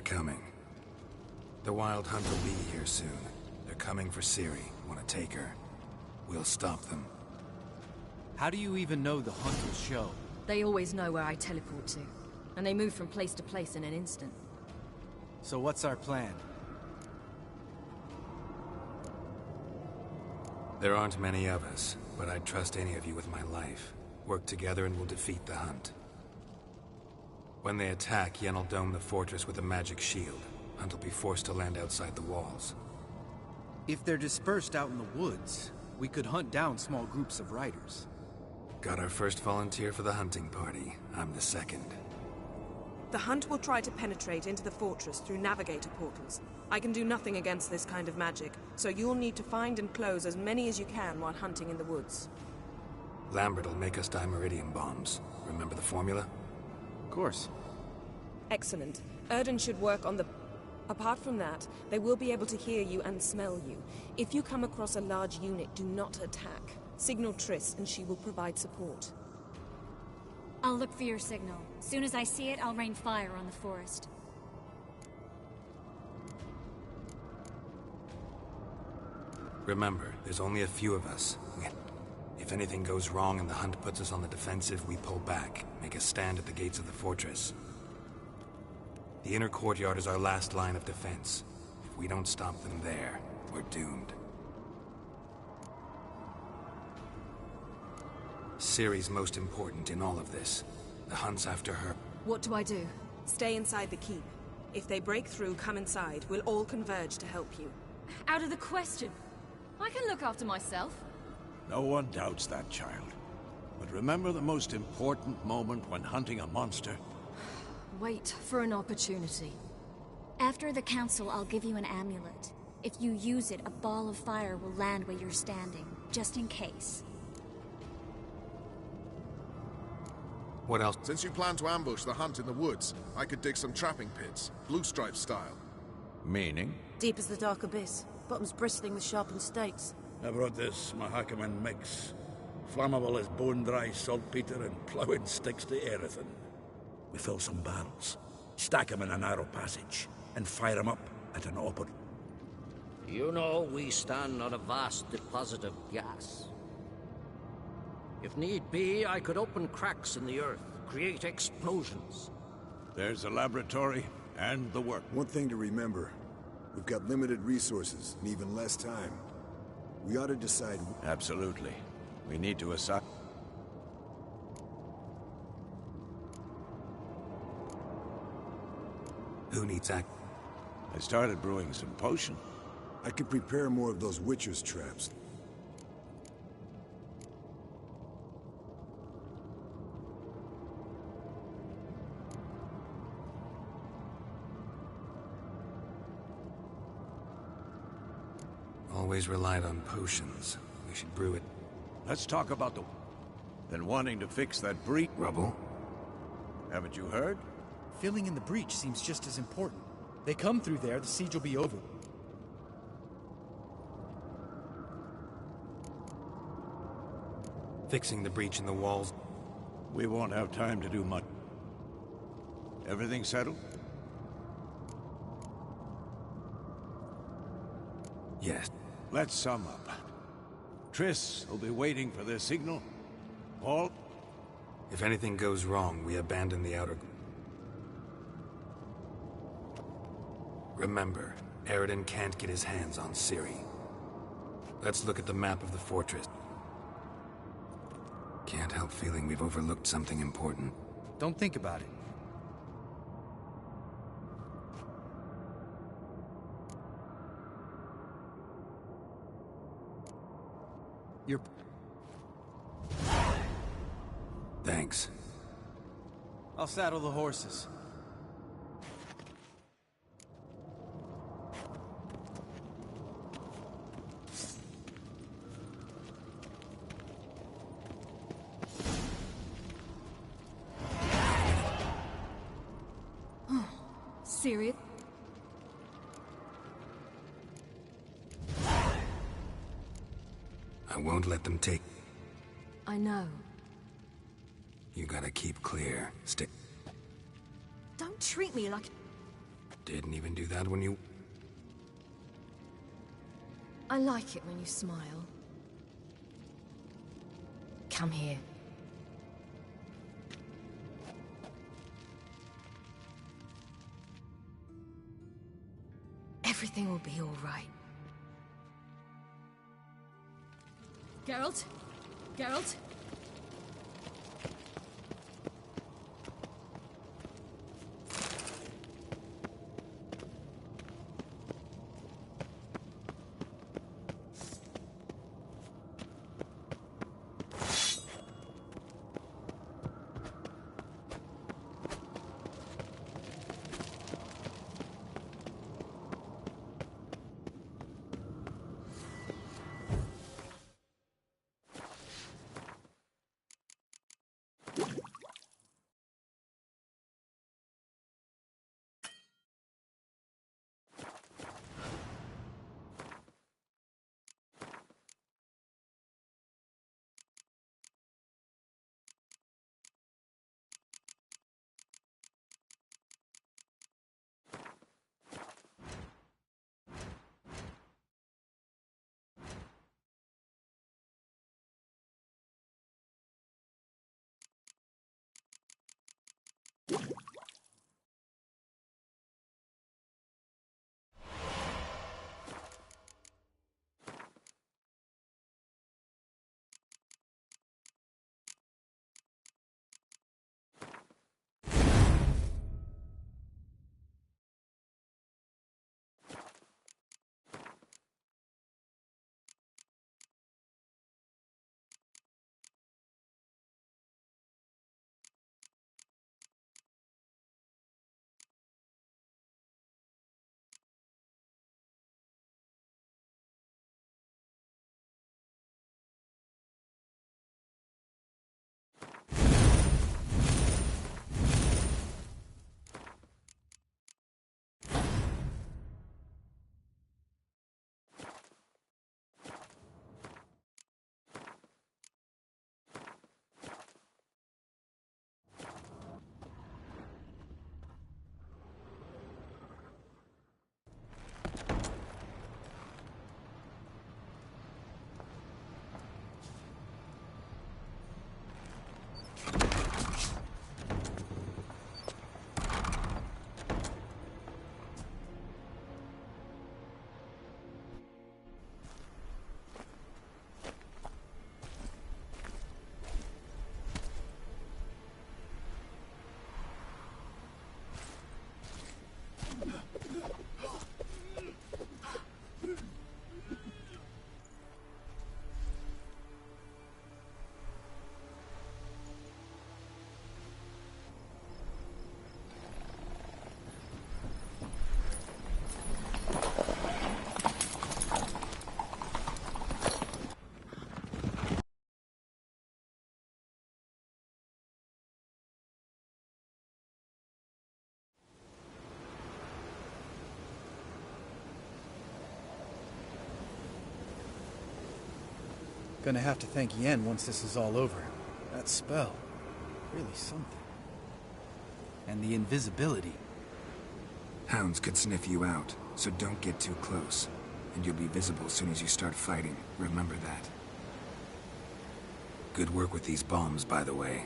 coming. The Wild Hunt will be here soon. They're coming for Ciri. Want to take her? We'll stop them. How do you even know the hunt will show? They always know where I teleport to. And they move from place to place in an instant. So what's our plan? There aren't many of us, but I'd trust any of you with my life. Work together and we'll defeat the Hunt. When they attack, Yen will dome the fortress with a magic shield. Hunt will be forced to land outside the walls. If they're dispersed out in the woods, we could hunt down small groups of riders. Got our first volunteer for the hunting party. I'm the second. The Hunt will try to penetrate into the fortress through navigator portals. I can do nothing against this kind of magic, so you'll need to find and close as many as you can while hunting in the woods. Lambert will make us dimeridium bombs. Remember the formula? Of course. Excellent. Erden should work on the... Apart from that, they will be able to hear you and smell you. If you come across a large unit, do not attack. Signal Triss and she will provide support. I'll look for your signal. Soon as I see it, I'll rain fire on the forest. Remember, there's only a few of us. If anything goes wrong and the Hunt puts us on the defensive, we pull back, make a stand at the gates of the fortress. The inner courtyard is our last line of defense. If we don't stop them there, we're doomed. Ciri's most important in all of this. The Hunt's after her. What do I do? Stay inside the keep. If they break through, come inside. We'll all converge to help you. Out of the question. I can look after myself. No one doubts that, child. But remember the most important moment when hunting a monster? Wait for an opportunity. After the council, I'll give you an amulet. If you use it, a ball of fire will land where you're standing, just in case. What else? Since you plan to ambush the Hunt in the woods, I could dig some trapping pits, blue stripe style. Meaning? Deep as the dark abyss, bottoms bristling with sharpened stakes. I brought this Mahakaman mix. Flammable as bone-dry saltpeter and ploughing sticks to everything. We fill some barrels, stack them in a narrow passage, and fire them up at an open. You know, we stand on a vast deposit of gas. If need be, I could open cracks in the earth, create explosions. There's a laboratory and the work. One thing to remember, we've got limited resources and even less time. We ought to decide... Absolutely. We need to assign... Who needs that? I started brewing some potion. I could prepare more of those Witcher's traps. Always relied on potions. We should brew it. Let's talk about the... Then wanting to fix that breach... Rubble? Haven't you heard? Filling in the breach seems just as important. They come through there, the siege will be over. Fixing the breach in the walls. We won't have time to do much. Everything settled? Yes. Let's sum up. Triss will be waiting for their signal. Paul? If anything goes wrong, we abandon the outer... Remember, Erden can't get his hands on Ciri. Let's look at the map of the fortress. Can't help feeling we've overlooked something important. Don't think about it. You're... Thanks. I'll saddle the horses. Serious? I won't let them take... I know. You gotta keep clear. Stick... Don't treat me like... Didn't even do that when you... I like it when you smile. Come here. Everything will be all right. Geralt? Geralt? Gonna have to thank Yen once this is all over. That spell. Really something. And the invisibility. Hounds could sniff you out, so don't get too close. And you'll be visible as soon as you start fighting. Remember that. Good work with these bombs, by the way.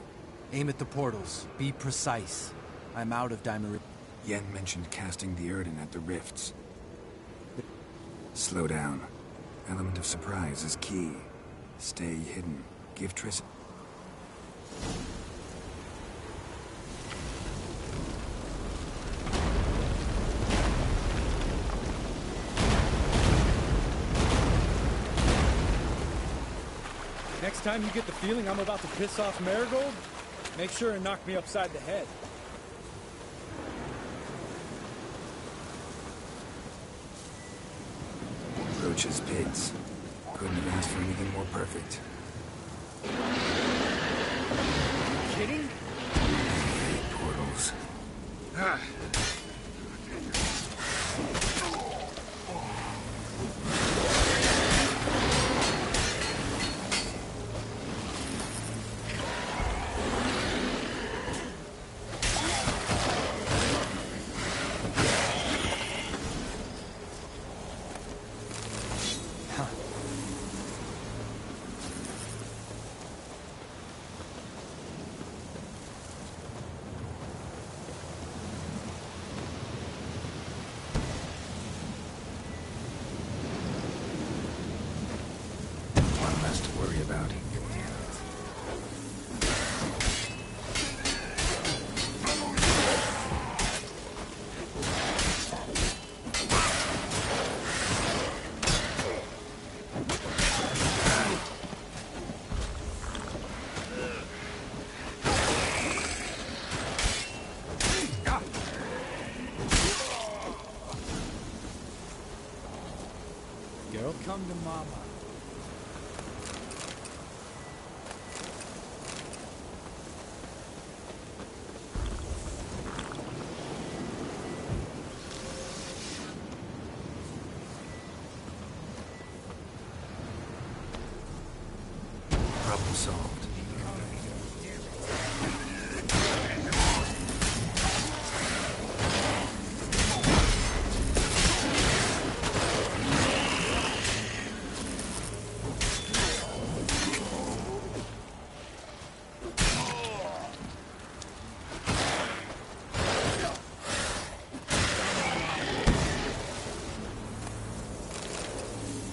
Aim at the portals. Be precise. I'm out of Dimer. Yen mentioned casting the Erden at the rifts. Slow down. Element of surprise is key. Stay hidden. Give Triss... Next time you get the feeling I'm about to piss off Marigold, make sure and knock me upside the head. Roach's pigs. Couldn't have asked for anything more perfect. Kidding? I hate portals. about. Girl, come to mama. Problem solved.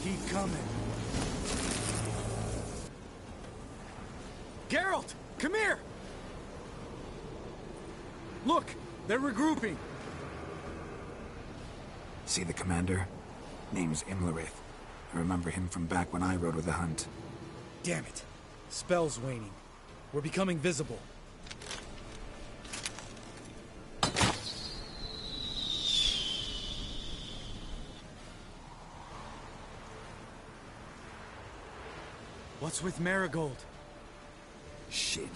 Keep coming. Geralt! Come here! Look! They're regrouping! See the commander? Name's Imlerith. I remember him from back when I rode with the hunt. Damn it. Spell's waning. We're becoming visible. What's with Marigold? Shit.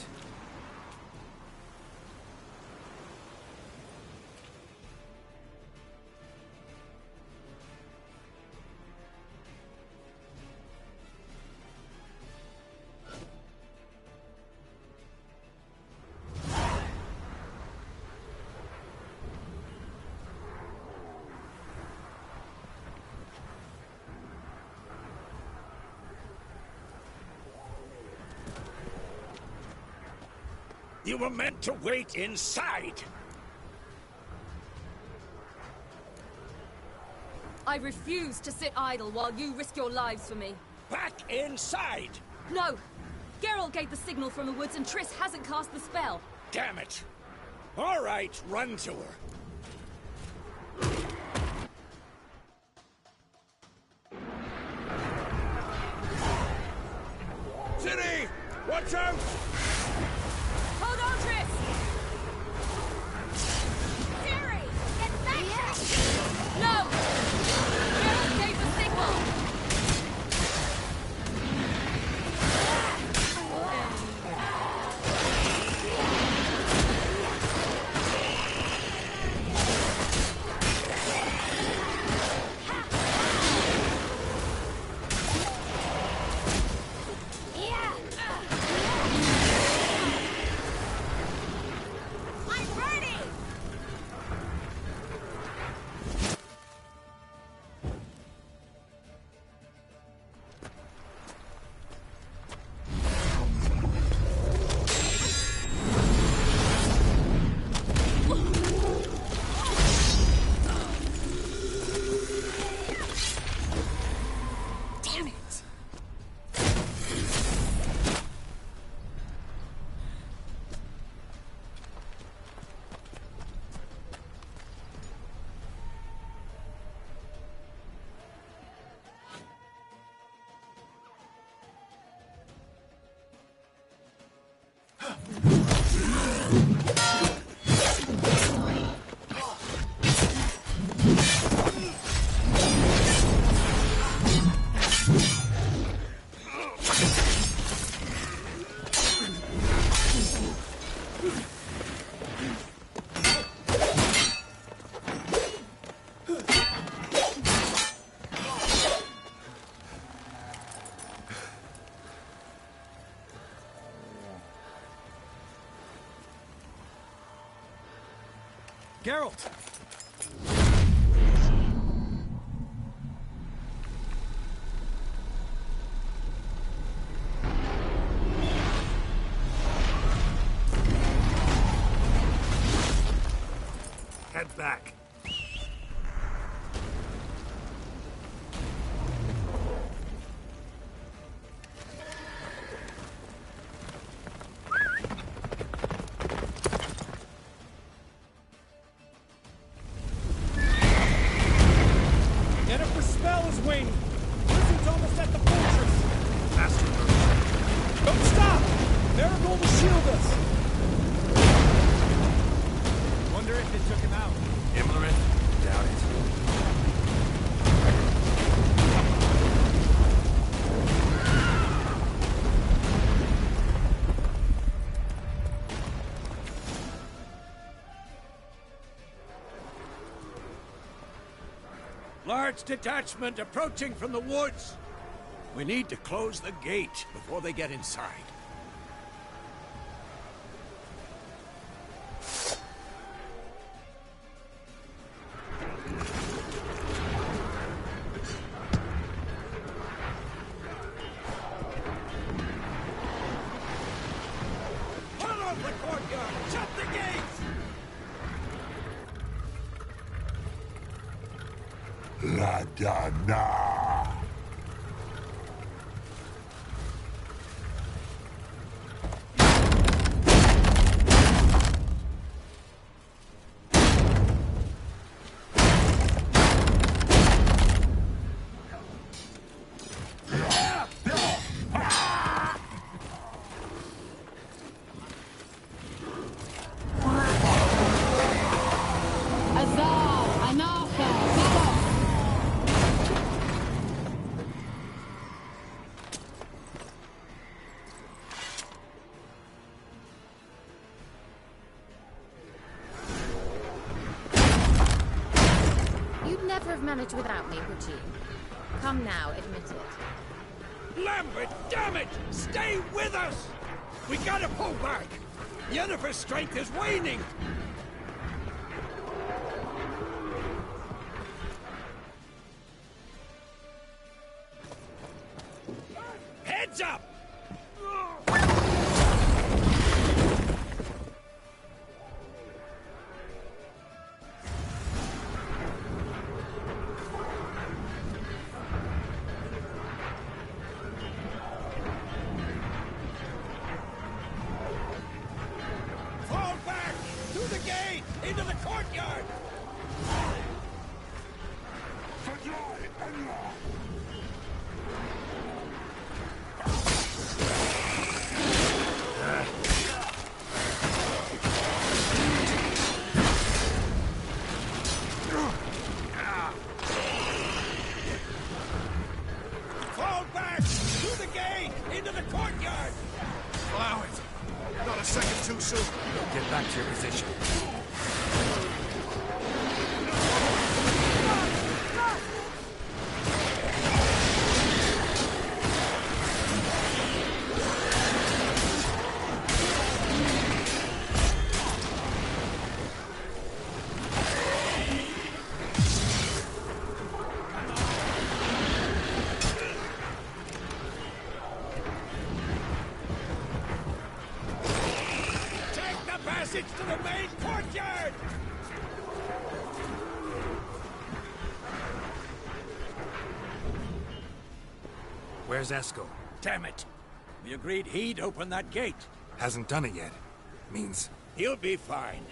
You were meant to wait inside! I refuse to sit idle while you risk your lives for me. Back inside! No! Geralt gave the signal from the woods and Triss hasn't cast the spell. Damn it! All right, run to her. City! Watch out! Hold on, Triss! Siri! Get back here! No! Geralt gave the signal! Geralt! Head back. wing! Prison's almost at the fortress! Faster, Bruce. Don't stop! Marigold will shield us! Wonder if it took him out. Imlerith? Doubt it. Large detachment approaching from the woods. We need to close the gate before they get inside. Pull off the courtyard! Shut the gates! La Dana! Manage without me, would you? Come now, admit it. Lambert, damn it! Stay with us! We gotta pull back! Yennefer's strength is waning! Heads up! Into the courtyard! Fall back! Through the gate! Into the courtyard! Allow it! Not a second too soon. Get back to your position. Passage to the main courtyard! Where's Eskel? Damn it! We agreed he'd open that gate. Hasn't done it yet. Means... He'll be fine.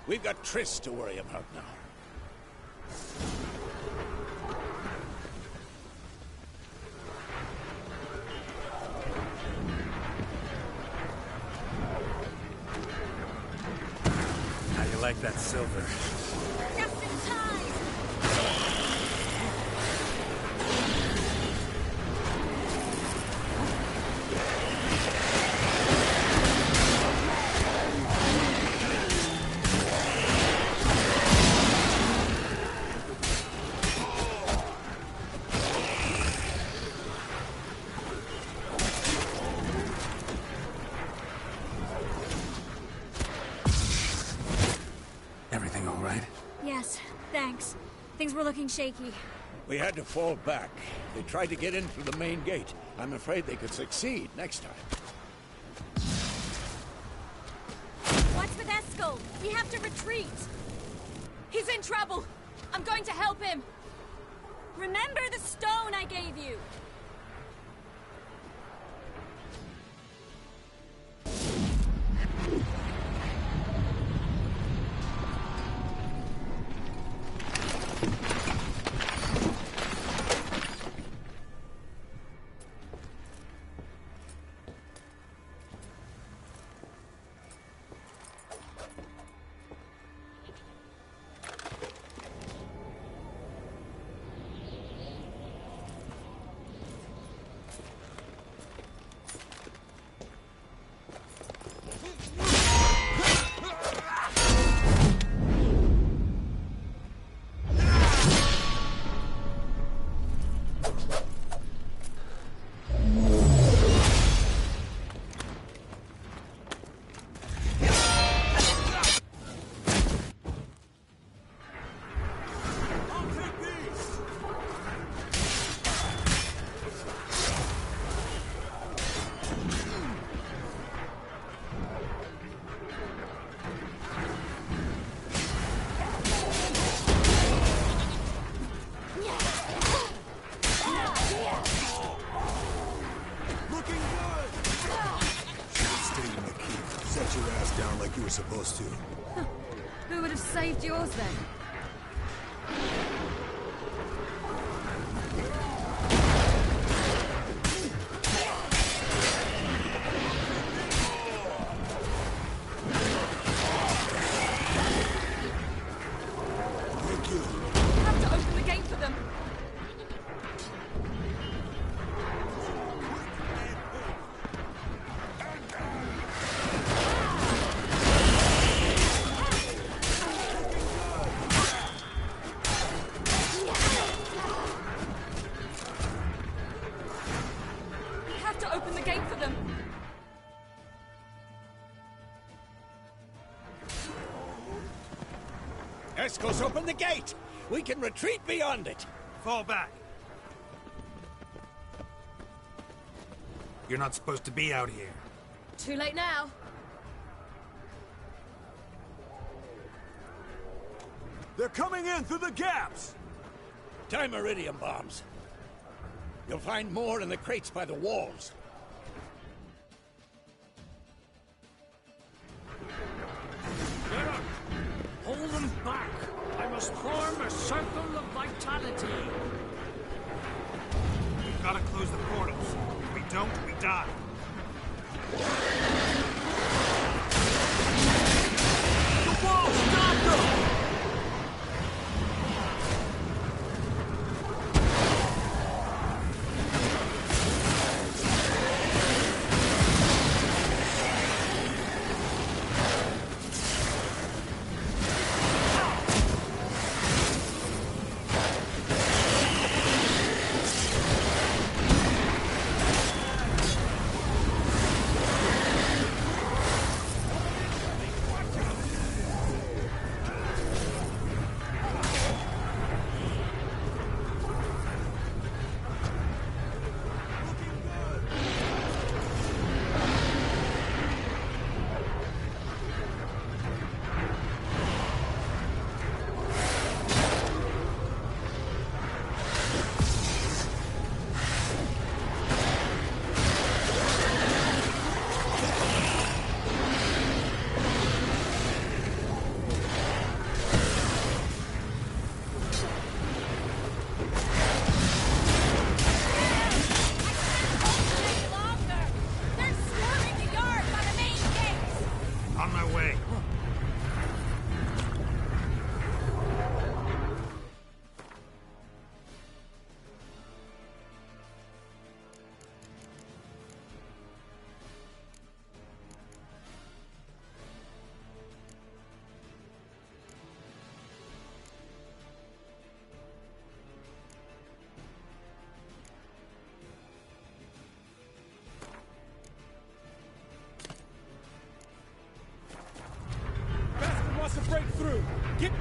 We've got Triss to worry about now. How you like that silver? Just in time! Everything all right? Yes, thanks. Things were looking shaky. We had to fall back. They tried to get in through the main gate. I'm afraid they could succeed next time. What's with Eskel? We have to retreat! He's in trouble! I'm going to help him! Remember the stone I gave you! supposed to? Who would have saved yours then? You have to open the gate for them. Escos, open the gate! We can retreat beyond it! Fall back. You're not supposed to be out here. Too late now. They're coming in through the gaps! Time iridium bombs. You'll find more in the crates by the walls. Hold them back! I must form a circle of vitality! We've got to close the portals. If we don't, we die. The wall stopped them! To break through. Get...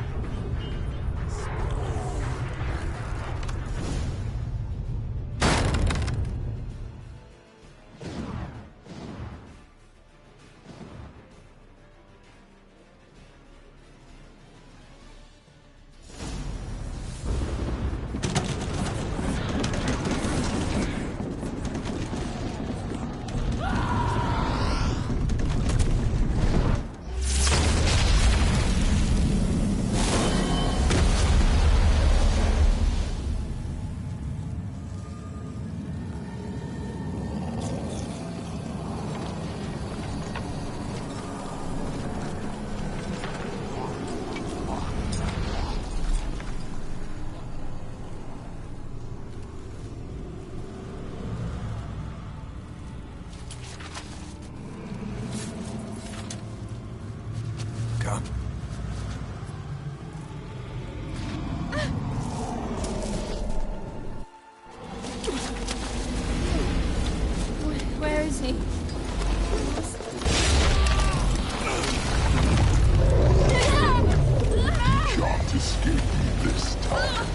Where is he? Can't escape me this time.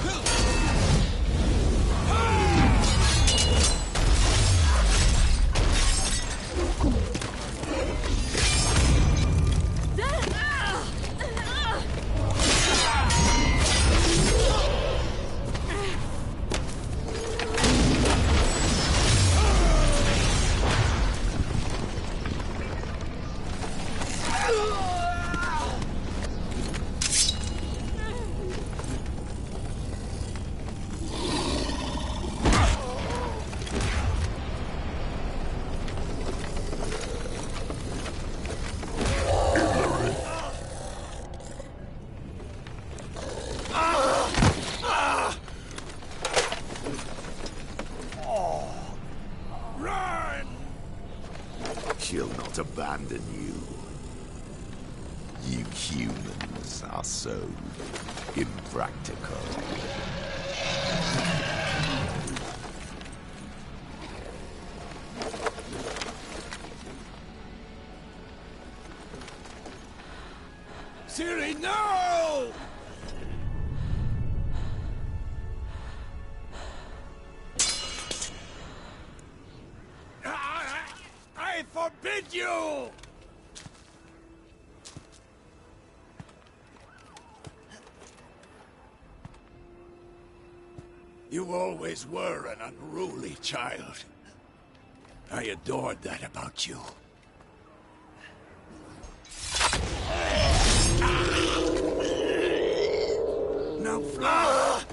not abandon you. You humans are so impractical. Ciri, no! I forbid you! You always were an unruly child. I adored that about you. Now fly!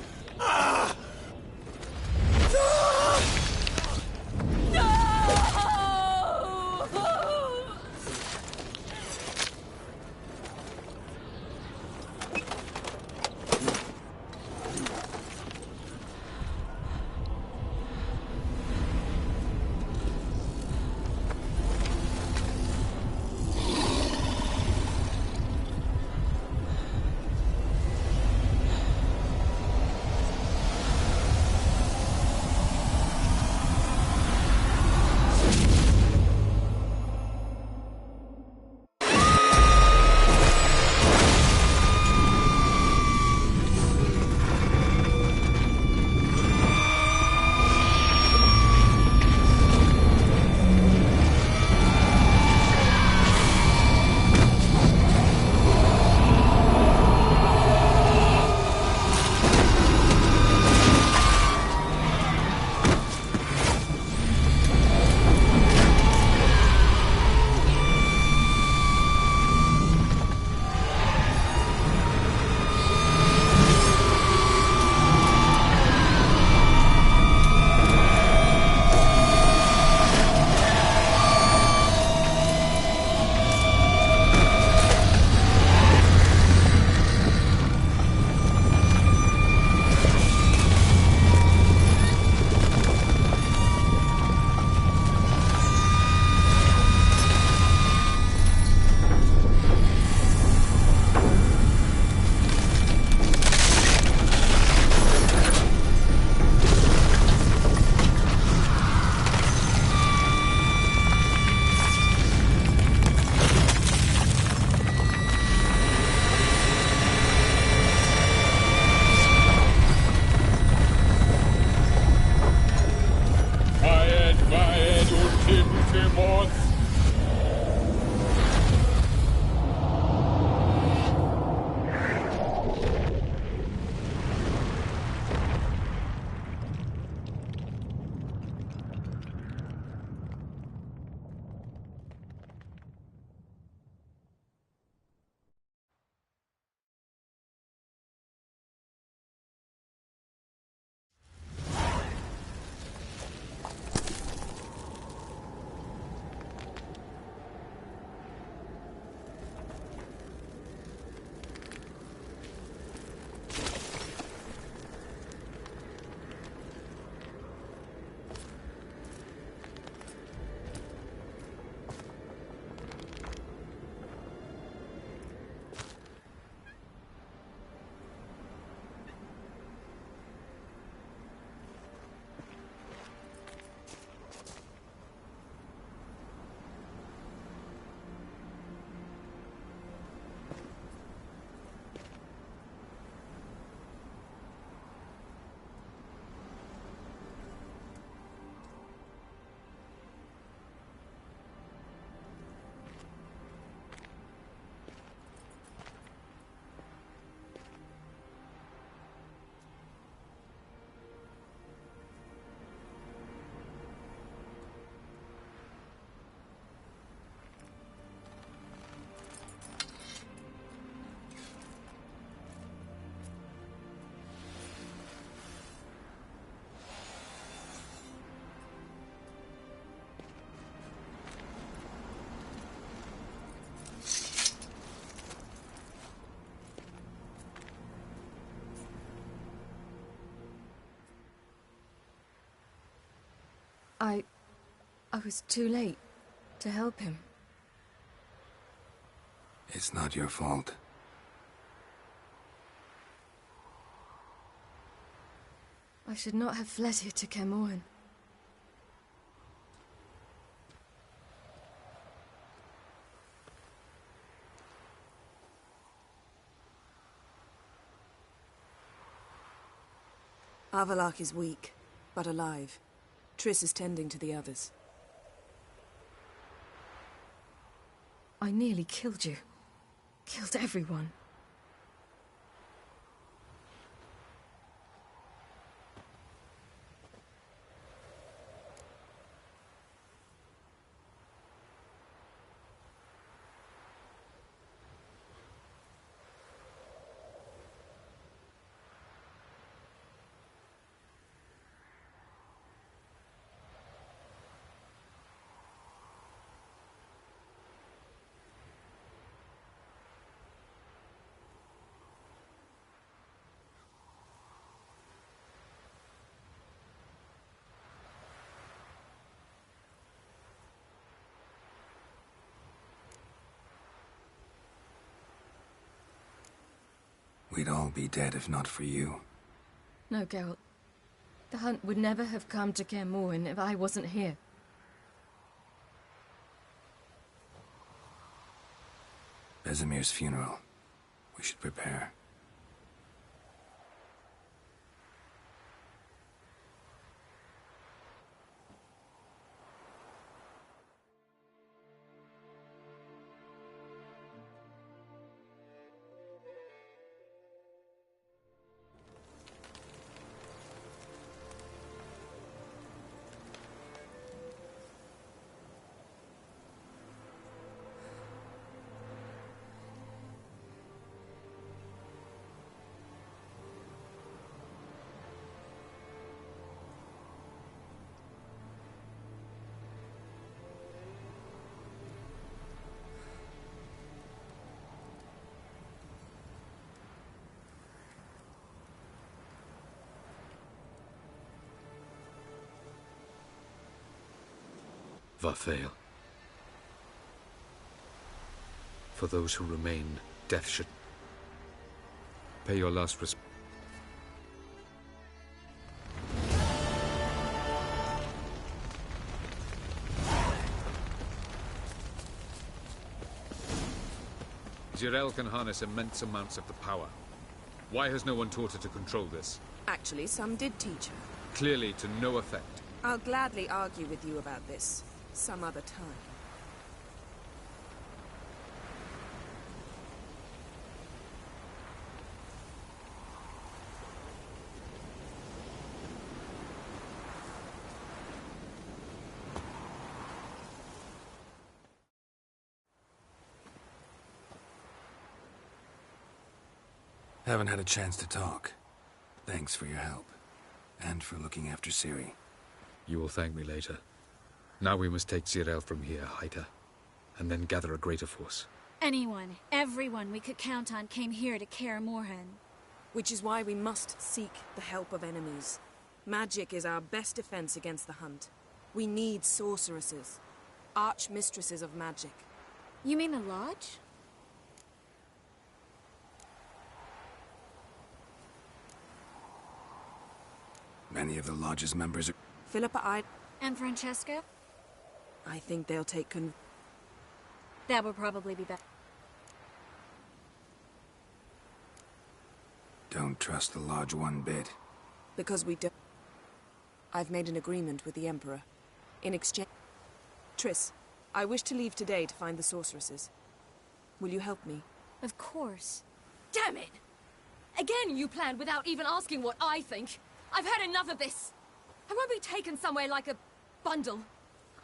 I was too late to help him. It's not your fault. I should not have fled here to Kaer Morhen. Avalak is weak, but alive. Triss is tending to the others. I nearly killed you. Killed everyone. We'd all be dead if not for you. No, Geralt. The hunt would never have come to Kaer Morhen if I wasn't here. Vesemir's funeral. We should prepare. Vafail. For those who remain, death should pay your last respect. Zirael can harness immense amounts of the power. Why has no one taught her to control this? Actually, some did teach her. Clearly to no effect. I'll gladly argue with you about this some other time. Haven't had a chance to talk. Thanks for your help. And for looking after Ciri. You will thank me later. Now we must take Zirael from here, hide her, and then gather a greater force. Anyone, everyone we could count on came here to Kaer Morhen. Which is why we must seek the help of enemies. Magic is our best defense against the hunt. We need sorceresses. Archmistresses of magic. You mean the Lodge? Many of the Lodge's members are... Philippa, And Francesca? I think they'll take That would probably be better. Don't trust the Lodge one bit. Because we don't. I've made an agreement with the Emperor. In exchange... Triss, I wish to leave today to find the sorceresses. Will you help me? Of course. Damn it! Again you planned without even asking what I think. I've had enough of this. I won't be taken somewhere like a bundle.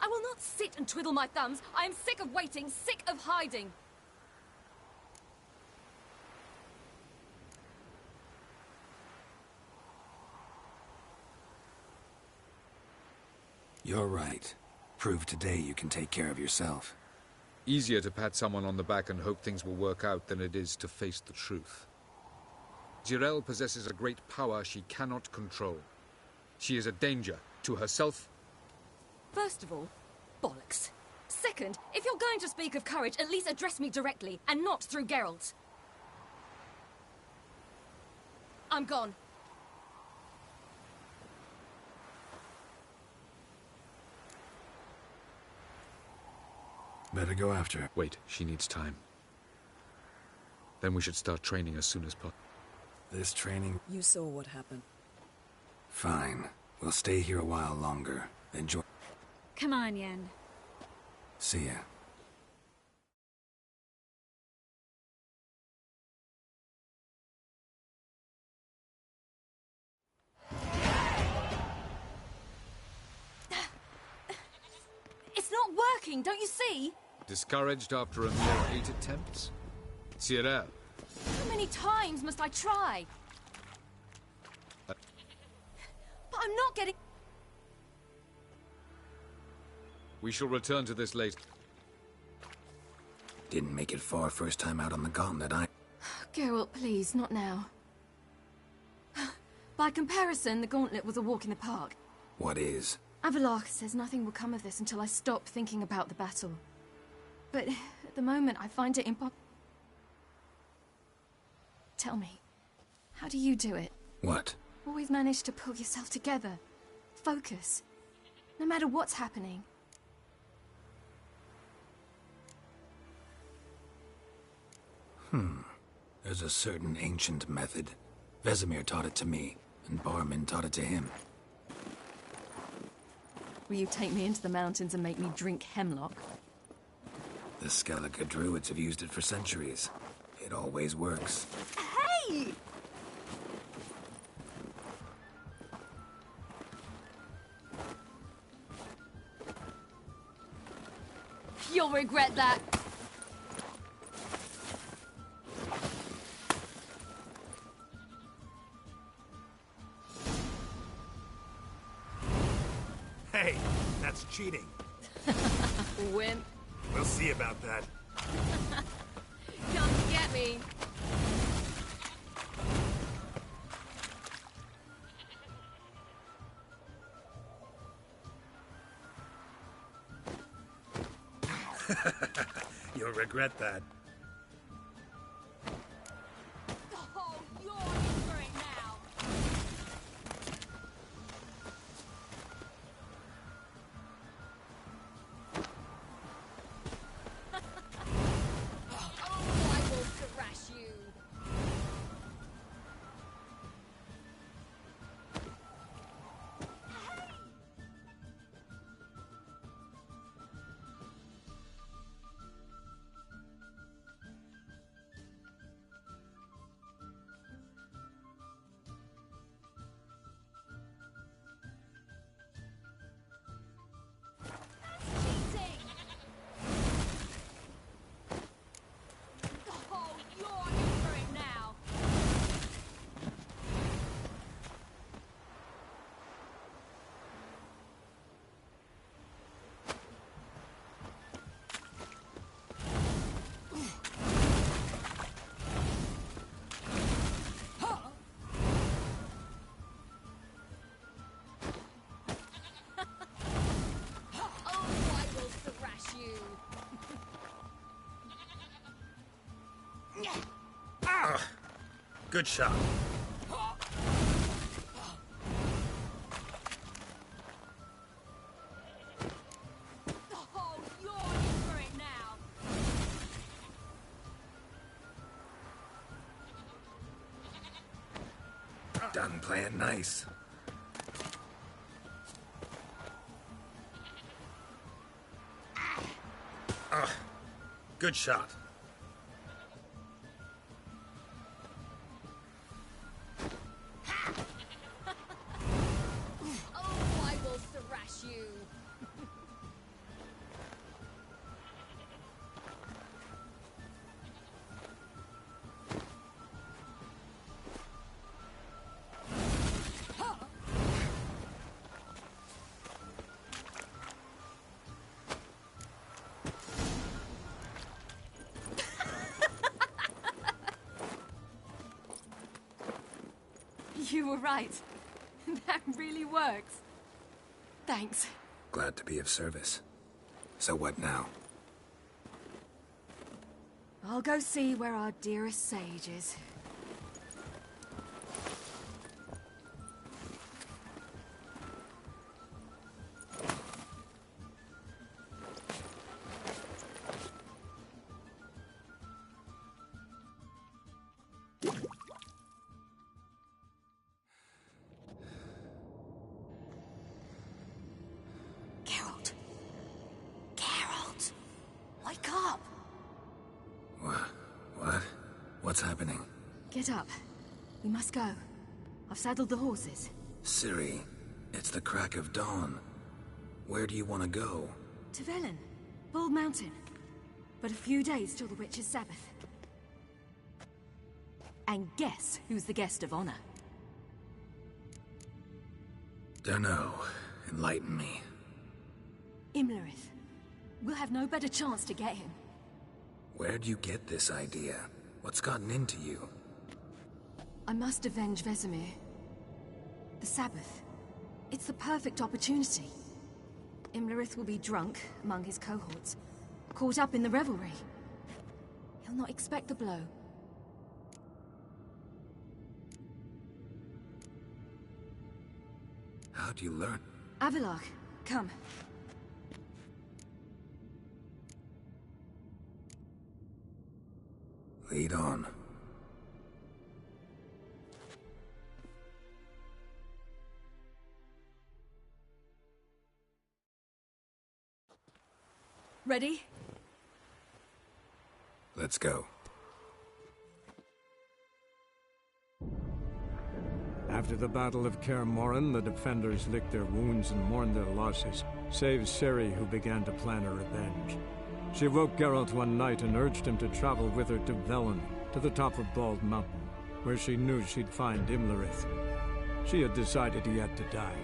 I will not sit and twiddle my thumbs. I am sick of waiting, sick of hiding. You're right. Prove today you can take care of yourself. Easier to pat someone on the back and hope things will work out than it is to face the truth. Zirael possesses a great power she cannot control. She is a danger to herself. First of all, bollocks. Second, if you're going to speak of courage, at least address me directly, and not through Geralt. I'm gone. Better go after her. Wait, she needs time. Then we should start training as soon as possible. This training... You saw what happened. Fine. We'll stay here a while longer. Then join... Come on, Yen. See ya. It's not working, don't you see? Discouraged after a mere 8 attempts? Cyril. How many times must I try? But I'm not getting... We shall return to this later. Didn't make it far first time out on the gauntlet, Geralt, please, not now. By comparison, the gauntlet was a walk in the park. What is? Avallac'h says nothing will come of this until I stop thinking about the battle. But at the moment, I find it impossible. Tell me, how do you do it? What? Always manage to pull yourself together. Focus. No matter what's happening. There's a certain ancient method. Vesemir taught it to me, and Barman taught it to him. Will you take me into the mountains and make me drink hemlock? The Skellige druids have used it for centuries. It always works. Hey! You'll regret that. Hey, that's cheating. Wimp. We'll see about that. Come get me. You'll regret that. Oh, you're in for it now. Oh, I will thrash you. Oh, you're in for it now. Oh, I will thrash you. Ah! Good shot. Oh, you're in for it now. Done playing nice. Ah! Good shot. Oh, I will thrash you. You were right. That really works. Thanks. Glad to be of service. So what now? I'll go see where our dearest sage is. What's happening? Get up. We must go. I've saddled the horses. Ciri, it's the crack of dawn. Where do you want to go? To Velen. Bald Mountain. But a few days till the Witch's Sabbath. And guess who's the guest of honor? Dunno. Enlighten me. Imlerith. We'll have no better chance to get him. Where'd you get this idea? What's gotten into you? I must avenge Vesemir. The Sabbath. It's the perfect opportunity. Imlerith will be drunk among his cohorts, caught up in the revelry. He'll not expect the blow. How'd you learn? Avalok, come. Lead on. Ready? Let's go. After the Battle of Kaer Morhen, the defenders licked their wounds and mourned their losses, save Ciri, who began to plan her revenge. She woke Geralt one night and urged him to travel with her to Velen, to the top of Bald Mountain, where she knew she'd find Imlerith. She had decided he had to die.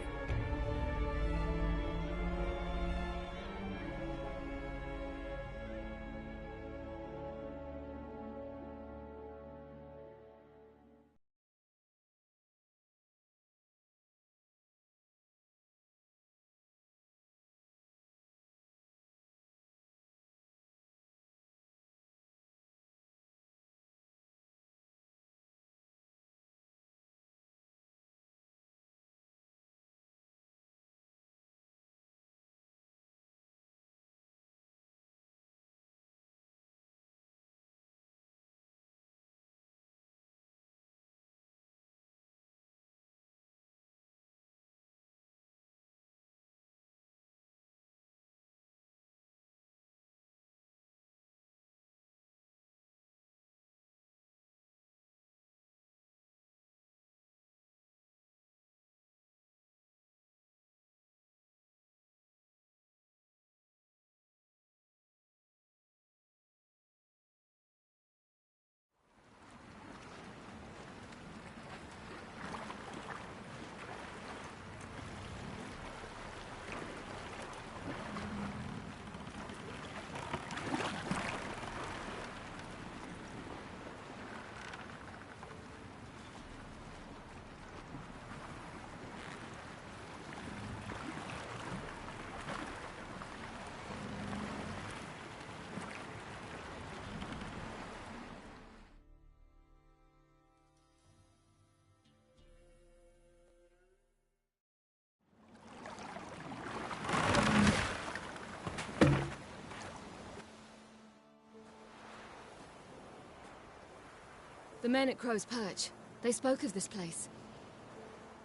The men at Crow's Perch, they spoke of this place.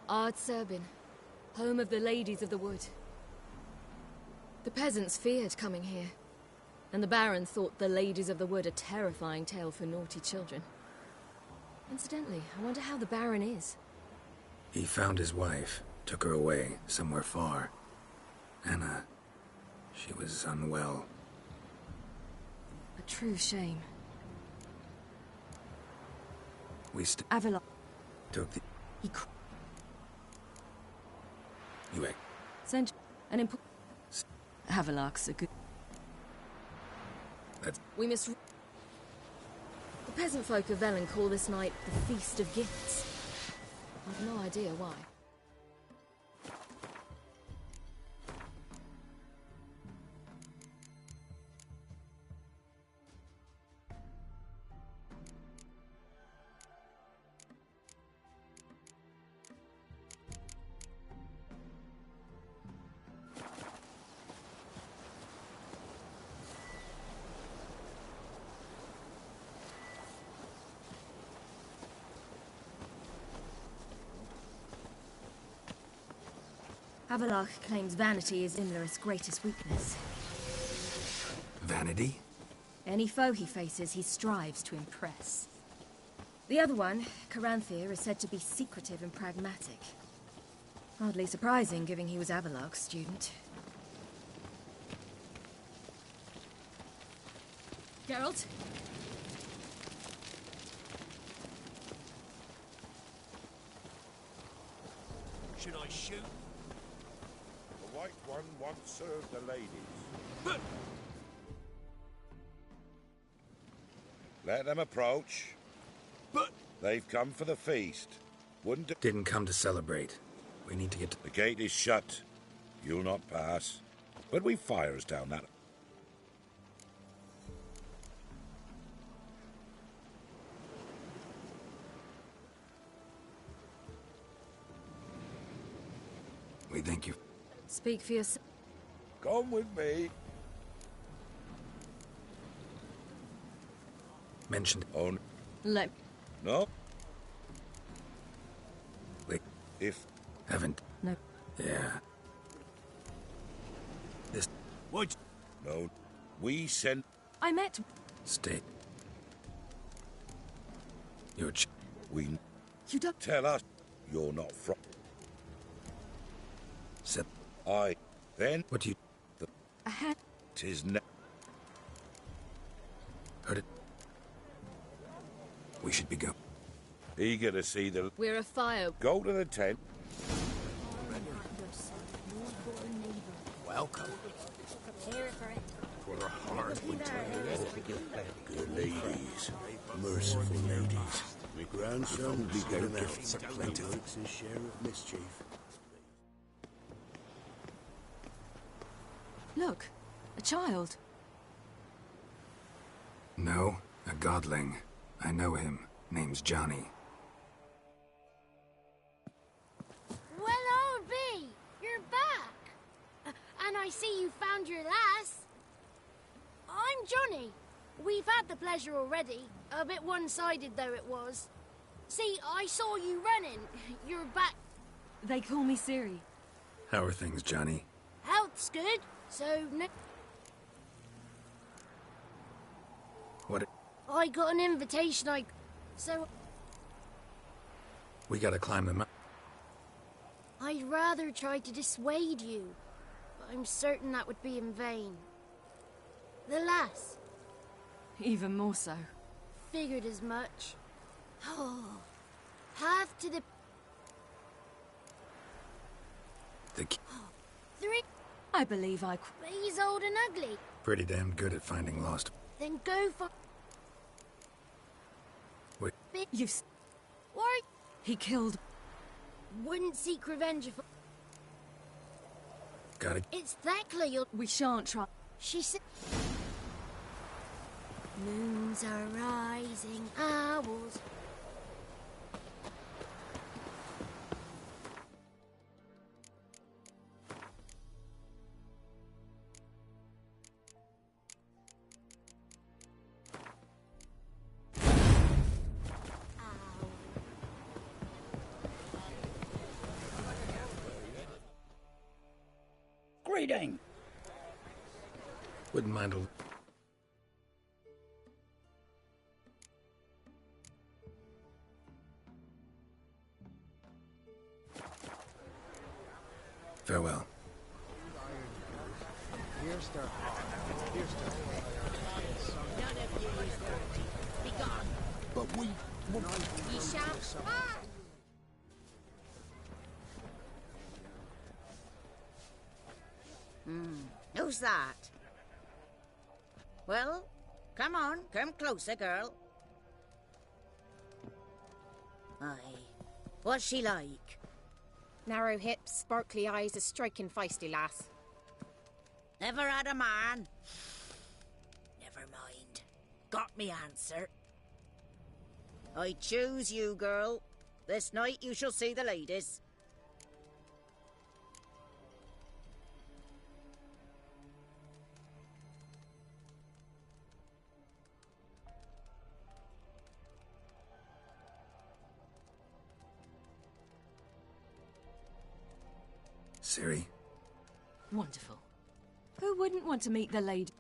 Ard Serbin, home of the Ladies of the Wood. The peasants feared coming here, and the Baron thought the Ladies of the Wood a terrifying tale for naughty children. Incidentally, I wonder how the Baron is. He found his wife, took her away, somewhere far. Anna, she was unwell. A true shame. We Avalok took the... He You sent an important... Havelok's a good... We must... The peasant folk of Velen call this night the Feast of Gifts. I've no idea why. Havelock claims vanity is Imlerith's greatest weakness. Vanity? Any foe he faces, he strives to impress. The other one, Caranthir, is said to be secretive and pragmatic. Hardly surprising, given he was Havelock's student. Geralt? Should I shoot? The White One once served the ladies. Let them approach. But they've come for the feast. Didn't come to celebrate. We need to get to... The gate is shut. You'll not pass. But we fires down that... We thank you. Speak for yourself. Come with me. Mentioned... Oh, Let... no? Wait. If... Haven't... No. Yeah. This... What? No. We sent... I met... Stay. You're... We... You don't... Tell us you're not from... Sip. I... Then... What do you... I had... 'Tis ne... Heard it. We should be go. Eager to see the... We're a fire... Go to the tent. Welcome. For our heart we Good ladies. Merciful ladies. My grandson will be Their getting out. gifts are plentiful. He likes his share of mischief. Look, a child. No, a godling. I know him. Name's Johnny. Well, old B, you're back. And I see you found your lass. I'm Johnny. We've had the pleasure already. A bit one-sided though it was. See, I saw you running. You're back. They call me Ciri. How are things, Johnny? Health's good, so What... I got an invitation, So We gotta climb the mountain. I'd rather try to dissuade you, but I'm certain that would be in vain. The lass. Even more so. Figured as much. Oh, half to the... The... Three... I believe I... He's old and ugly. Pretty damn good at finding lost... Then go for... Wait. You've... Why? He killed... Wouldn't seek revenge if... Got it. It's Thekla you'll... We shan't try... She said... Moons are rising, owls... Greeting. Wouldn't mind a... Farewell. Here's their heart. Here's their None of you is dirty. Be gone. But we... Ye shall... Who's that? Well, come on, come closer, girl. Aye. What's she like? Narrow hips, sparkly eyes, a striking feisty lass. Never had a man? Never mind. Got me answer. I choose you, girl. This night you shall see the ladies. Ciri? Wonderful. Who wouldn't want to meet the lady?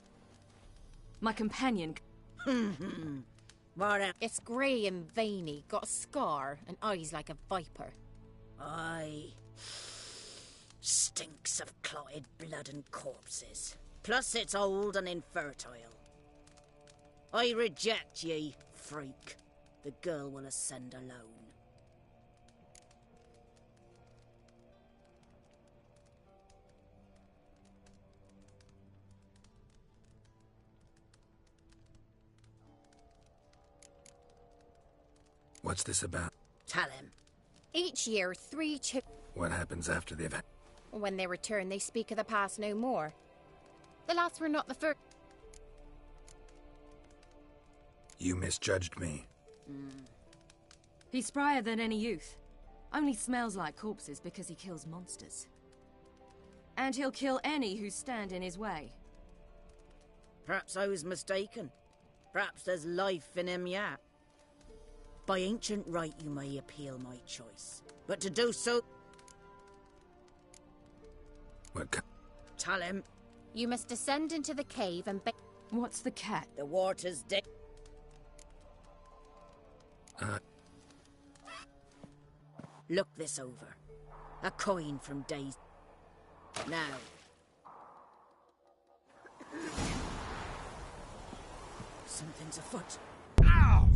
My companion. Morhen. It's grey and veiny, got a scar, and eyes like a viper. Aye. Stinks of clotted blood and corpses. Plus it's old and infertile. I reject ye, freak. The girl will ascend alone. What's this about? Tell him. Each year, 3 What happens after the event? When they return, they speak of the past no more. The last were not the first. You misjudged me. He's sprier than any youth. Only smells like corpses because he kills monsters. And he'll kill any who stand in his way. Perhaps I was mistaken. Perhaps there's life in him yet. By ancient right you may appeal my choice. But to do so... Tell him. You must descend into the cave and What's the cat? The water's dead. Look this over. A coin from days... Now. Something's afoot. Ow!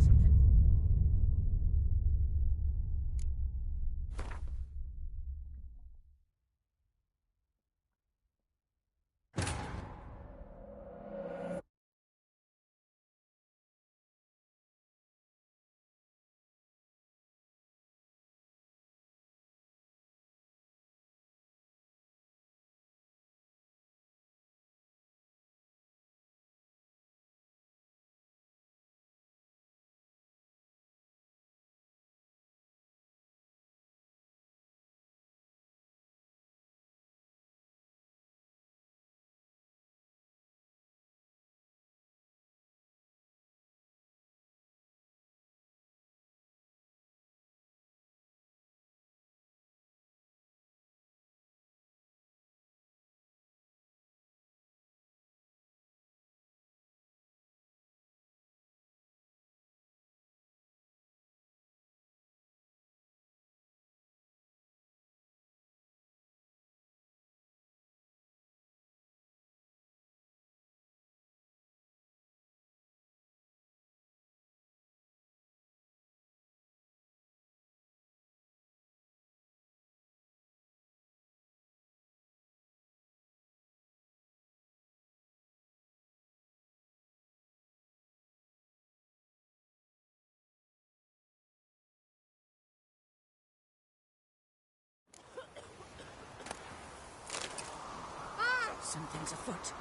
Something's afoot.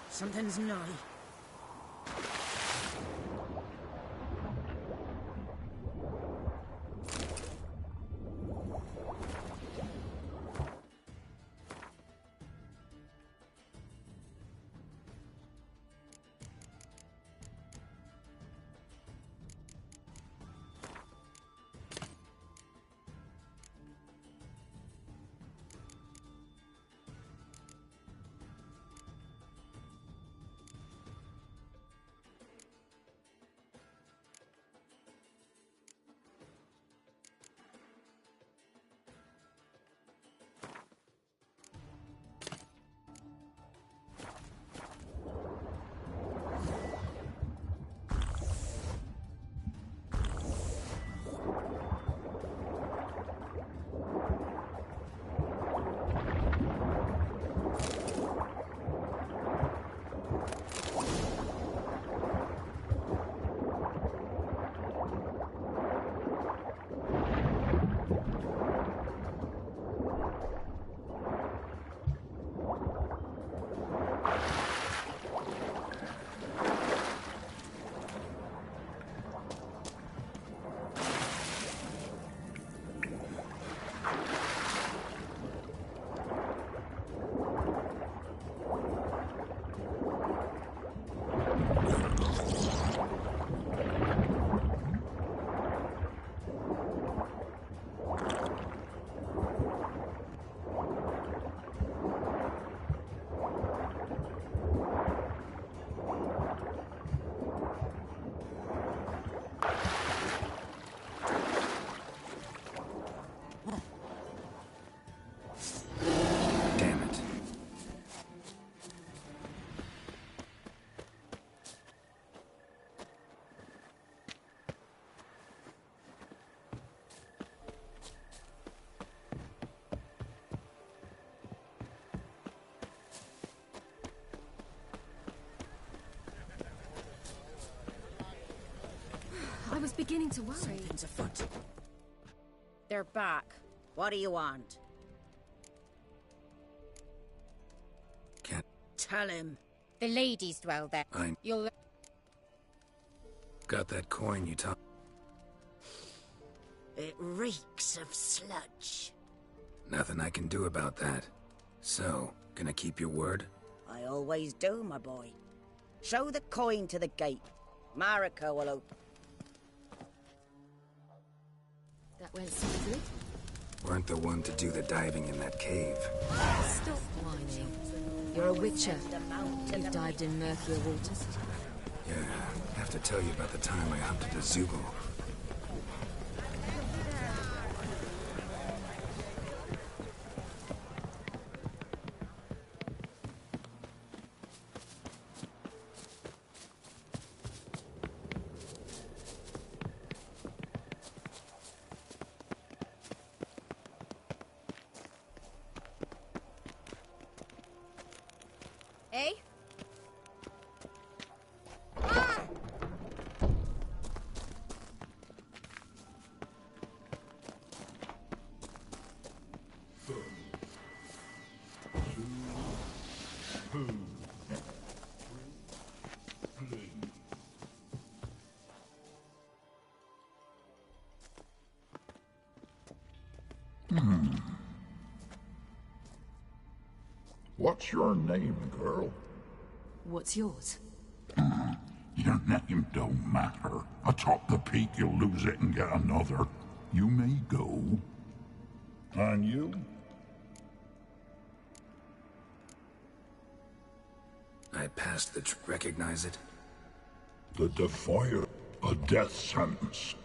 Something's nigh. beginning to worry. Something's afoot. They're back. What do you want? Can't... Tell him. The ladies dwell there. You'll... Got that coin you talked... It reeks of sludge. Nothing I can do about that. So, gonna keep your word? I always do, my boy. Show the coin to the gate. Mariko will open. That went smoothly. Weren't the one to do the diving in that cave. Stop whining. You're a witcher. You've dived in murkier waters. Yeah, I have to tell you about the time I hunted a Zoogle. Eh? What's your name, girl? What's yours? Your name don't matter. Atop the peak, you'll lose it and get another. You may go. And you? I passed the... recognize it? The Defier. A death sentence.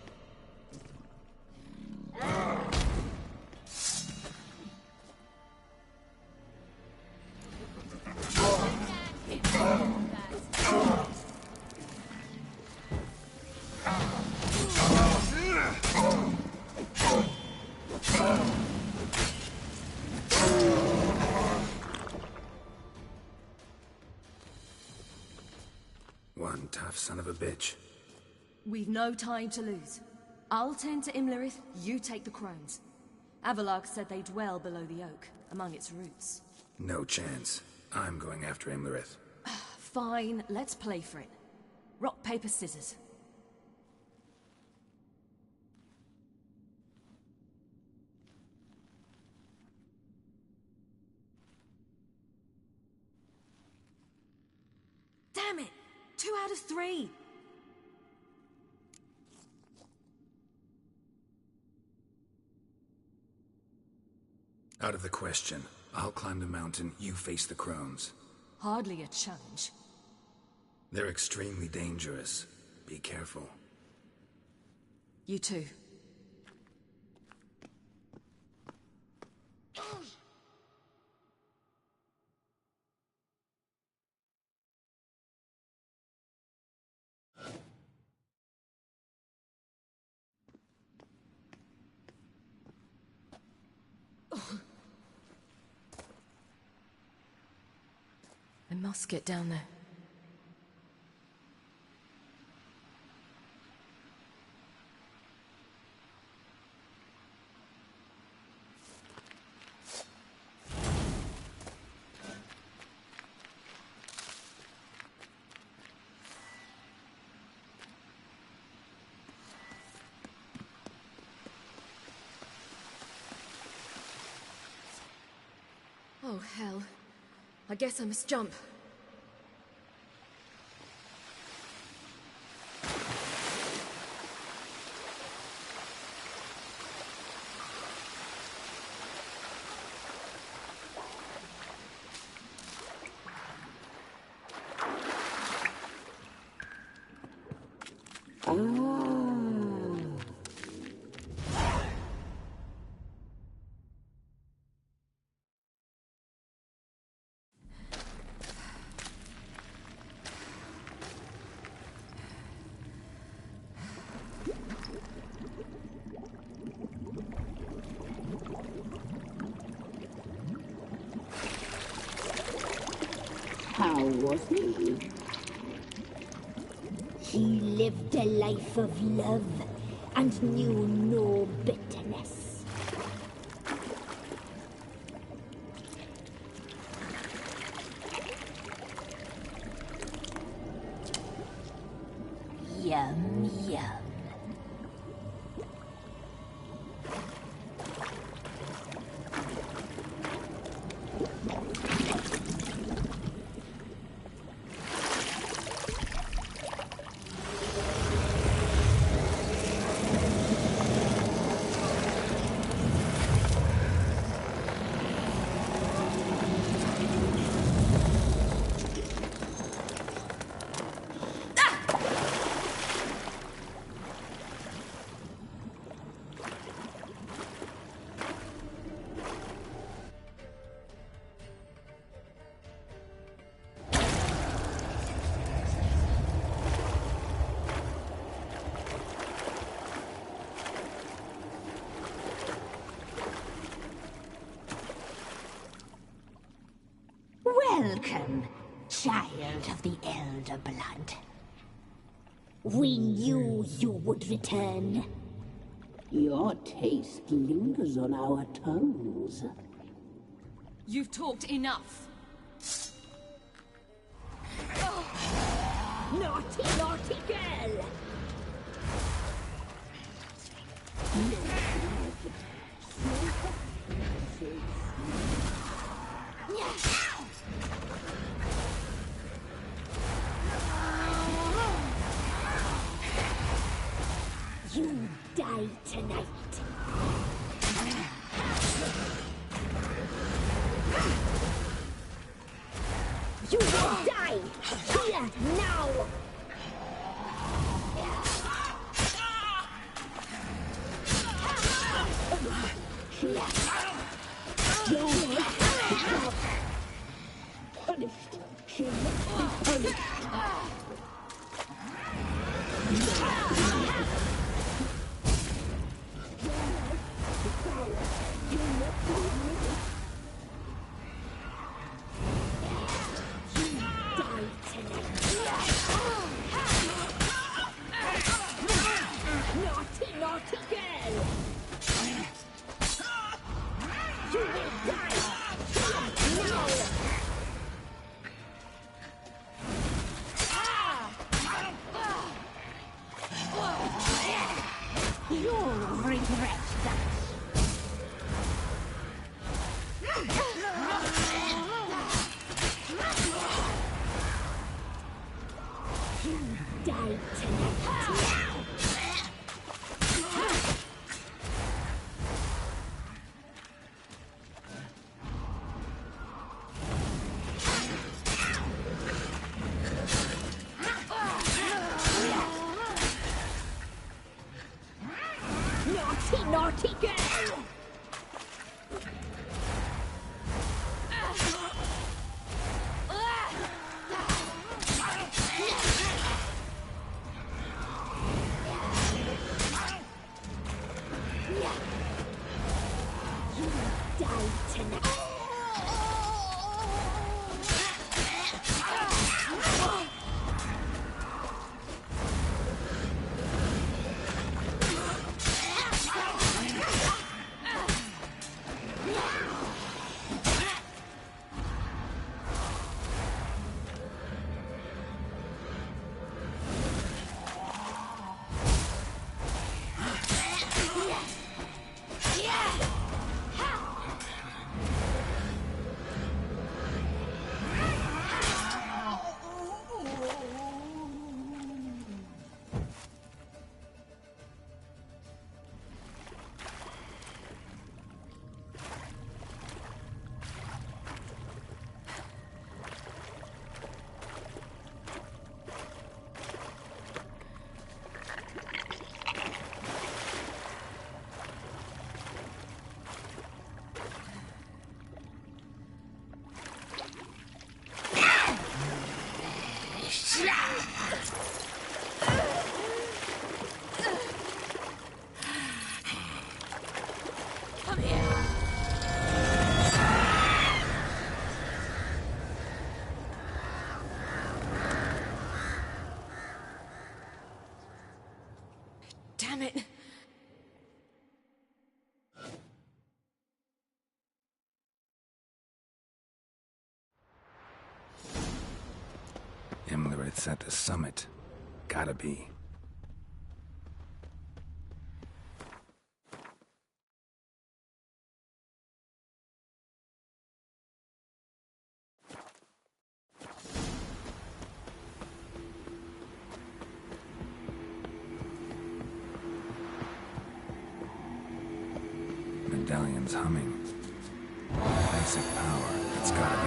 One tough son of a bitch. We've no time to lose. I'll tend to Imlerith, you take the crones. Avalark said they dwell below the oak, among its roots. No chance. I'm going after Imlerith. Fine, let's play for it. Rock, paper, scissors. Damn it! 2 out of 3! Out of the question. I'll climb the mountain, you face the crones. Hardly a challenge. They're extremely dangerous. Be careful. You too. I must get down there. Oh, hell. I guess I must jump. How was he? He lived a life of love and knew no bitterness. Yum, yum. Welcome, child of the Elder Blood. We knew you would return. Your taste lingers on our tongues. You've talked enough. Naughty, naughty girl! You die tonight. You will die here now. Punished. She must be punished. Naughty, naughty girl! You will die! Now! You'll regret that. You die tonight. Naughty, naughty girl! You die tonight. Come here. Damn it. Imlerith's at the summit. Gotta be. Medallion's humming. Basic power. It's gotta be.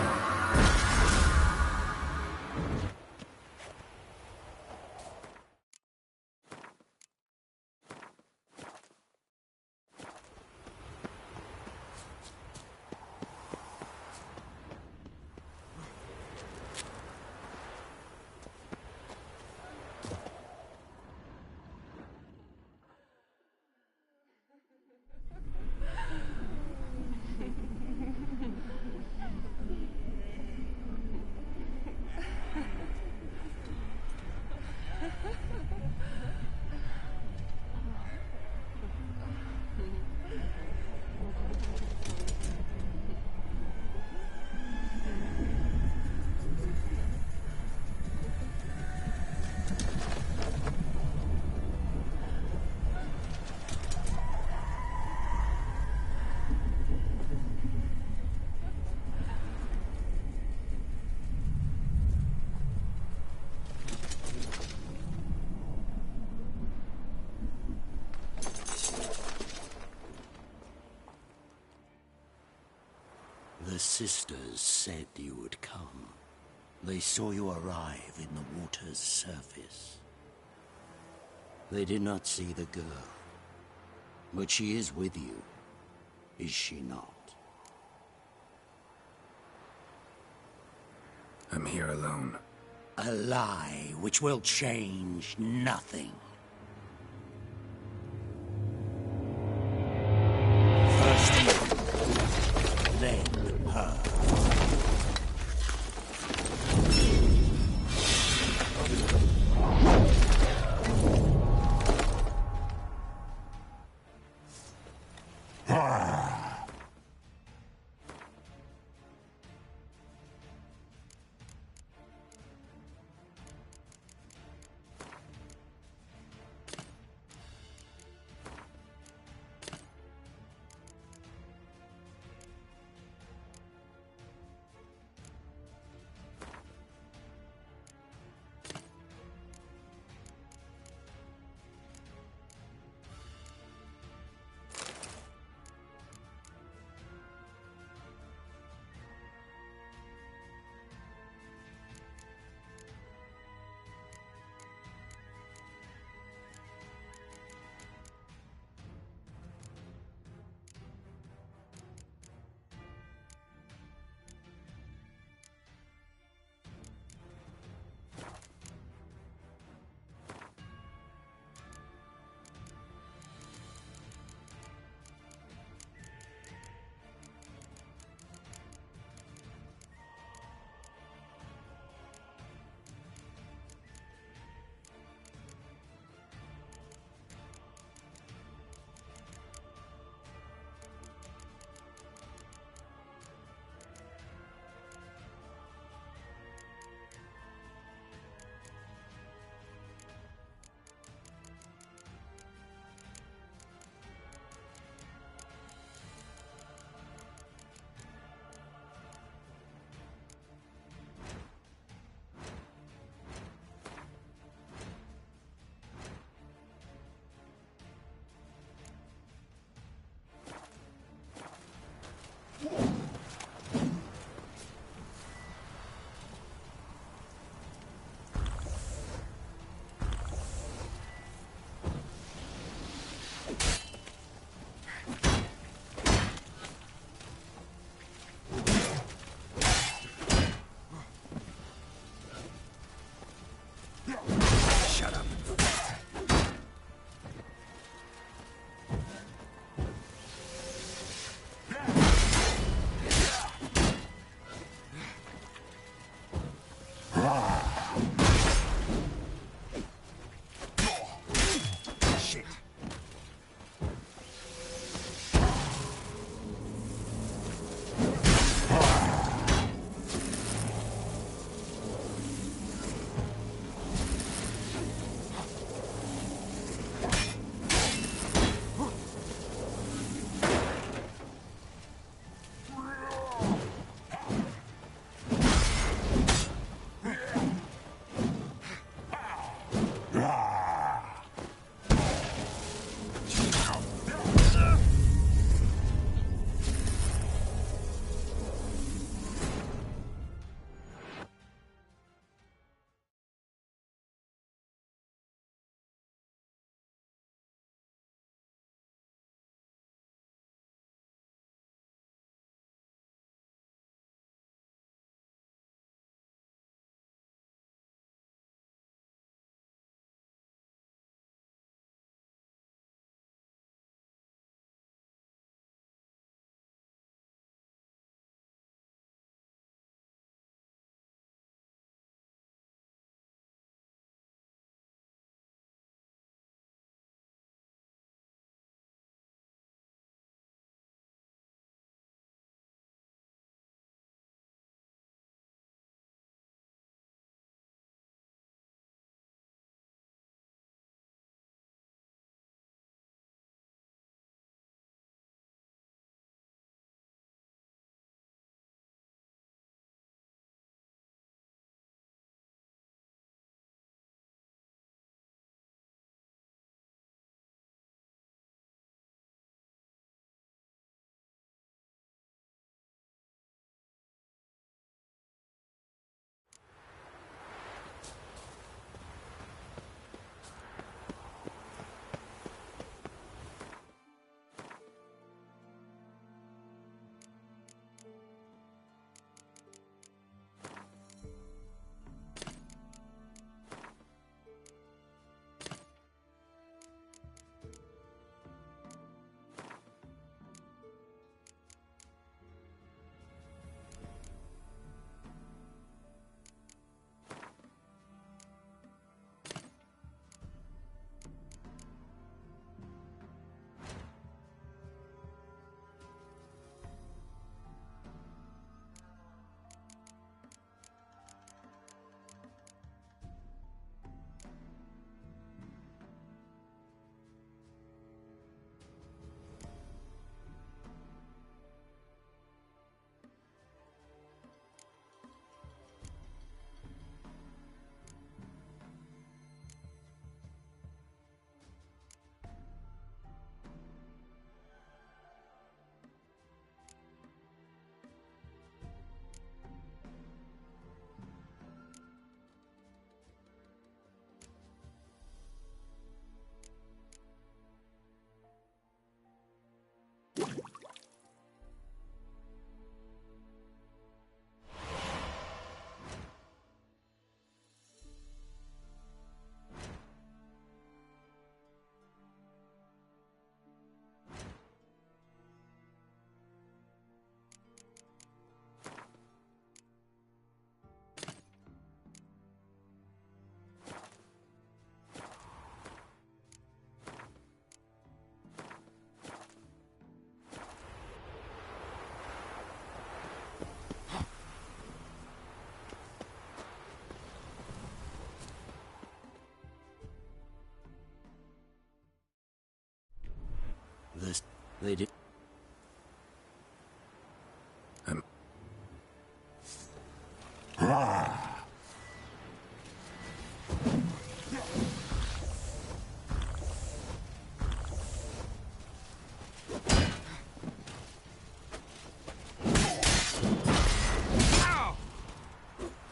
The sisters said you would come. They saw you arrive in the water's surface. They did not see the girl. But she is with you, is she not? I'm here alone. A lie which will change nothing. First you, then her. They did.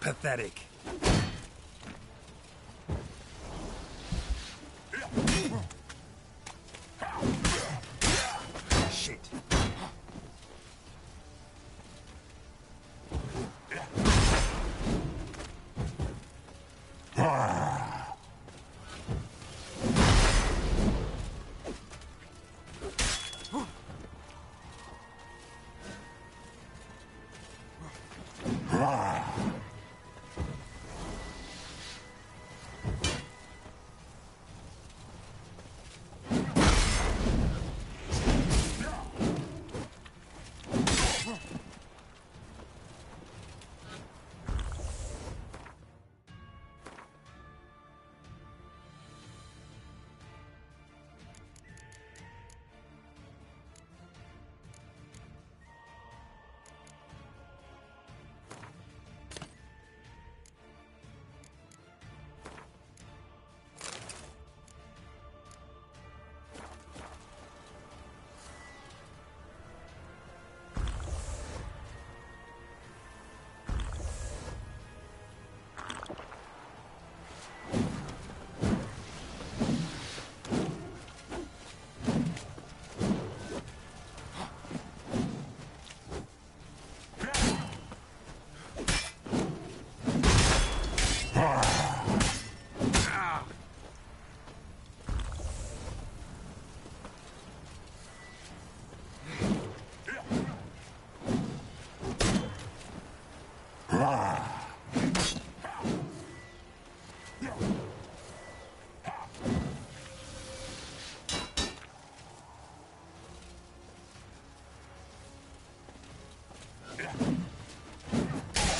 Pathetic. Shit.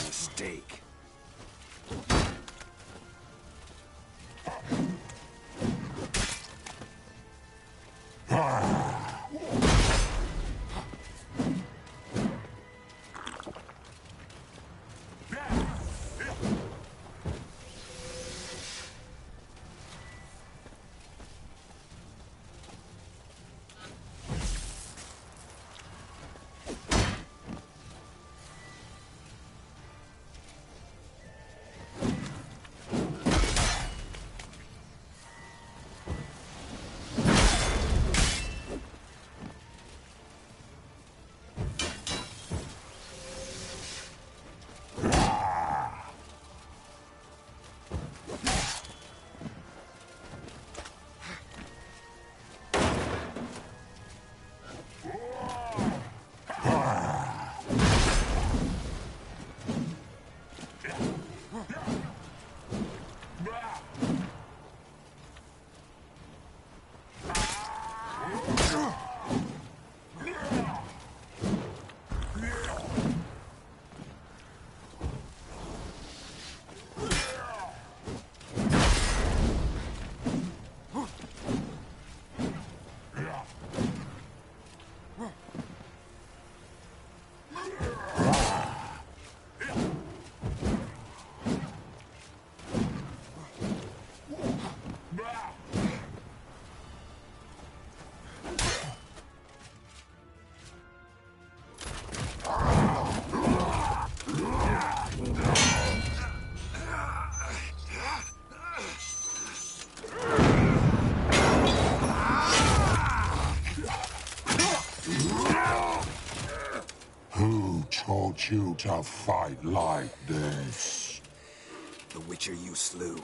Mistake. Who taught you to fight like this? The Witcher you slew.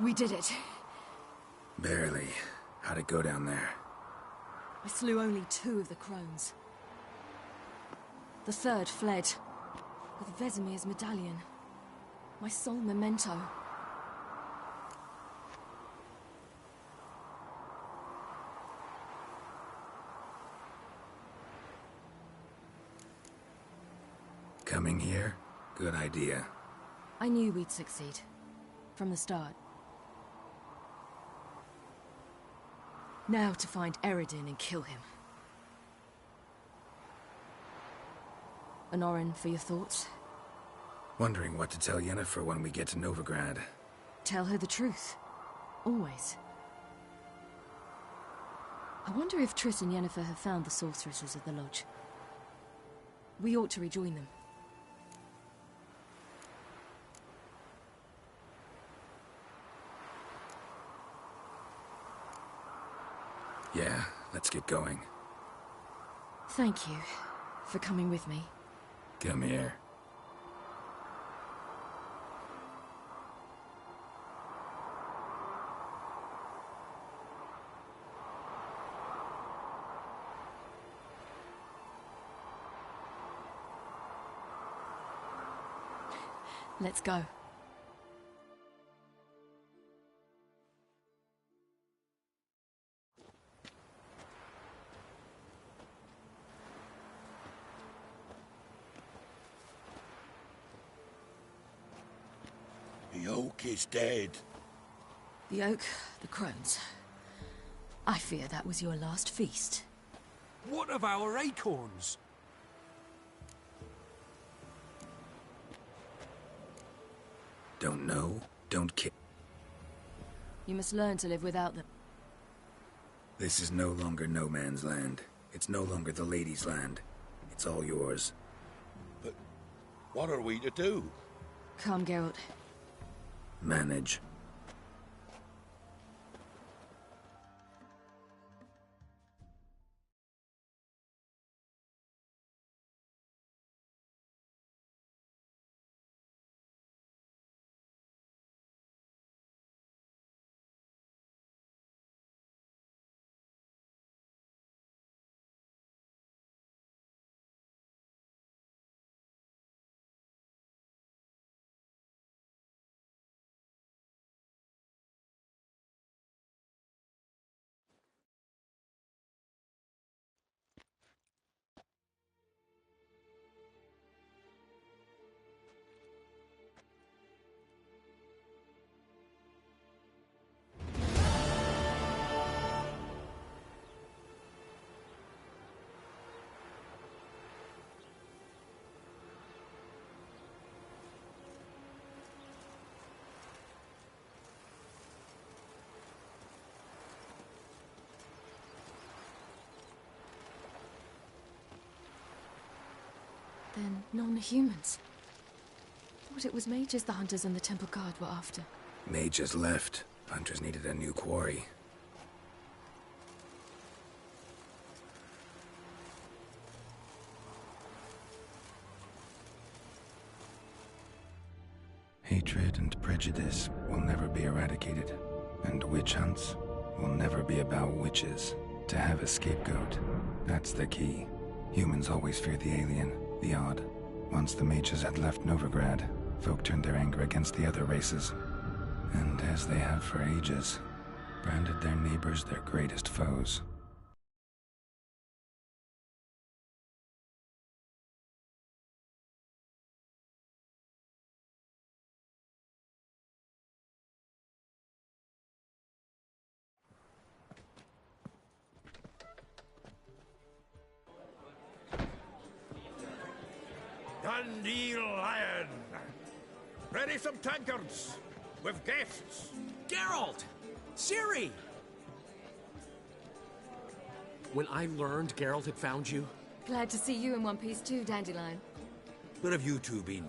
We did it. Barely. How'd it go down there? I slew only 2 of the crones. The 3rd fled, with Vesemir's medallion. My sole memento. Coming here? Good idea. I knew we'd succeed. From the start. Now to find Eredin and kill him. Honorin, for your thoughts? Wondering what to tell Yennefer when we get to Novigrad. Tell her the truth. Always. I wonder if Triss and Yennefer have found the sorceresses of the Lodge. We ought to rejoin them. Yeah, let's get going. Thank you for coming with me. Come here. Let's go. The oak is dead. The oak, the crones. I fear that was your last feast. What of our acorns? Don't know, don't care. You must learn to live without them. This is no longer no man's land. It's no longer the lady's land. It's all yours. But what are we to do? Come, Geralt. Manage. Then non-humans. Thought it was mages the hunters and the temple guard were after. Mages left. Hunters needed a new quarry. Hatred and prejudice will never be eradicated, and witch hunts will never be about witches. To have a scapegoat, that's the key. Humans always fear the alien, the odd. Once the mages had left Novigrad, folk turned their anger against the other races. And as they have for ages, branded their neighbors their greatest foes. Dundee Lion! Ready some tankards! With guests! Geralt! Ciri! When I learned Geralt had found you... Glad to see you in one piece too, Dandelion. Where have you two been?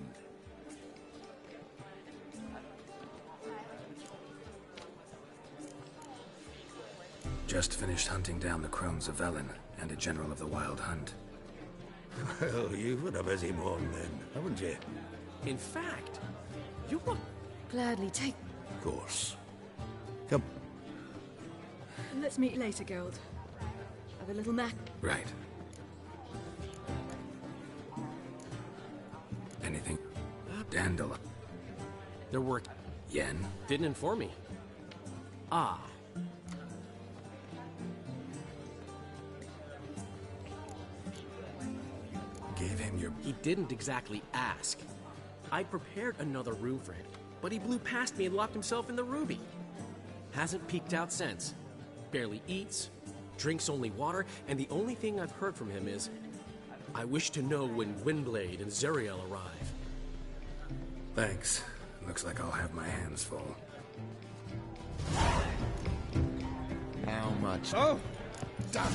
Just finished hunting down the crones of Velen and a general of the Wild Hunt. Well, you've had a busy morning then, haven't you? In fact, you look... Gladly take... Of course. Come. Let's meet later, Geralt. Have a little nap. Right. Anything? Dandelion. They're working. Yen? Didn't inform me. Ah. Gave him your... He didn't exactly ask. I prepared another room for him, but he blew past me and locked himself in the ruby. Hasn't peeked out since. Barely eats, drinks only water, and the only thing I've heard from him is, I wish to know when Windblade and Zeriel arrive. Thanks. Looks like I'll have my hands full. How much? Oh! Damn.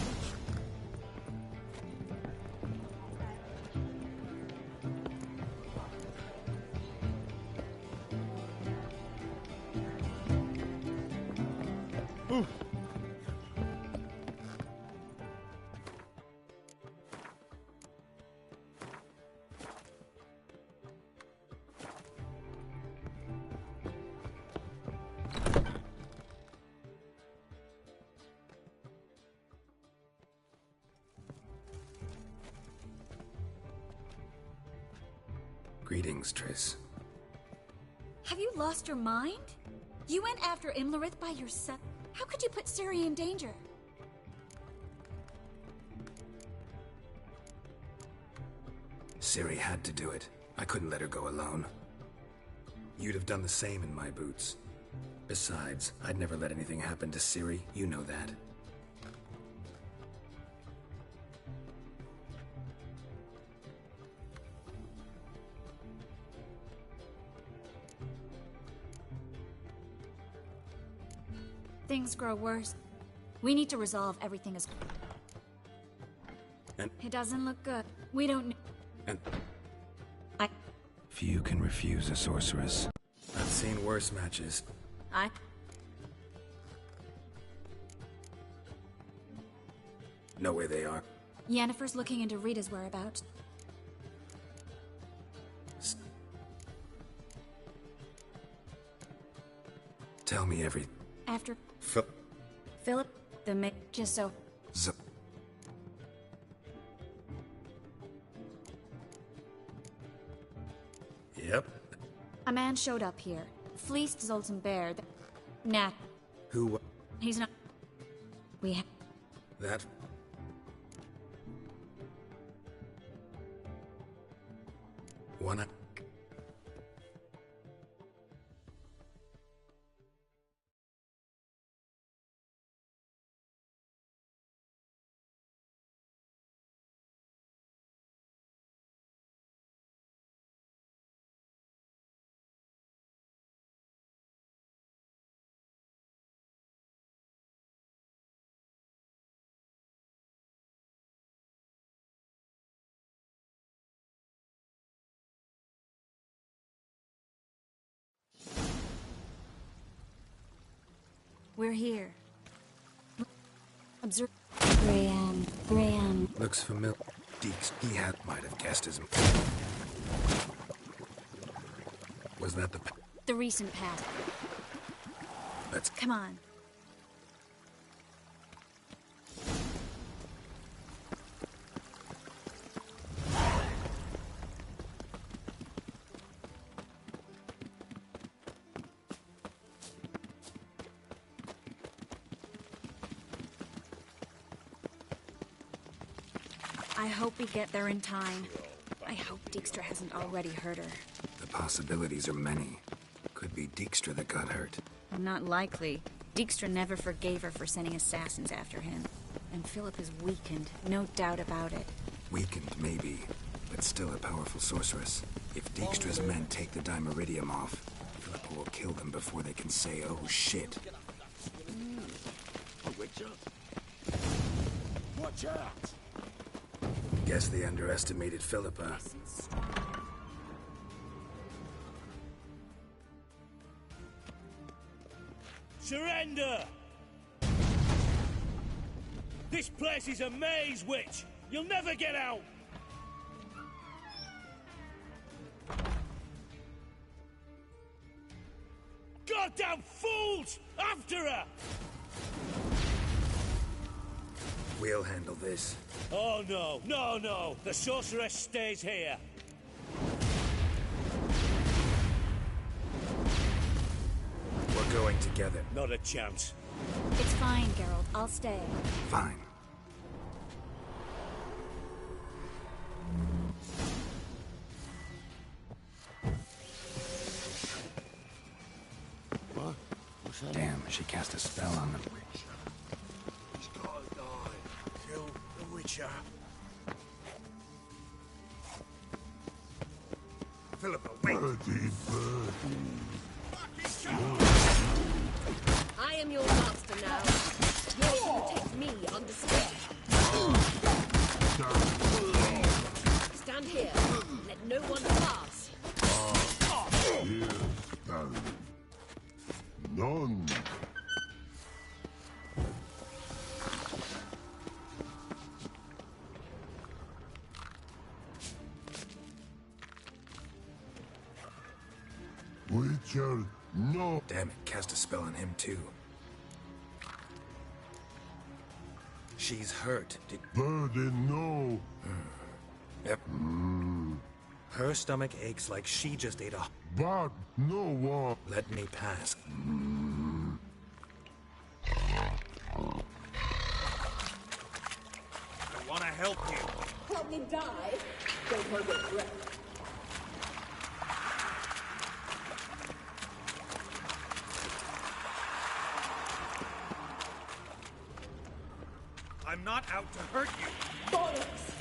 Greetings, Triss. Have you lost your mind? You went after Imlerith by yourself. How could you put Ciri in danger? Ciri had to do it. I couldn't let her go alone. You'd have done the same in my boots. Besides, I'd never let anything happen to Ciri. You know that. Things grow worse. We need to resolve everything as... And... It doesn't look good. We don't... And... I... Few can refuse a sorceress. I've seen worse matches. I... Know where they are. Yennefer's looking into Rita's whereabouts. Tell me everything. After... Philip. Philip, just so... Yep. A man showed up here. Fleeced Zoltan Bear. Nah. Who? He's not... We have... That... One... We're here. Observe... Graham. Looks familiar. Deeks, might have guessed his... Was that the... The recent past. Let's... Come on. I hope we get there in time. I hope Dijkstra hasn't already hurt her. The possibilities are many. Could be Dijkstra that got hurt. Not likely. Dijkstra never forgave her for sending assassins after him. And Philip is weakened, no doubt about it. Weakened, maybe, but still a powerful sorceress. If Dijkstra's men take the Dimeridium off, Philippa will kill them before they can say, oh shit. Watch out! Guess they underestimated Philippa. Surrender! This place is a maze, witch! You'll never get out! God damn Damn fools! After her! We'll handle this. Oh no, no, no! The sorceress stays here. We're going together. Not a chance. It's fine, Geralt. I'll stay. Fine. What? What's that? Damn, she cast a spell on them. He's gotta die. Kill the Witcher. Philippa, wait! I am your master now. Yours will take me, understand? Stand here. Let no one pass. Here stand. None. Witcher, no. Damn it, cast a spell on him too. She's hurt. Burden, no. Yep. Her stomach aches like she just ate a... But no one. Let me pass. I want to help you. Help me die. Don't hold your breath. I'm not out to hurt you. Bollocks!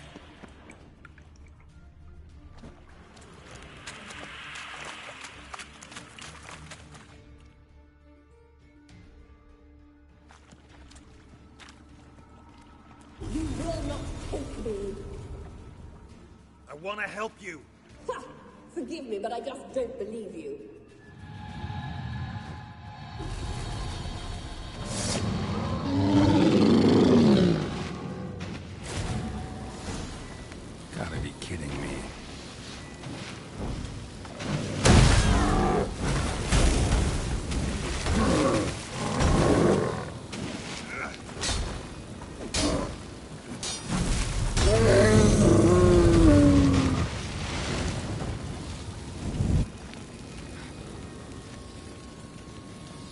You will not take me. I want to help you. Ha! Forgive me, but I just don't believe you. Gotta be kidding me.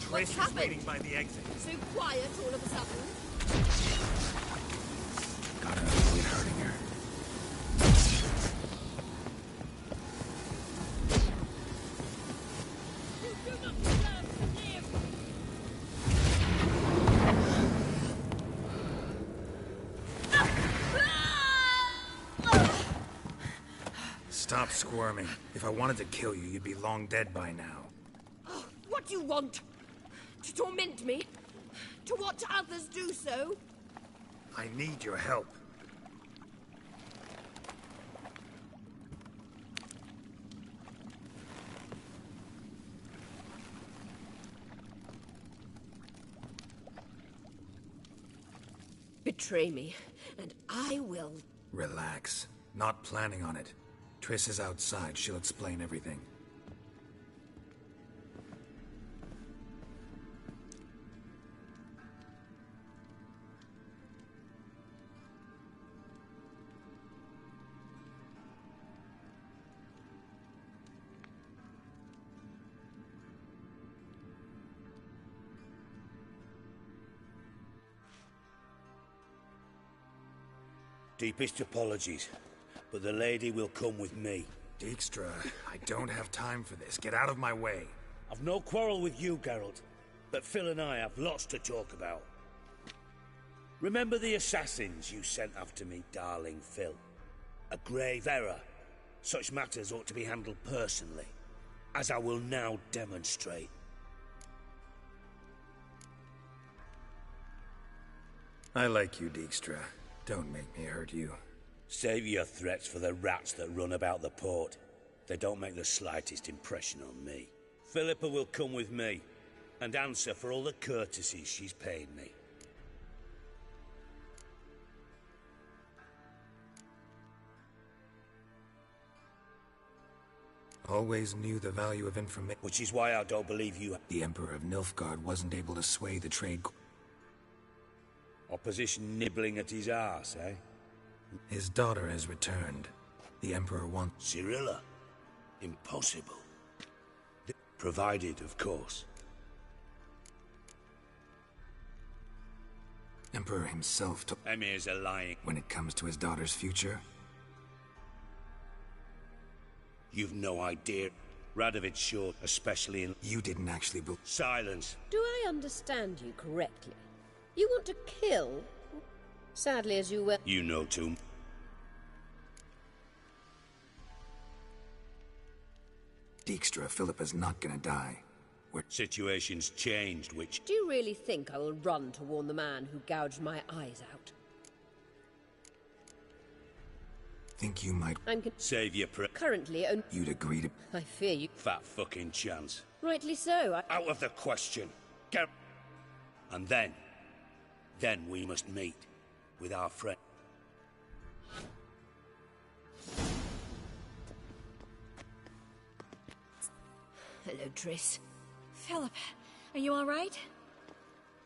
Trace is waiting by the exit. So quiet all of a sudden. Gotta avoid hurting her. You do not deserve to live. Stop squirming. If I wanted to kill you, you'd be long dead by now. Oh, what do you want? To torment me? To watch others do so? I need your help. Betray me, and I will. Relax. Not planning on it. Triss is outside. She'll explain everything. Deepest apologies, but the lady will come with me. Dijkstra, I don't have time for this. Get out of my way. I've no quarrel with you, Geralt, but Phil and I have lots to talk about. Remember the assassins you sent after me, darling Phil? A grave error. Such matters ought to be handled personally, as I will now demonstrate. I like you, Dijkstra. Don't make me hurt you. Save your threats for the rats that run about the port. They don't make the slightest impression on me. Philippa will come with me, and answer for all the courtesies she's paid me. Always knew the value of information. Which is why I don't believe you. The Emperor of Nilfgaard wasn't able to sway the trade. Opposition nibbling at his arse, eh? His daughter has returned. The Emperor wants... Cyrilla? Impossible. Provided, of course. Emperor himself took... Emir's a lying... When it comes to his daughter's future... You've no idea. Radovid's short, especially in... You didn't actually... Silence. Do I understand you correctly? You want to kill? Sadly, as you well... You know too. Dijkstra, Philippa's not gonna die. Situation's changed, which... Do you really think I will run to warn the man who gouged my eyes out? Think you might... Save your Currently, You'd agree to... I fear you... Fat fucking chance. Rightly so, Out of the question. Get... And then we must meet with our friend. Hello, Triss. Philip, are you all right?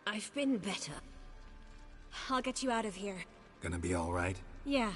I've been better. I'll get you out of here. Gonna be all right? Yeah.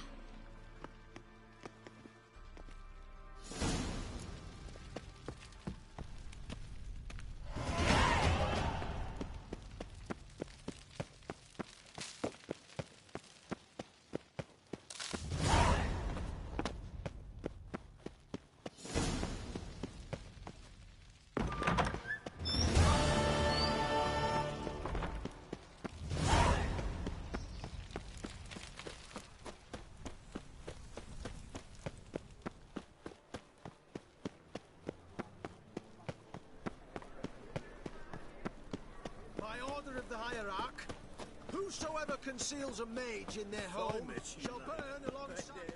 Whosoever conceals a mage in their home shall burn alongside...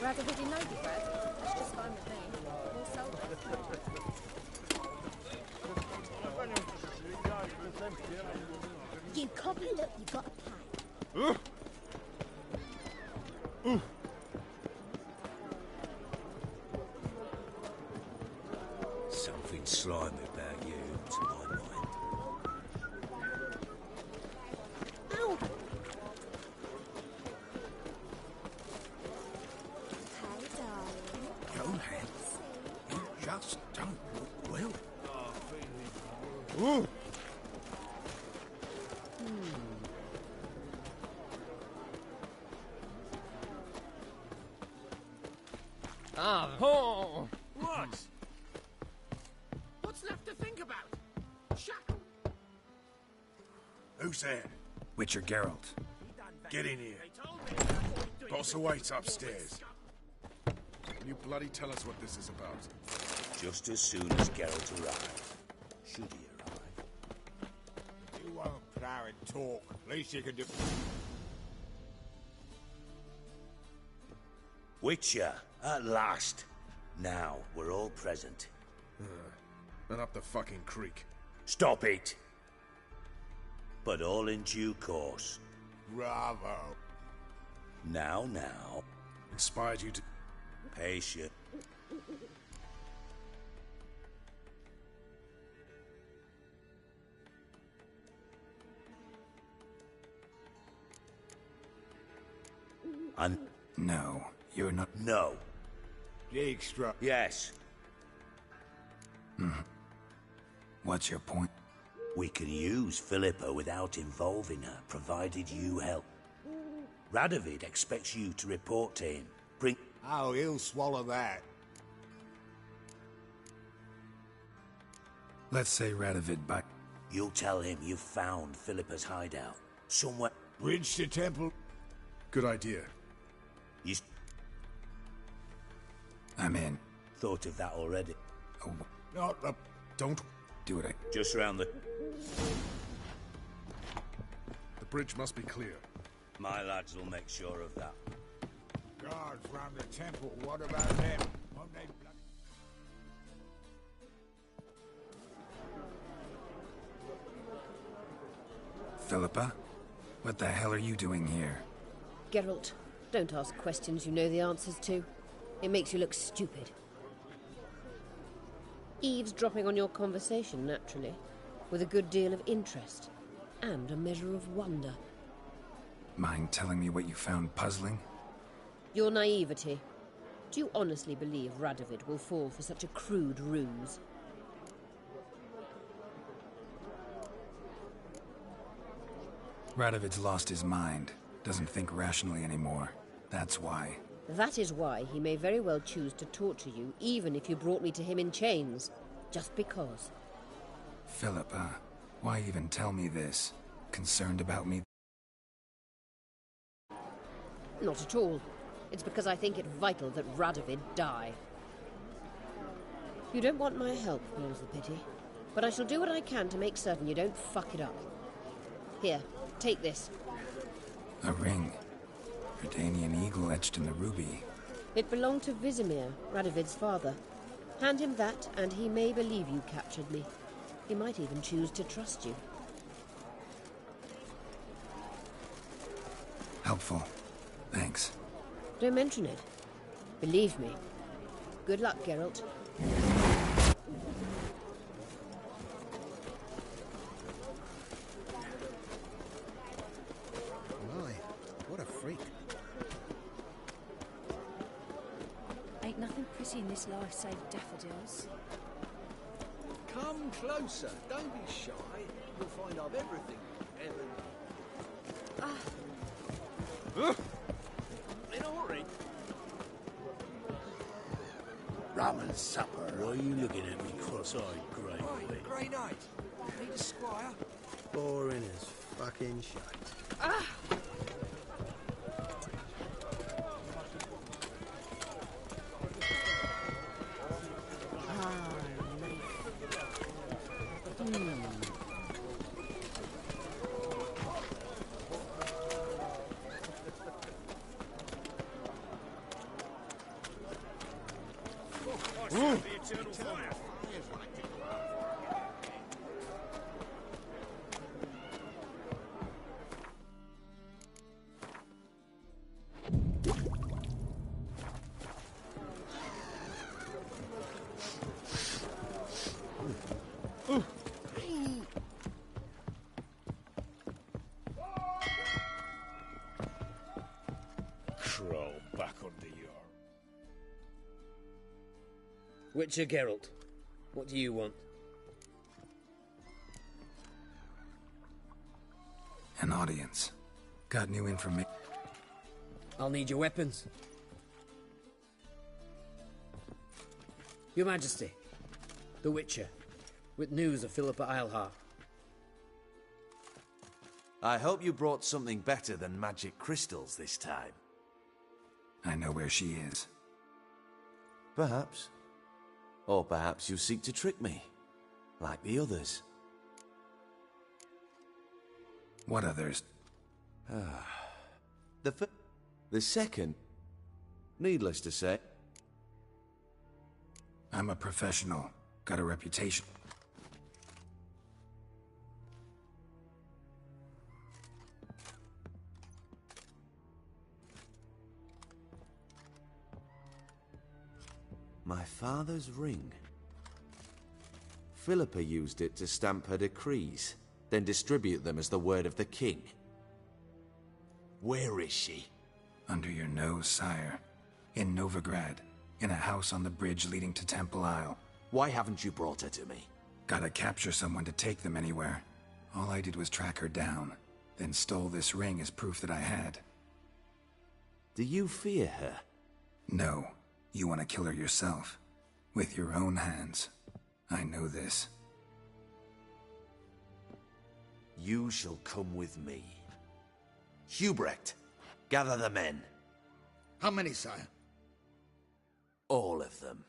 Rather would you know the bread? That's just fine with me. We'll sell You copper, look, you got a pie. Something slimy about you, to my mind. Ow! Johan, you just don't look well. Ooh. Oh! What? What's left to think about? Shut. Who's there? Witcher Geralt. Get in here. Boss awaits upstairs. Can you bloody tell us what this is about? Just as soon as Geralt arrives. Should he arrive? You won't plow and talk. Least you can do... Witcher, at last. Now, we're all present. And up the fucking creek. Stop it! But all in due course. Bravo. Now. Inspired you to... Patient. And... No, you're not... No. Dijkstra. Yes. What's your point? We can use Philippa without involving her, provided you help. Radovid expects you to report to him. Bring... Oh, he'll swallow that. Let's say Radovid back. You'll tell him you've found Philippa's hideout. Somewhere... Bridge to temple. Good idea. You... I'm in. Thought of that already. Oh, Not the... don't do it. Just round the... The bridge must be clear. My lads will make sure of that. Guards round the temple, what about them? Won't they Philippa? What the hell are you doing here? Geralt, don't ask questions you know the answers to. It makes you look stupid. Eavesdropping on your conversation, naturally, with a good deal of interest, and a measure of wonder. Mind telling me what you found puzzling? Your naivety. Do you honestly believe Radovid will fall for such a crude ruse? Radovid's lost his mind. Doesn't think rationally anymore. That's why. That is why he may very well choose to torture you, even if you brought me to him in chains. Just because. Philippa, why even tell me this? Concerned about me? Not at all. It's because I think it vital that Radovid die. You don't want my help, more's the pity. But I shall do what I can to make certain you don't fuck it up. Here, take this. A ring. Redanian eagle etched in the ruby. It belonged to Vizimir, Radovid's father. Hand him that, and he may believe you captured me. He might even choose to trust you. Helpful. Thanks. Don't mention it. Believe me. Good luck, Geralt. My, what a freak. Ain't nothing pretty in this life save daffodils. Come closer. Don't be shy. You'll find I've everything. In a hurry. Rum and supper. Why are you looking at me cross-eyed, Grey? Oi, Grey Knight. Need a squire? Boring as fucking shite. Crawl back under your... Witcher Geralt, what do you want? An audience. Got new information. I'll need your weapons. Your Majesty, the Witcher, with news of Philippa Eilhart. I hope you brought something better than magic crystals this time. I know where she is. Perhaps. Or perhaps you seek to trick me, like the others. What others? The second, needless to say. I'm a professional. Got a reputation. My father's ring. Philippa used it to stamp her decrees, then distribute them as the word of the king. Where is she? Under your nose, sire. In Novigrad. In a house on the bridge leading to Temple Isle. Why haven't you brought her to me? Gotta capture someone to take them anywhere. All I did was track her down, then stole this ring as proof that I had. Do you fear her? No. You want to kill her yourself. With your own hands. I know this. You shall come with me. Hubrecht, gather the men. How many, sire? All of them.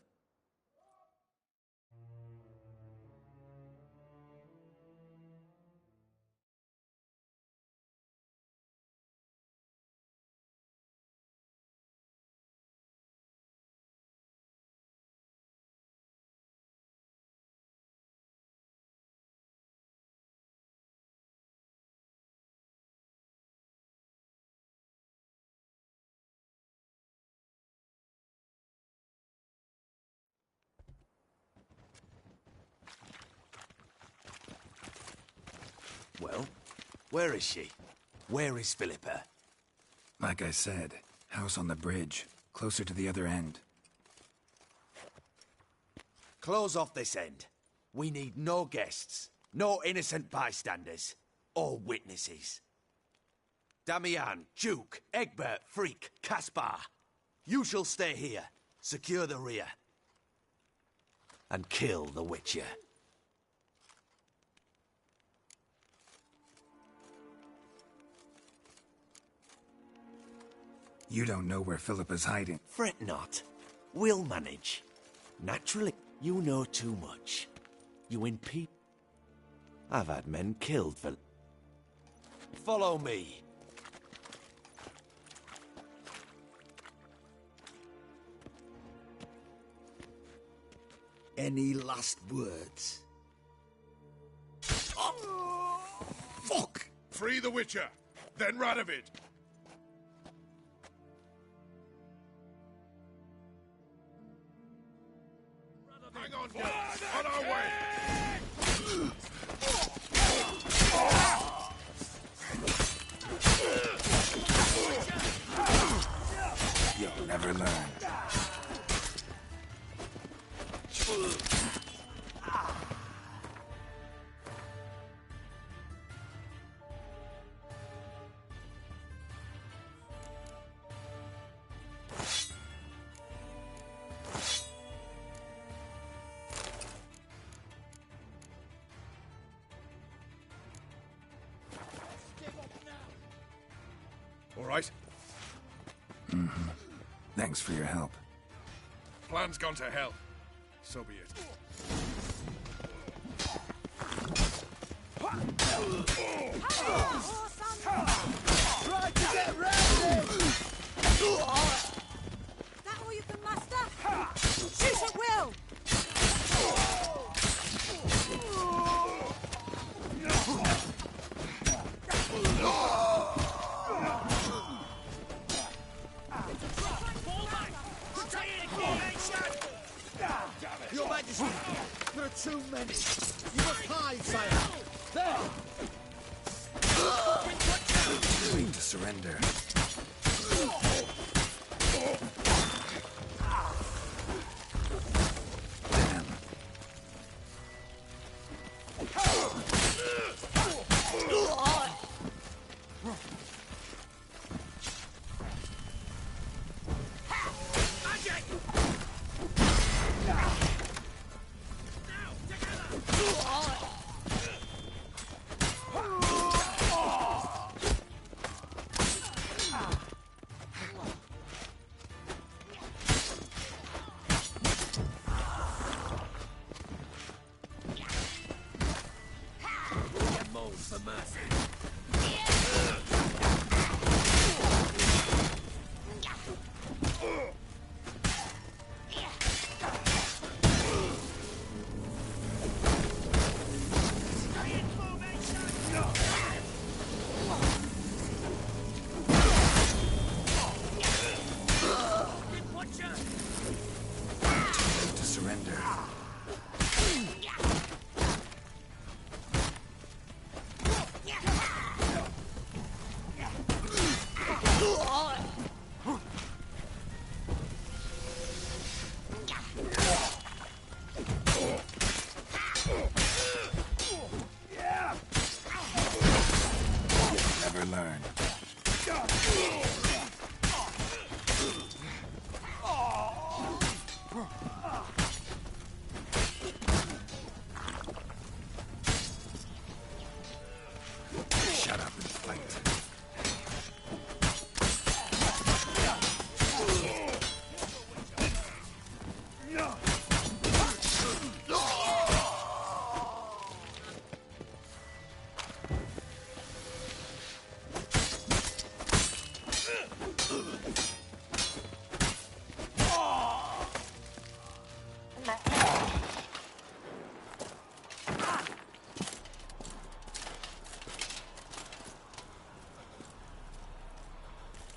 Well, where is she? Where is Philippa? Like I said, house on the bridge, closer to the other end. Close off this end. We need no guests, no innocent bystanders, or witnesses. Damian, Duke, Egbert, Freak, Caspar. You shall stay here, secure the rear, and kill the Witcher. You don't know where Philippa's hiding. Fret not. We'll manage. Naturally, you know too much. You impede. I've had men killed for... Follow me. Any last words? Oh, fuck! Free the Witcher, then Radovid. Hang on, guys. On our way. You'll never learn. All right? Mm-hmm. Thanks for your help. Plan's gone to hell. So be it. Try to get ready! That all you can muster? Shoot at will! Your Majesty, there are too many. You must hide, sire. There! Wait to surrender. Damn.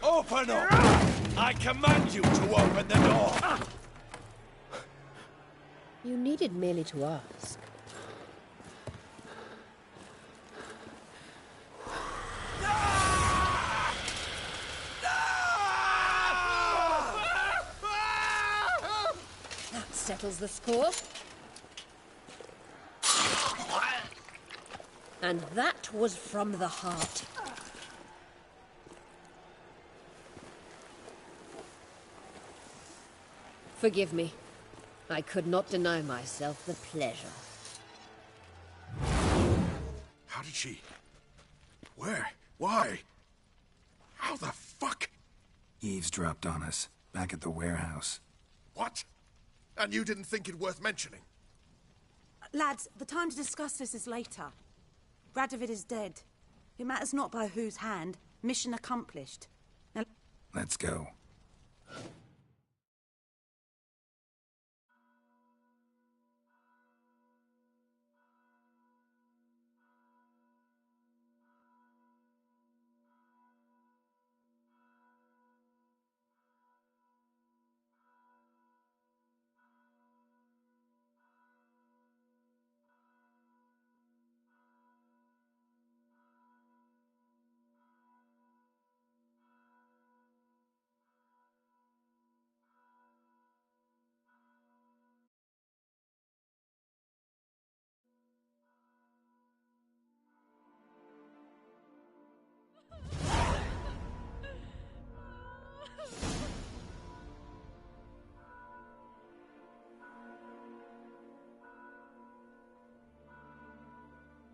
Open up! I command you to open the door! You needed merely to ask. settles the score. And that was from the heart. Forgive me. I could not deny myself the pleasure. How did she... Where? Why? How the fuck? Eavesdropped on us, back at the warehouse. What? And you didn't think it worth mentioning? Lads, the time to discuss this is later. Radovid is dead. It matters not by whose hand. Mission accomplished. Now... Let's go.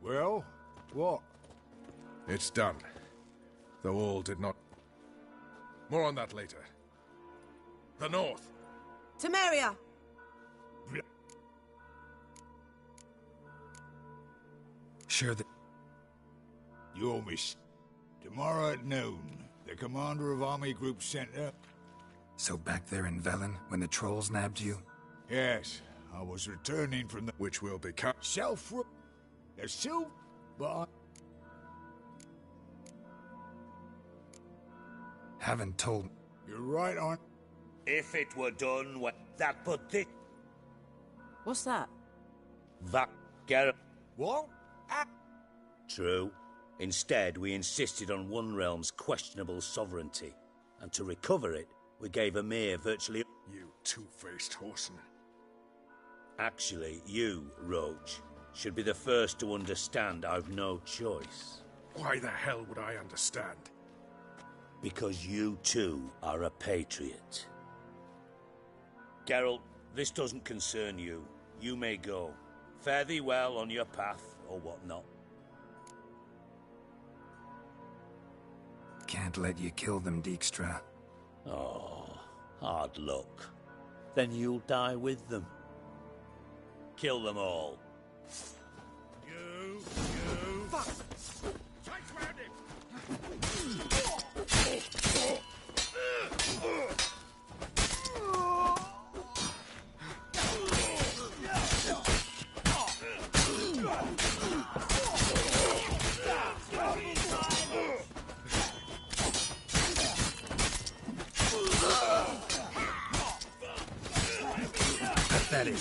Well, what? It's done. Though all did not... More on that later. The North. Temeria! Sure that... You're miss. Tomorrow at noon, the commander of Army Group Center... So back there in Velen, when the trolls nabbed you? Yes, I was returning from the... Which will become... There's still... but... Haven't told... You're right on... If it were done with that pathetic... What's that? That Kaer... What? True. Instead, we insisted on one realm's questionable sovereignty. And to recover it, we gave Emir virtually... You two-faced horseman. Actually, you, Roach, should be the first to understand I've no choice. Why the hell would I understand? Because you too are a patriot. Geralt, this doesn't concern you. You may go. Fare thee well on your path, or whatnot. Can't let you kill them, Dijkstra. Oh, hard luck. Then you'll die with them. Kill them all. You! Fuck! Pathetic.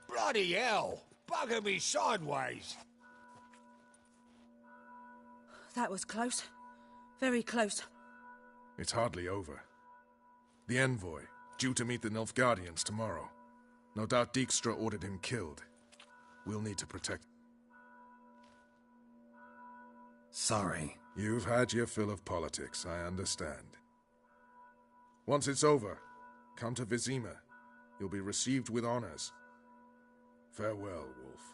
Bloody hell! Bugger me sideways! That was close. Very close. It's hardly over. The envoy, due to meet the Nilfgaardians tomorrow. No doubt Dijkstra ordered him killed. We'll need to protect... Sorry. You've had your fill of politics, I understand. Once it's over, come to Vizima. You'll be received with honors. Farewell, Wolf.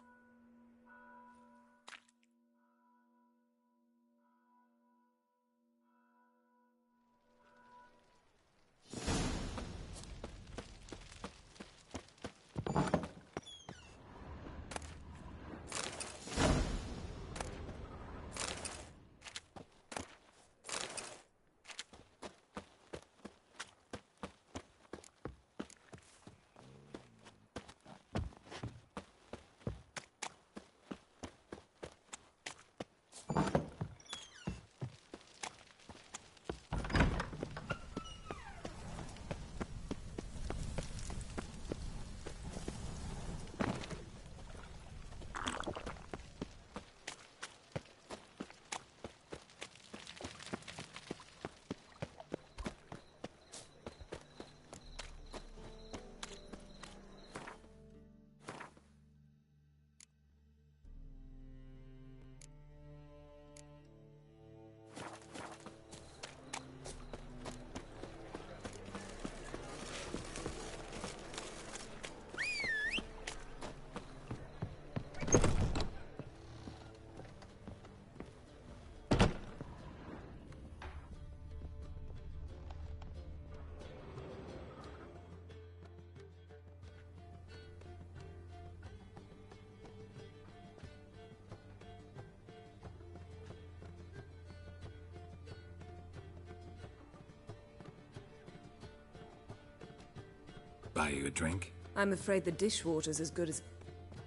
Buy you a drink? I'm afraid the dishwater's as good as...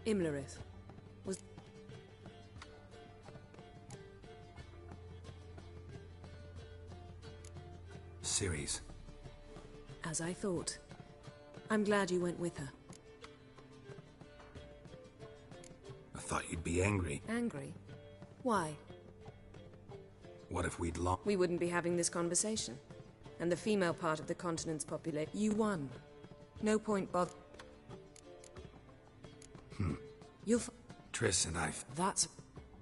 Imlerith. Was... Ceres. As I thought. I'm glad you went with her. I thought you'd be angry. Angry? Why? What if we'd lost? We wouldn't be having this conversation. And the female part of the continent's population... You won. No point bother... You'll Triss and I... That's...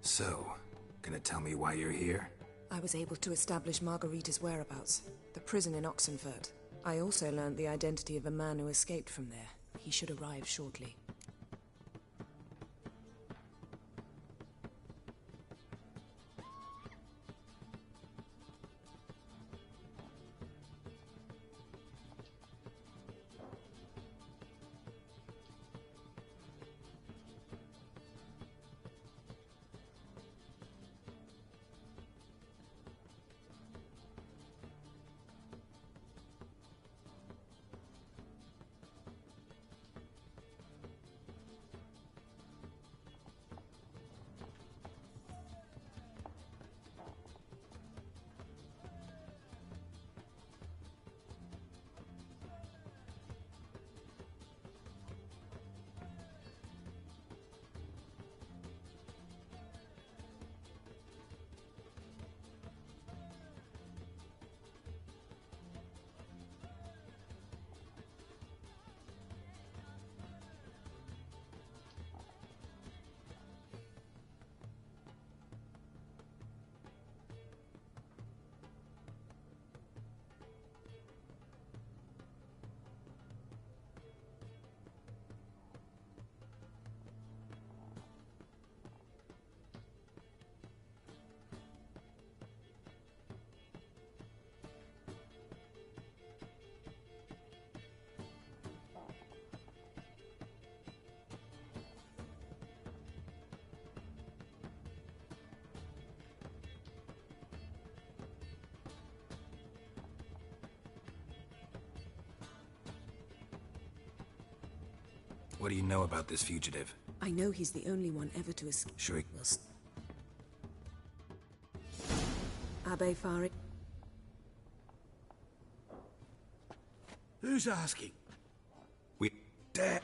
So, gonna tell me why you're here? I was able to establish Margarita's whereabouts. The prison in Oxenfurt. I also learned the identity of a man who escaped from there. He should arrive shortly. What do you know about this fugitive? I know he's the only one ever to escape. Sure. Abbe Farid. Who's asking? We dare.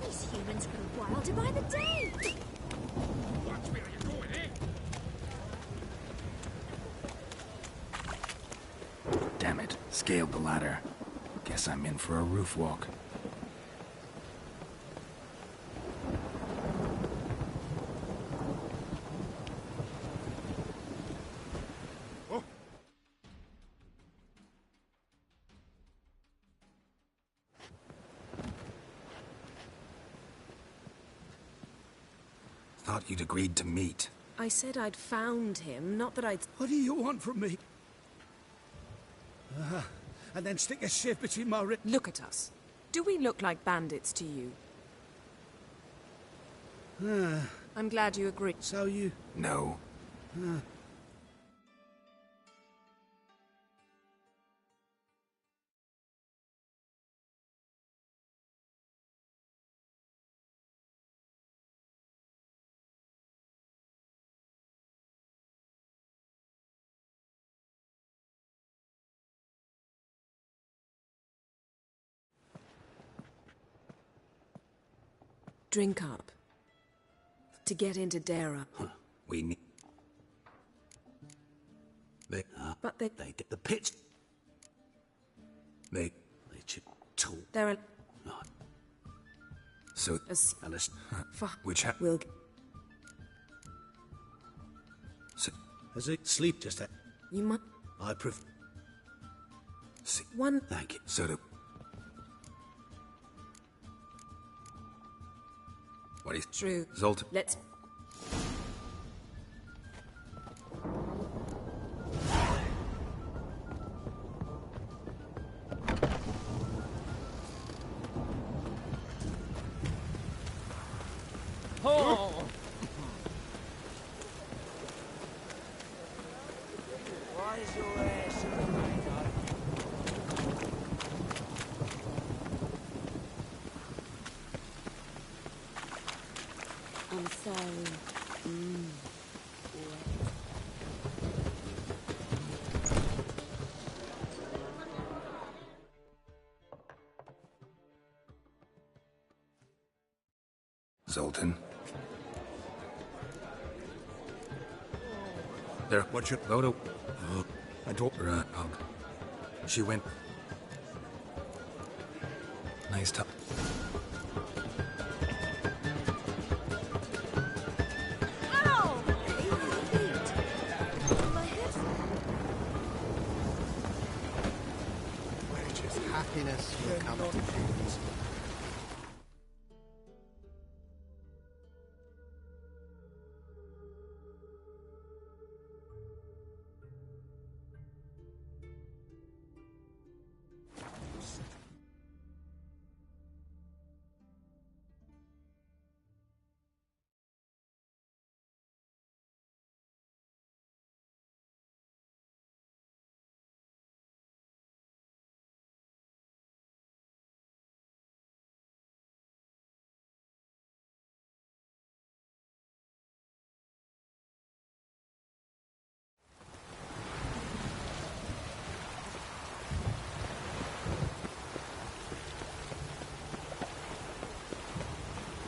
These humans grow wilder by the day! Watch where you're going, eh? Damn it. Scaled the ladder. Guess I'm in for a roof walk. Thought you'd agreed to meet. I said I'd found him, not that I'd... What do you want from me? And then stick a shiv between my ribs. Look at us. Do we look like bandits to you? I'm glad you agree. So you... No. Drink up. To get into Dara. We need... But they... They did the pitch. They should talk. There are... So... Alice. Which will... So... As it sleep just that. You might... I prefer... See... One... Thank you. So do... What is... True. Zolt... Let's... Oh! I'm sorry. Zoltan? There, what you go to? I told her, she went. Nice time. Just happiness will come to humans.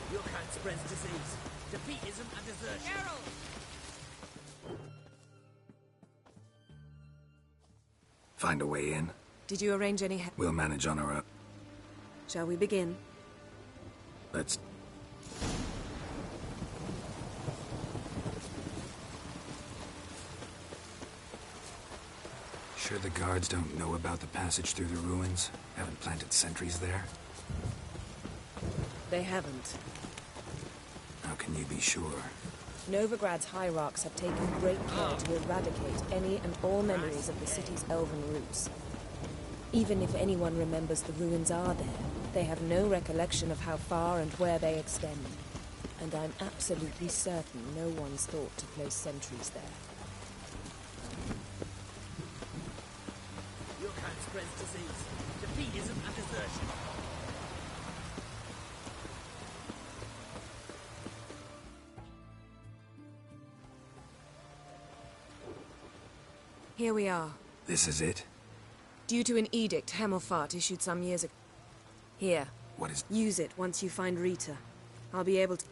Your kind spreads disease. Defeat isn't a desertion. Find a way in. Did you arrange any We'll manage on our own. Shall we begin? Let's... Sure the guards don't know about the passage through the ruins? Haven't planted sentries there? They haven't. How can you be sure? Novigrad's hierarchs have taken great care to eradicate any and all memories of the city's elven roots. Even if anyone remembers the ruins are there, they have no recollection of how far and where they extend. And I'm absolutely certain no one's thought to place sentries there. Your kind spreads disease. Defeat isn't a desertion. Here we are. This is it? Due to an edict Hemelfart issued some years ago. Here. What is... Use it once you find Rita. I'll be able to...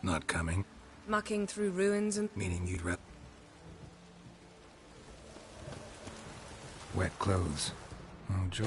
Not coming? Mucking through ruins and... Meaning you'd Wet clothes. Oh, joy.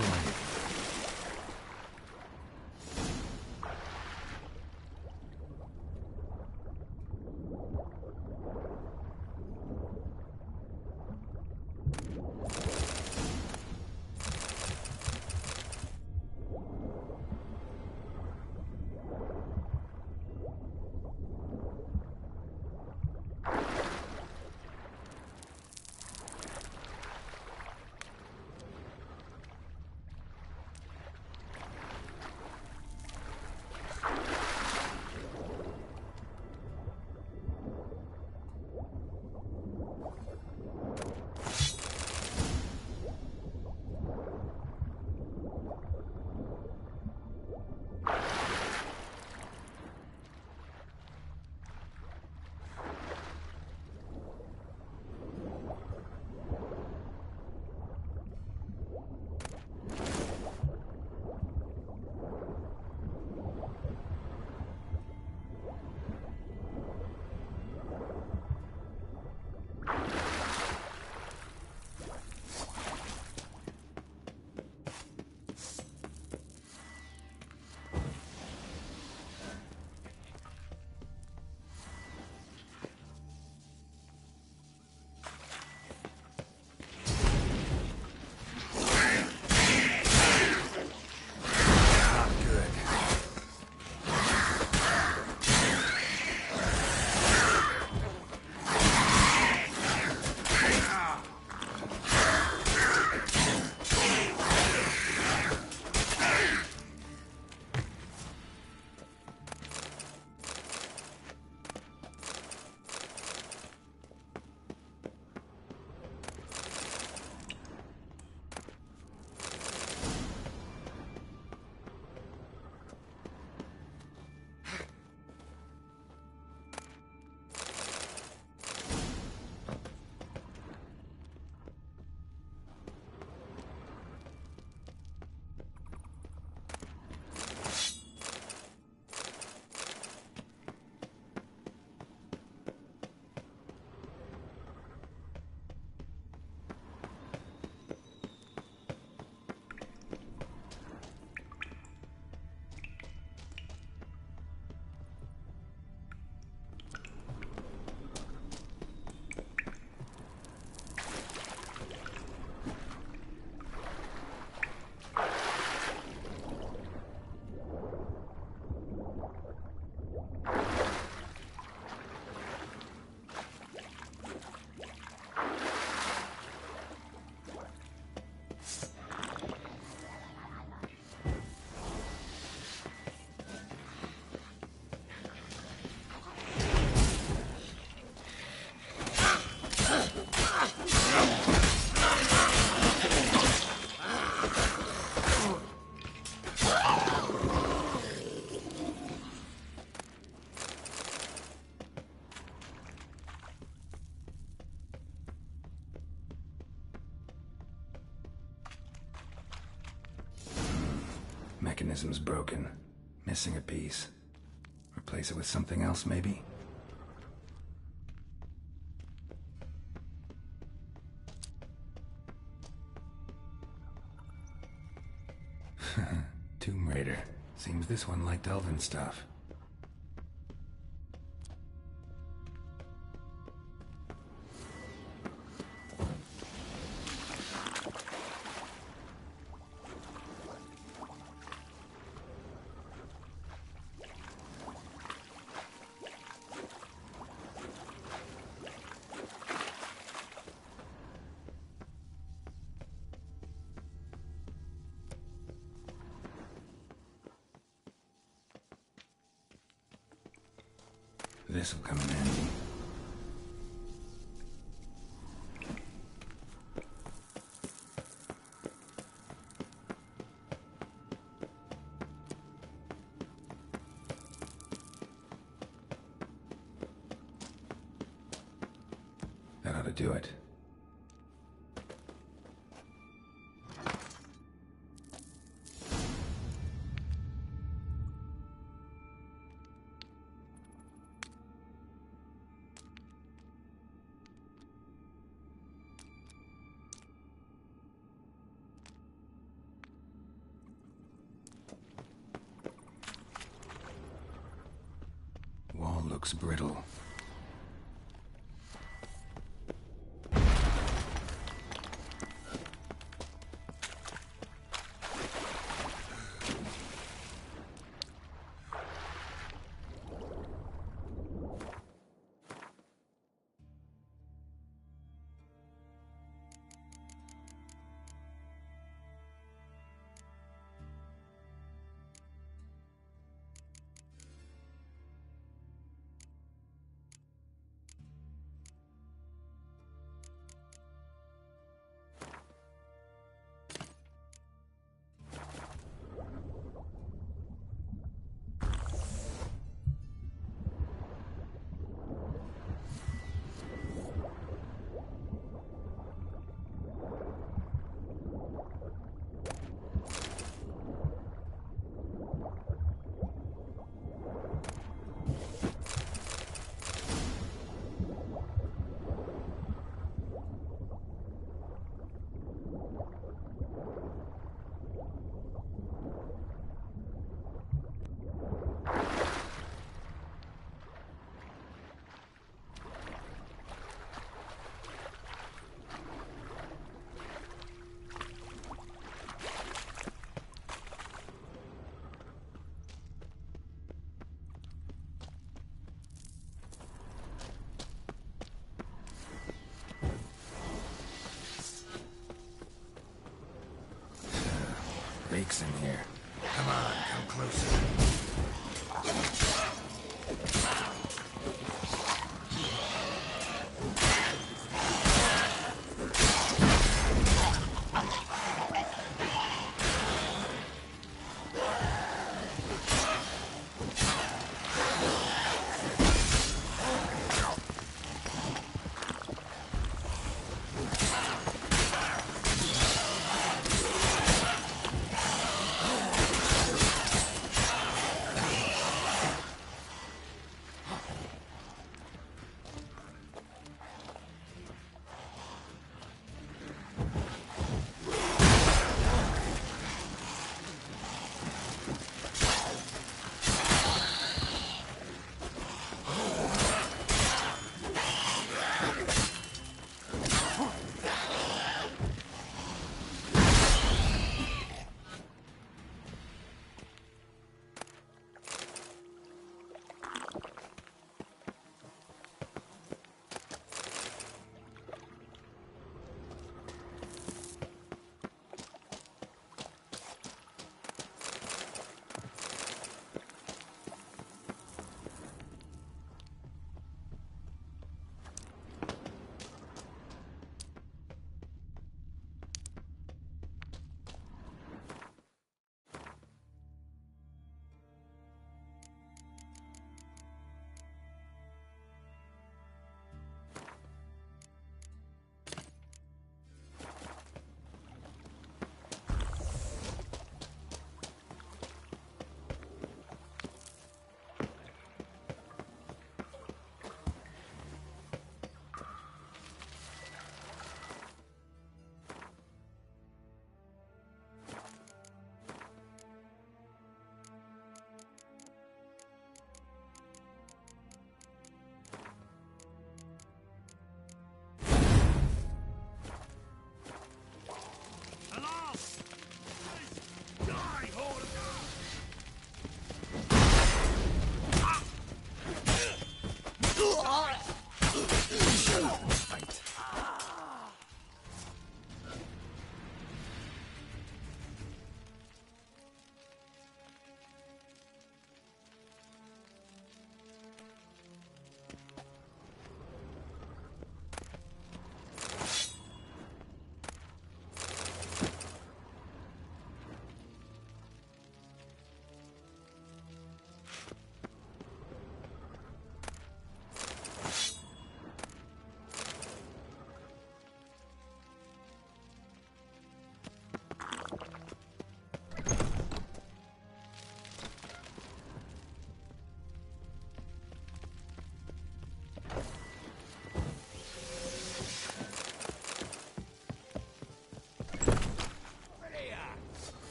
mechanism's broken. Missing a piece. Replace it with something else, maybe? Tomb Raider. Seems this one liked elven stuff. This'll come in handy. That ought to do it. Wall looks brittle.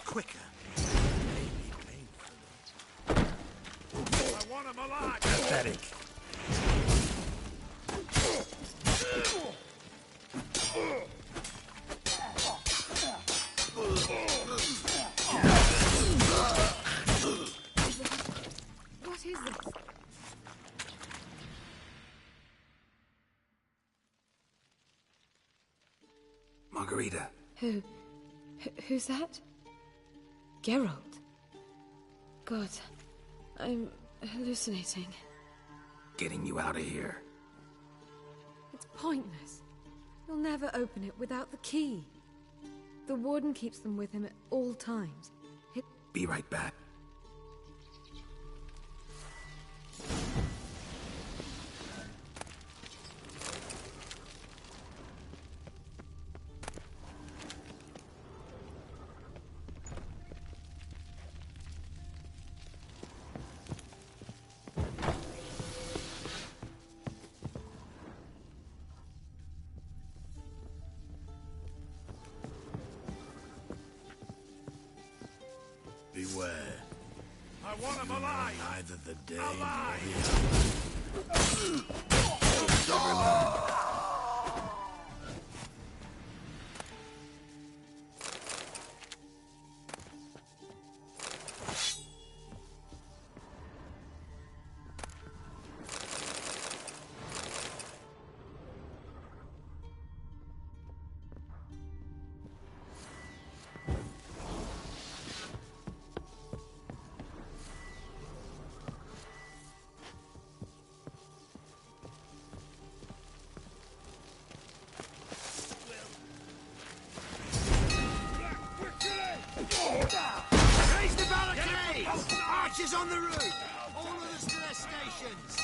Quicker. I want him alive! Pathetic. What is this? Margarita. Who's that? Geralt. God, I'm hallucinating. Getting you out of here. It's pointless. He'll never open it without the key. The warden keeps them with him at all times. Be right back. Beware. I want him alive! Neither the day Alive! nor the hour. Raise the barricade! Archers on the roof! All others to their stations!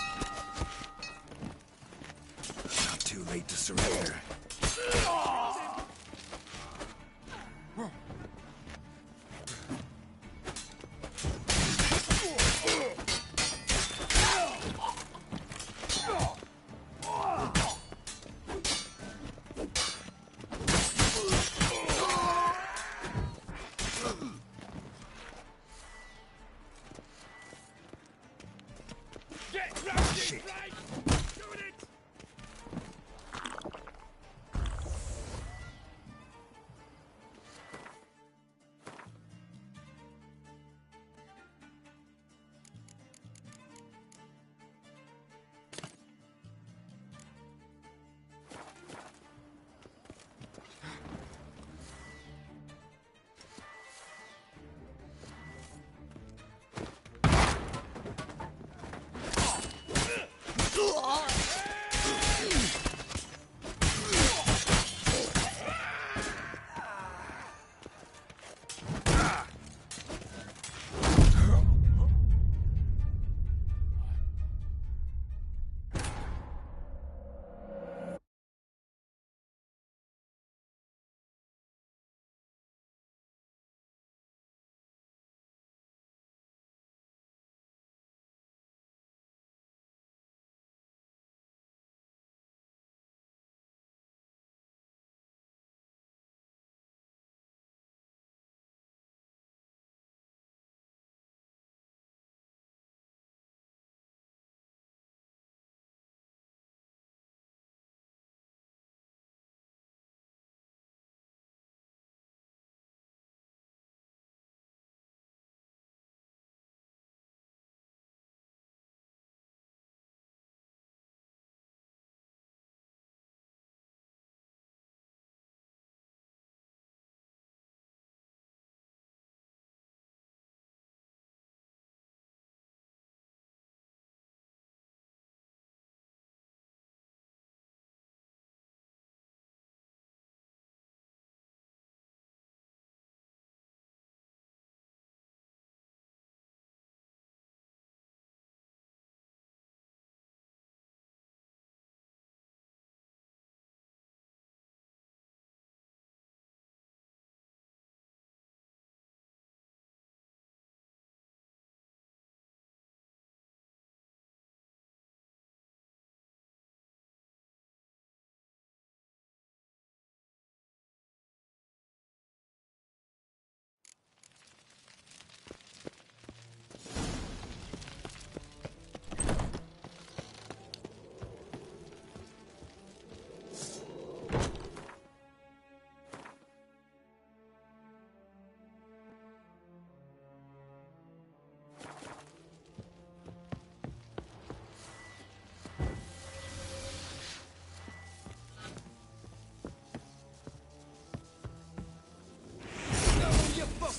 Not too late to surrender. Shit! Doing it!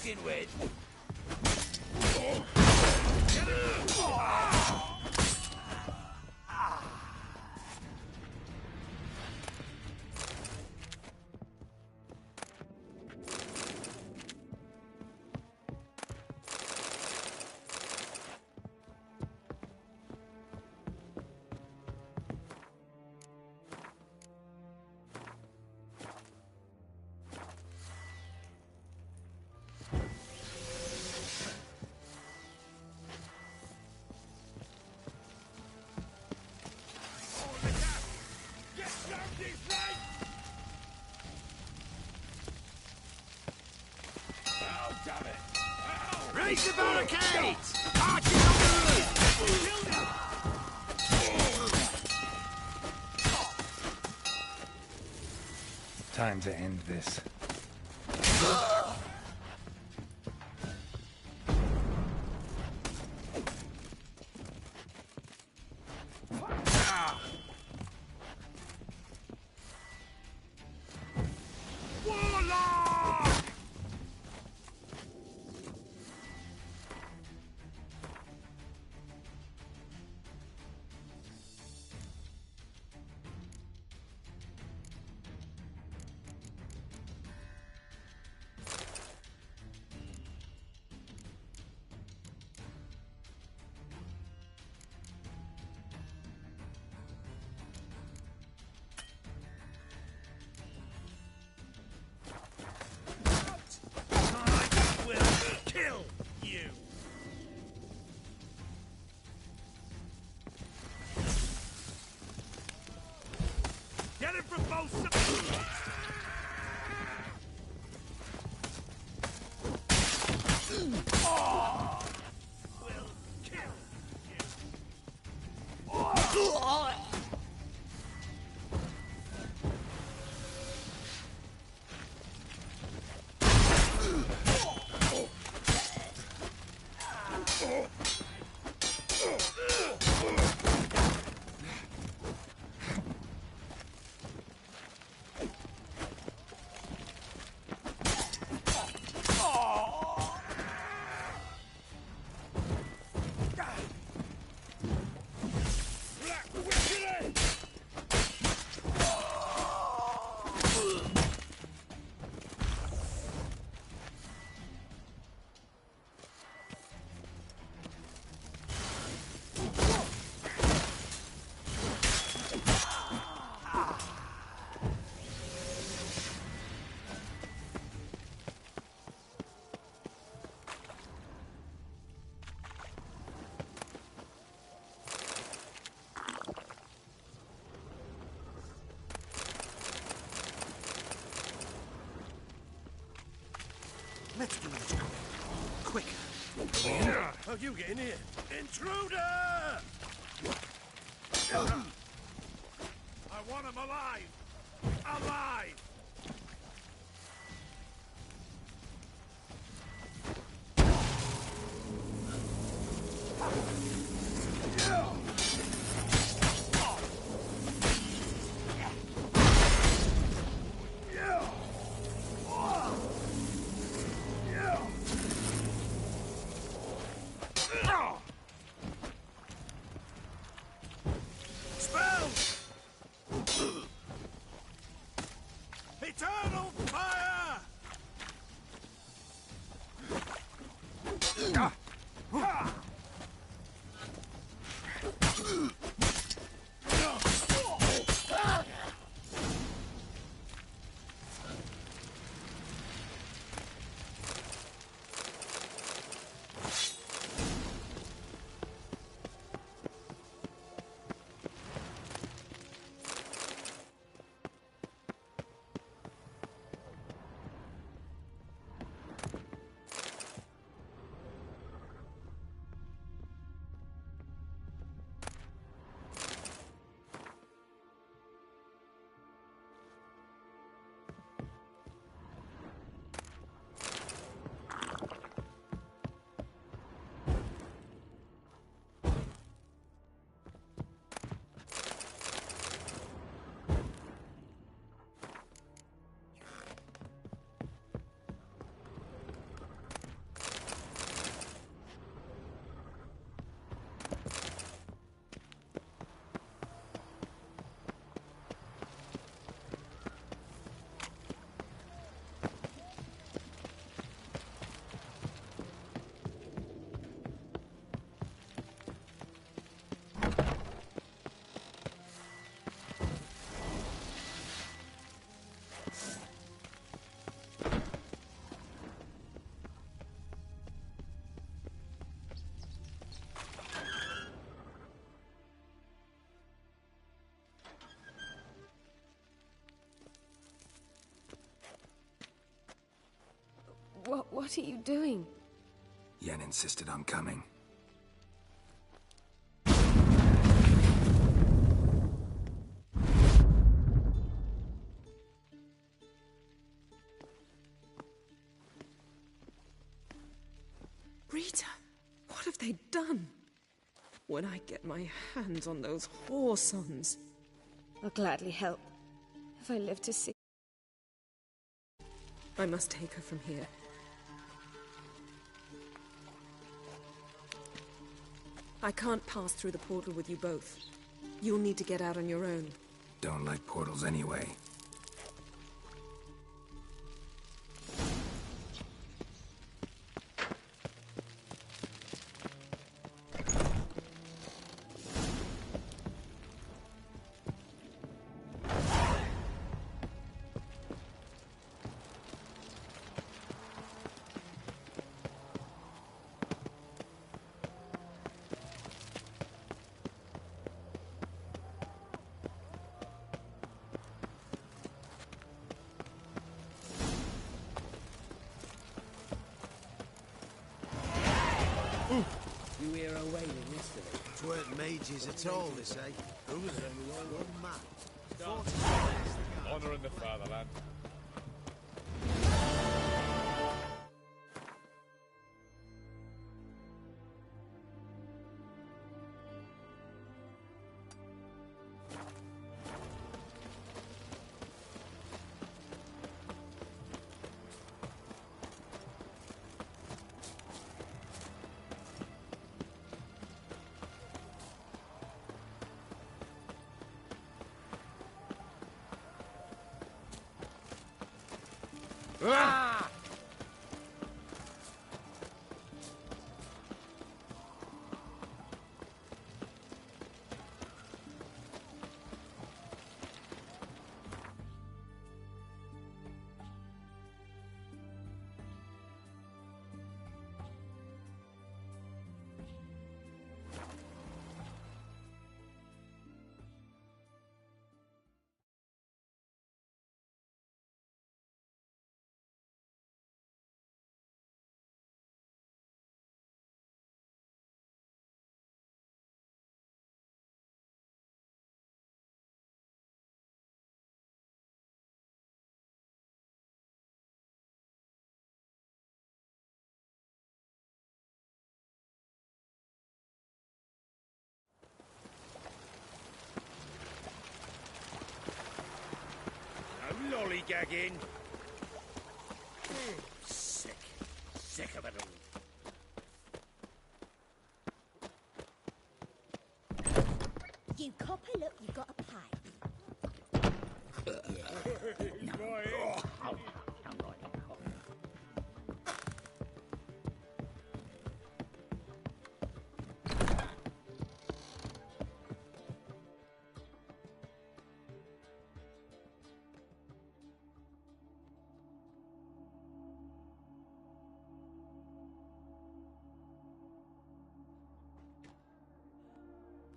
fucking with? Raise the barricades! Archers on the roof! Time to end this. Get it from both sides! Oh! We'll kill you! Let's do this quicker. Oh, you get in here. Intruder! I want him alive! Alive! What are you doing? Yen insisted on coming. Rita, what have they done? When I get my hands on those whore sons. I'll gladly help, if I live to see. I must take her from here. I can't pass through the portal with you both. You'll need to get out on your own. Don't like portals anyway. You hear her wailing yesterday? Tweren't mages at all, they say. Who was it? One man. Honor in the fatherland. Ah! No lollygagging. Sick. Sick of it all. You copper, look, you've got a pipe.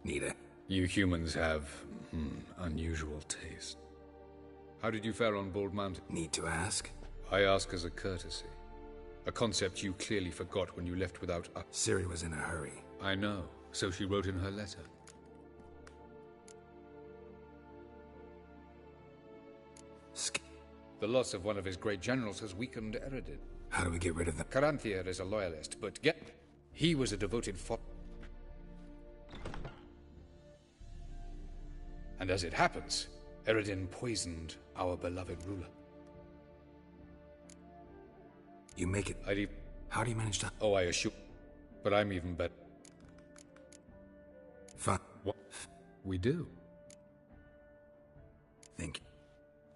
Need You humans have unusual taste. How did you fare on Bald Mountain? Need to ask? I ask as a courtesy. A concept you clearly forgot when you left without a... Ciri was in a hurry. I know, so she wrote in her letter. The loss of one of his great generals has weakened Eredin. How do we get rid of them? Caranthier is a loyalist, but he was a devoted And as it happens, Eredin poisoned our beloved ruler. You make it... How do you manage to... Oh, I assure... But I'm even better. Fine. What? We do. Think.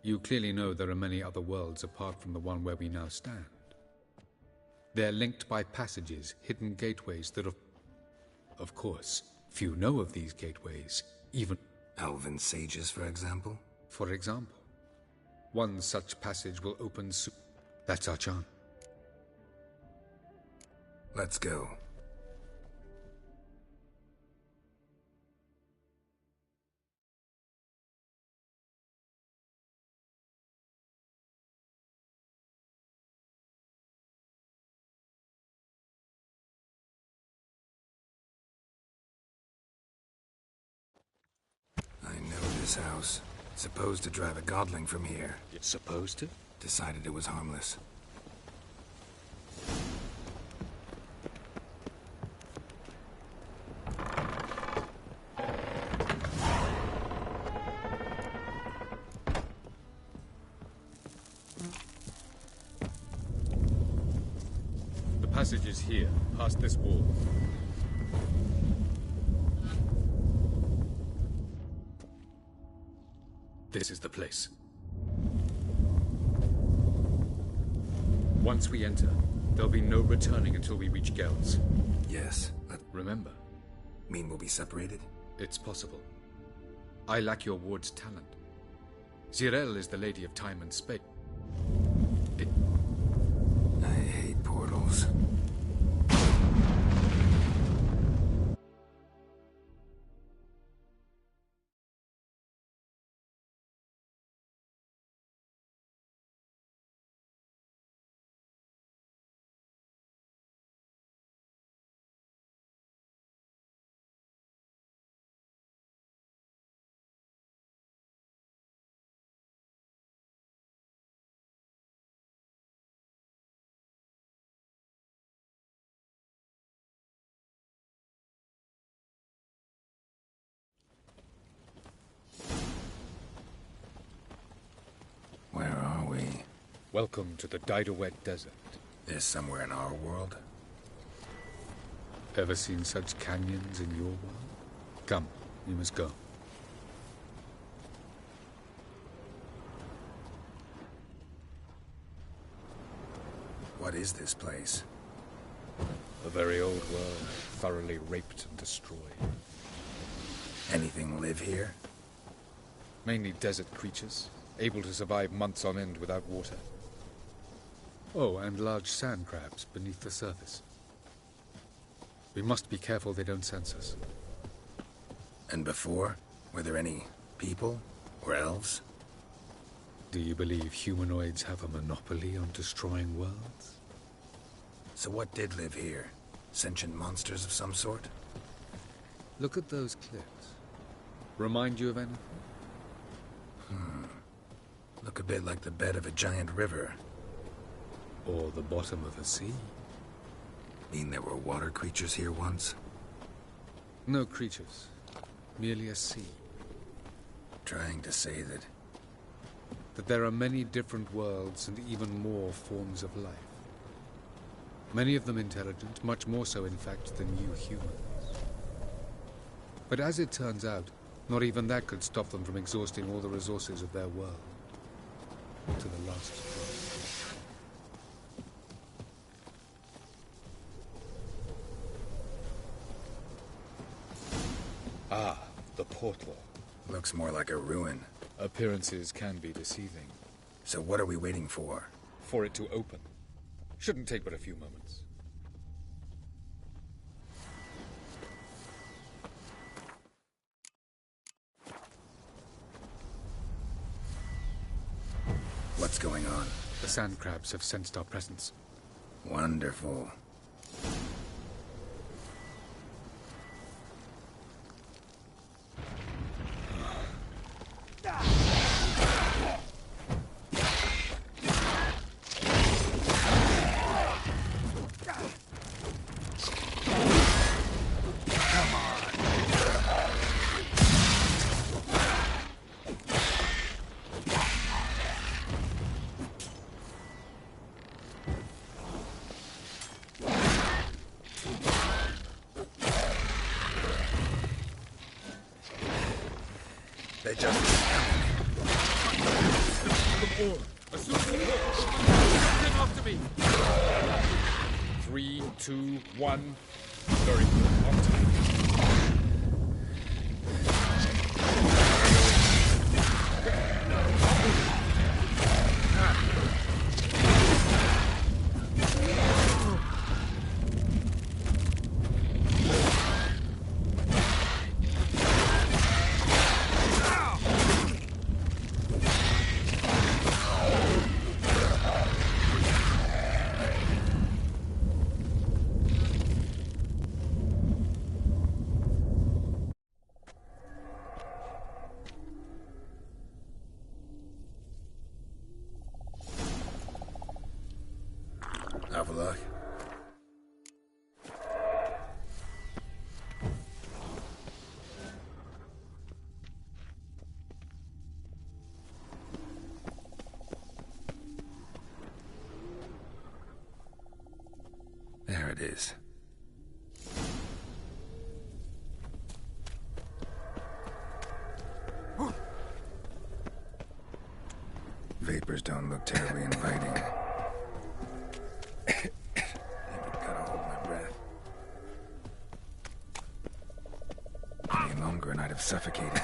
You clearly know there are many other worlds apart from the one where we now stand. They're linked by passages, hidden gateways that are... Of course, few know of these gateways, even... Elven sages, for example? For example. One such passage will open soon. That's our chance. Let's go. this house. Supposed to drive a godling from here. Supposed to? Decided it was harmless. The passage is here, past this wall. This is the place. Once we enter, there'll be no returning until we reach Gel's. Yes, but... Remember. Mean we'll be separated? It's possible. I lack your ward's talent. Zirel is the lady of time and space. I hate portals. Where are we? Welcome to the Didowet Desert. This somewhere in our world? Ever seen such canyons in your world? Come, you must go. What is this place? A very old world, thoroughly raped and destroyed. Anything live here? Mainly desert creatures, able to survive months on end without water. Oh, and large sand crabs beneath the surface. We must be careful they don't sense us. And before? Were there any people? Or elves? Do you believe humanoids have a monopoly on destroying worlds? So what did live here? Sentient monsters of some sort? Look at those cliffs. Remind you of anything? Look a bit like the bed of a giant river. Or the bottom of a sea. Mean there were water creatures here once? No creatures. Merely a sea. Trying to say that there are many different worlds and even more forms of life. Many of them intelligent, much more so in fact than you humans. But as it turns out, not even that could stop them from exhausting all the resources of their world. To the last drop. Ah, the portal. Looks more like a ruin. Appearances can be deceiving. So what are we waiting for? For it to open. Shouldn't take but a few moments. What's going on? The sand crabs have sensed our presence. Wonderful. They just... After me! 3, 2, 1. Very good. On time. Have a look. There it is. Vapors don't look terribly inviting. Damn it, gotta hold my breath. Any longer and I'd have suffocated.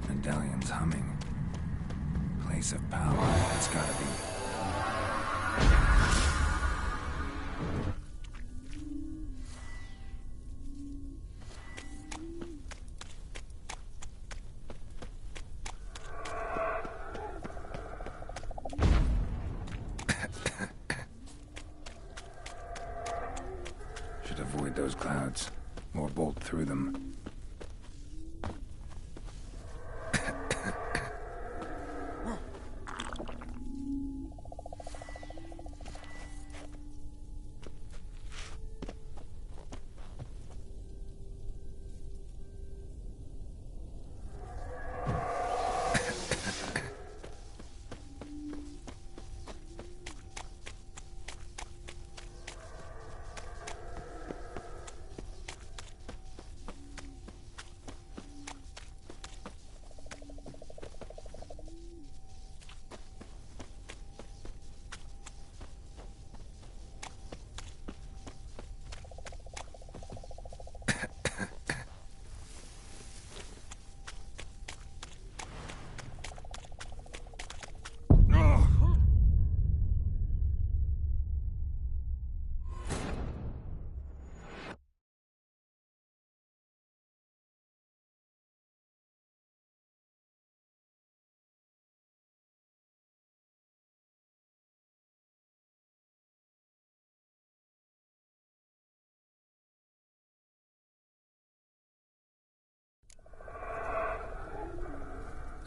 Medallion's humming. Place of power, it's gotta be. Should avoid those clouds, or bolt through them.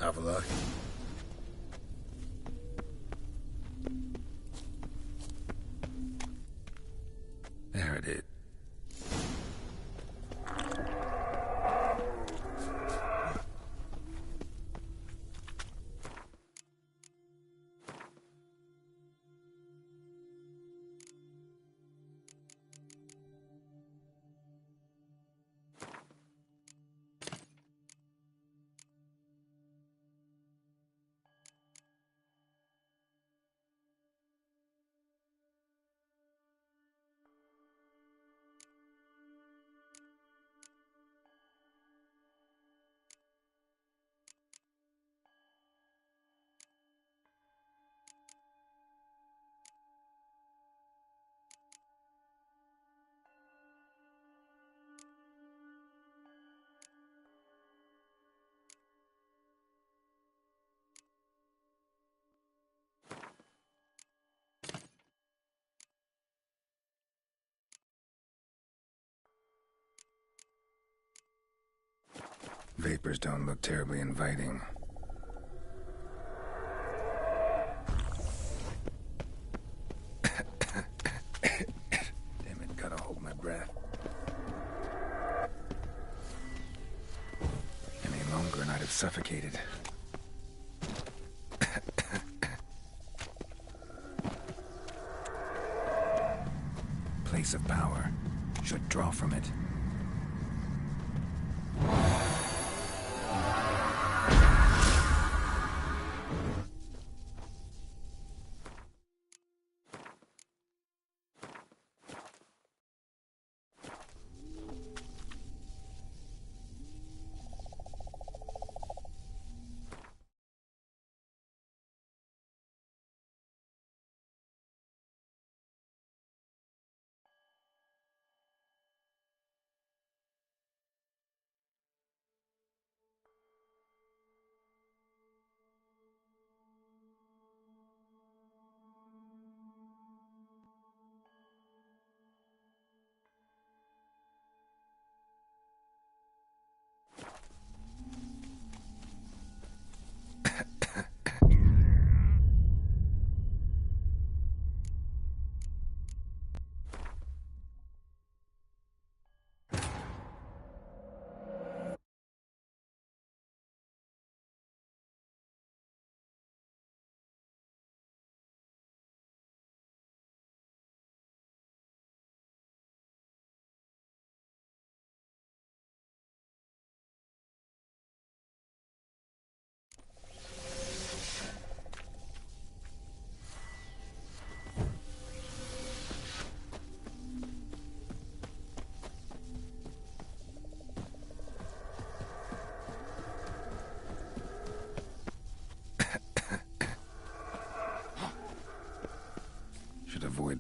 Have a look. There it is. Vapors don't look terribly inviting. Damn it, gotta hold my breath. Any longer and I'd have suffocated. Place of power. Should draw from it.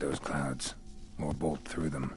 those clouds, or bolt through them.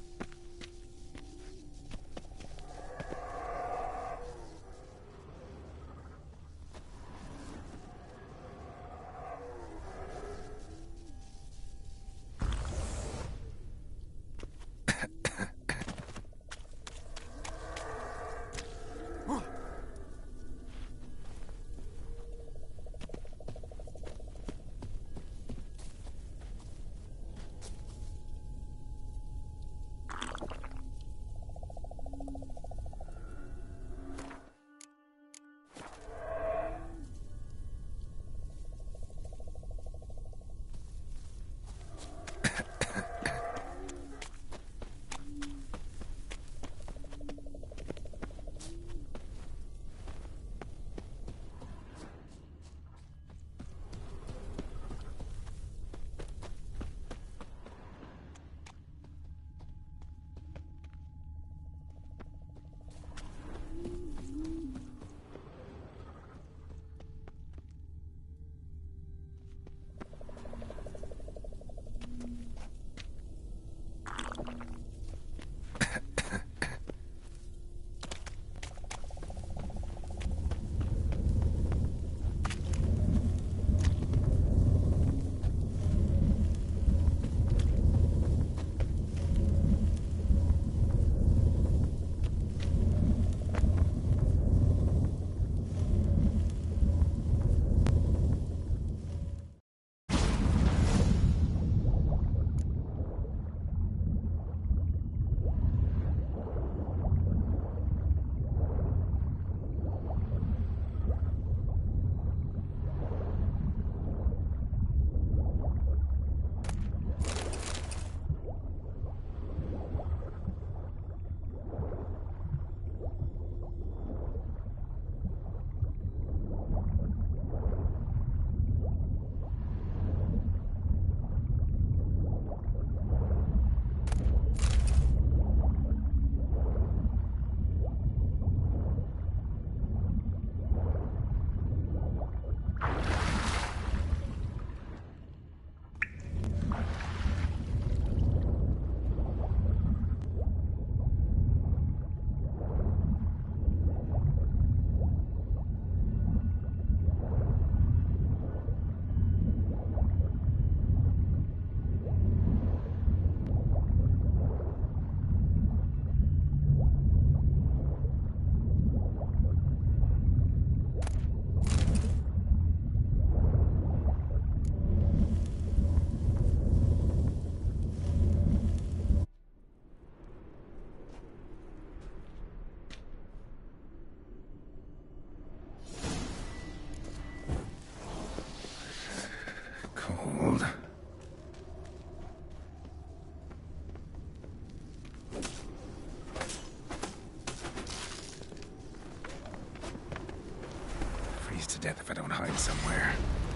To death if I don't hide somewhere.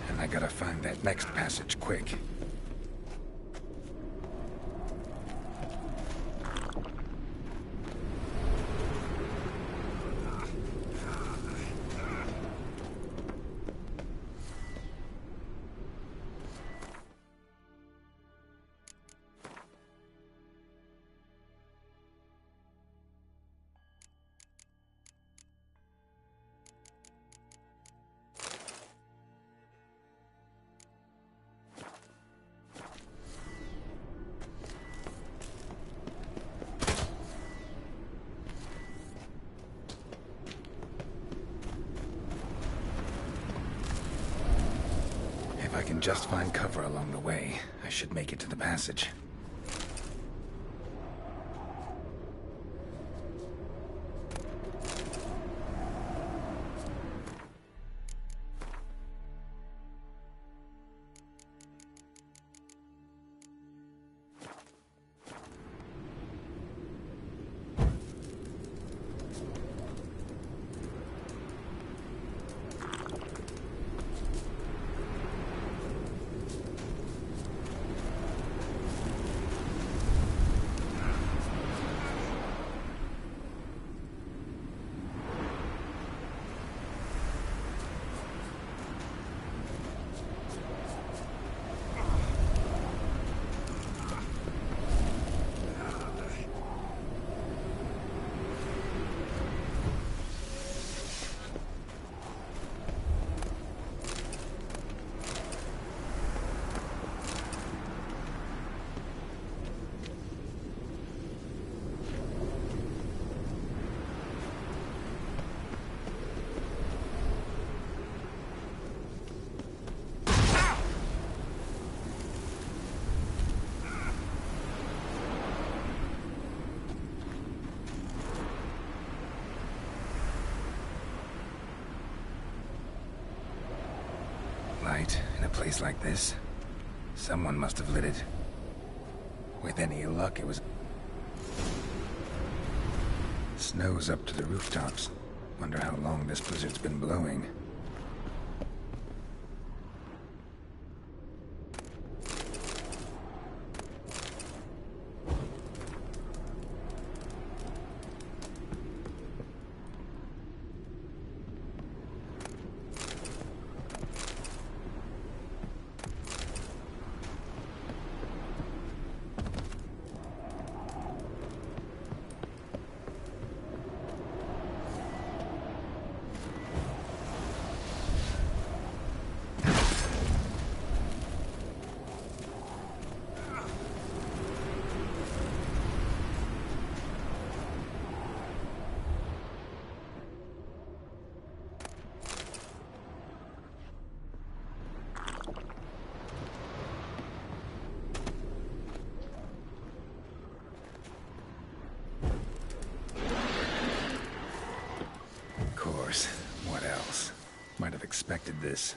And I gotta find that next passage quick. If I can just find cover along the way, I should make it to the passage. light in a place like this? Someone must have lit it. With any luck, it was... Snow's up to the rooftops. Wonder how long this blizzard's been blowing. What else? Might have expected this.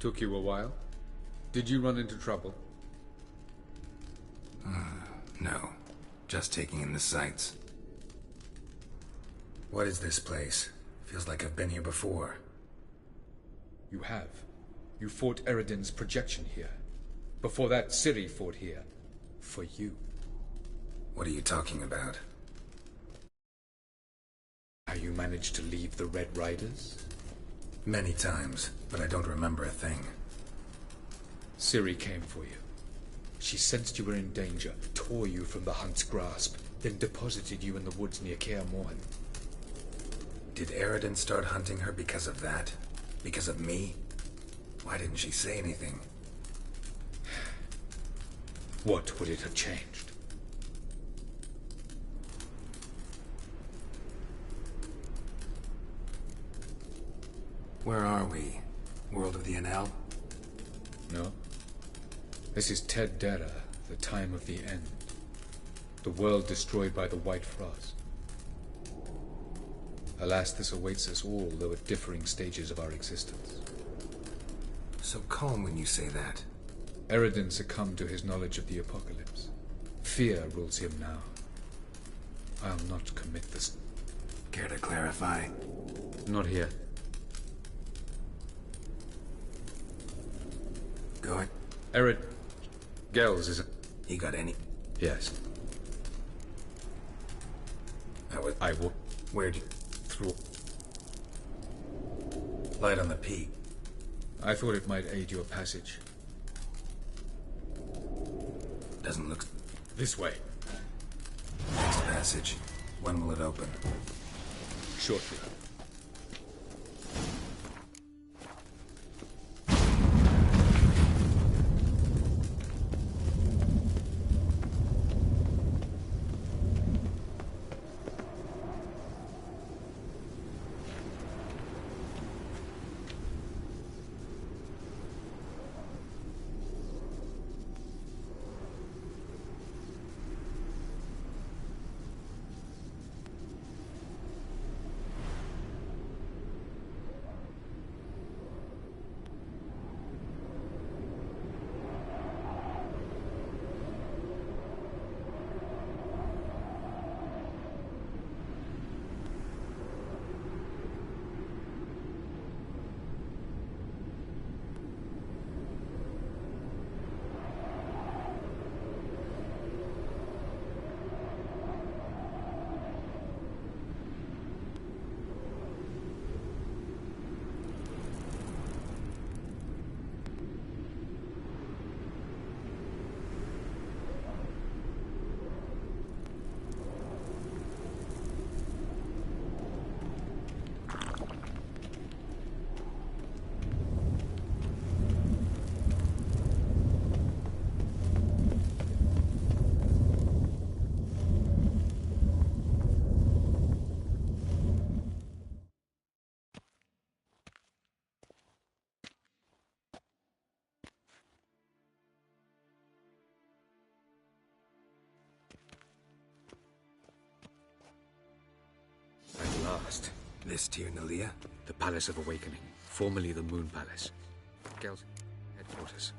Took you a while? Did you run into trouble? No. Just taking in the sights. What is this place? Feels like I've been here before. You have. You fought Eredin's projection here. Before that, Ciri fought here. For you. What are you talking about? How you managed to leave the Red Riders? Many times, but I don't remember a thing. Ciri came for you. She sensed you were in danger, tore you from the Hunt's grasp, then deposited you in the woods near Kaer Morhen. Did Eredin start hunting her because of that? Because of me? Why didn't she say anything? What would it have changed? Where are we? World of the Enel? No. This is Ted Dera, the time of the end. The world destroyed by the White Frost. Alas, this awaits us all, though at differing stages of our existence. So calm when you say that. Eredin succumbed to his knowledge of the apocalypse. Fear rules him now. I'll not commit this. Care to clarify? Not here. Go ahead. Ered... Gels is... You got any? Yes. I will... Where'd you... Through... Light on the peak. I thought it might aid your passage. Doesn't look... This way. Next passage. When will it open? Shortly. At last. This Tir Nalia? The Palace of Awakening, formerly the Moon Palace. Gel's headquarters.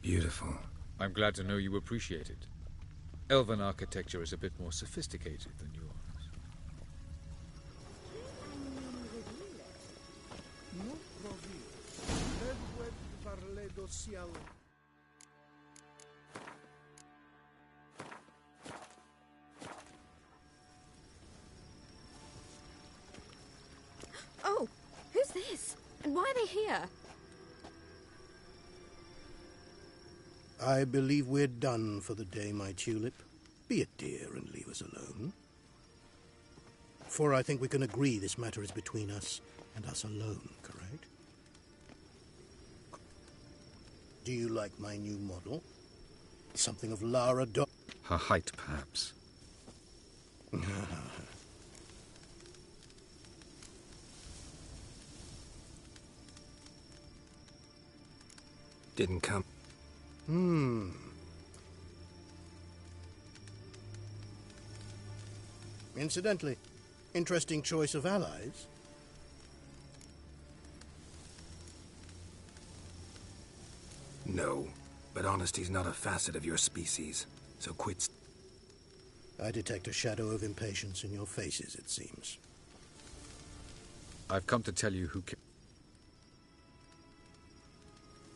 Beautiful. I'm glad to know you appreciate it. Elven architecture is a bit more sophisticated than yours. Oh, who's this? And why are they here? I believe we're done for the day, my tulip. Be a dear and leave us alone. For I think we can agree this matter is between us and us alone, correct? Do you like my new model? Something of Lara Do... Her height, perhaps. Didn't come. Incidentally, interesting choice of allies. No, but honesty's not a facet of your species, so quit. I detect a shadow of impatience in your faces, it seems. I've come to tell you who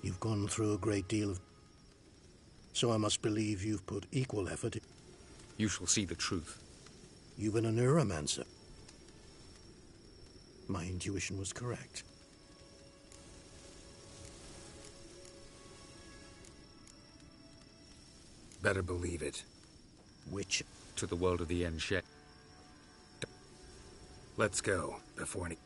You've gone through a great deal of... So I must believe you've put equal effort in... You shall see the truth. You've been a neuromancer. My intuition was correct. Better believe it. Which? To the world of the Enshe. Let's go, before any...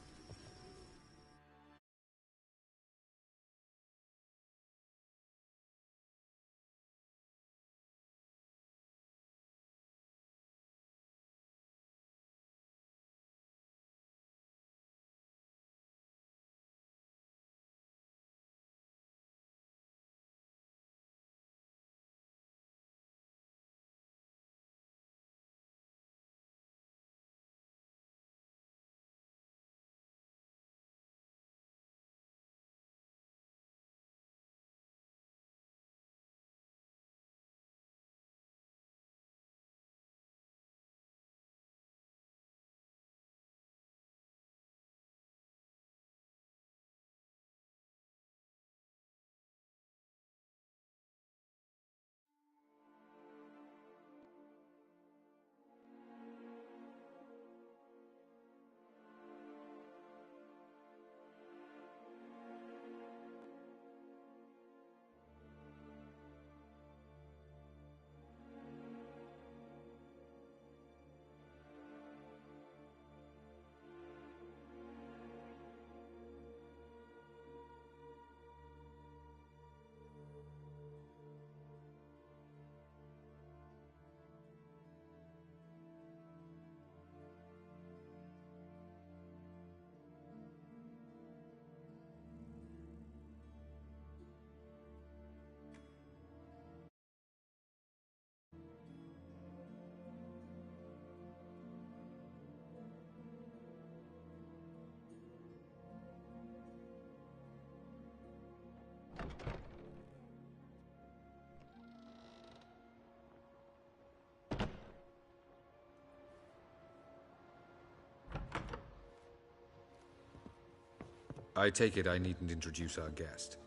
I take it I needn't introduce our guest.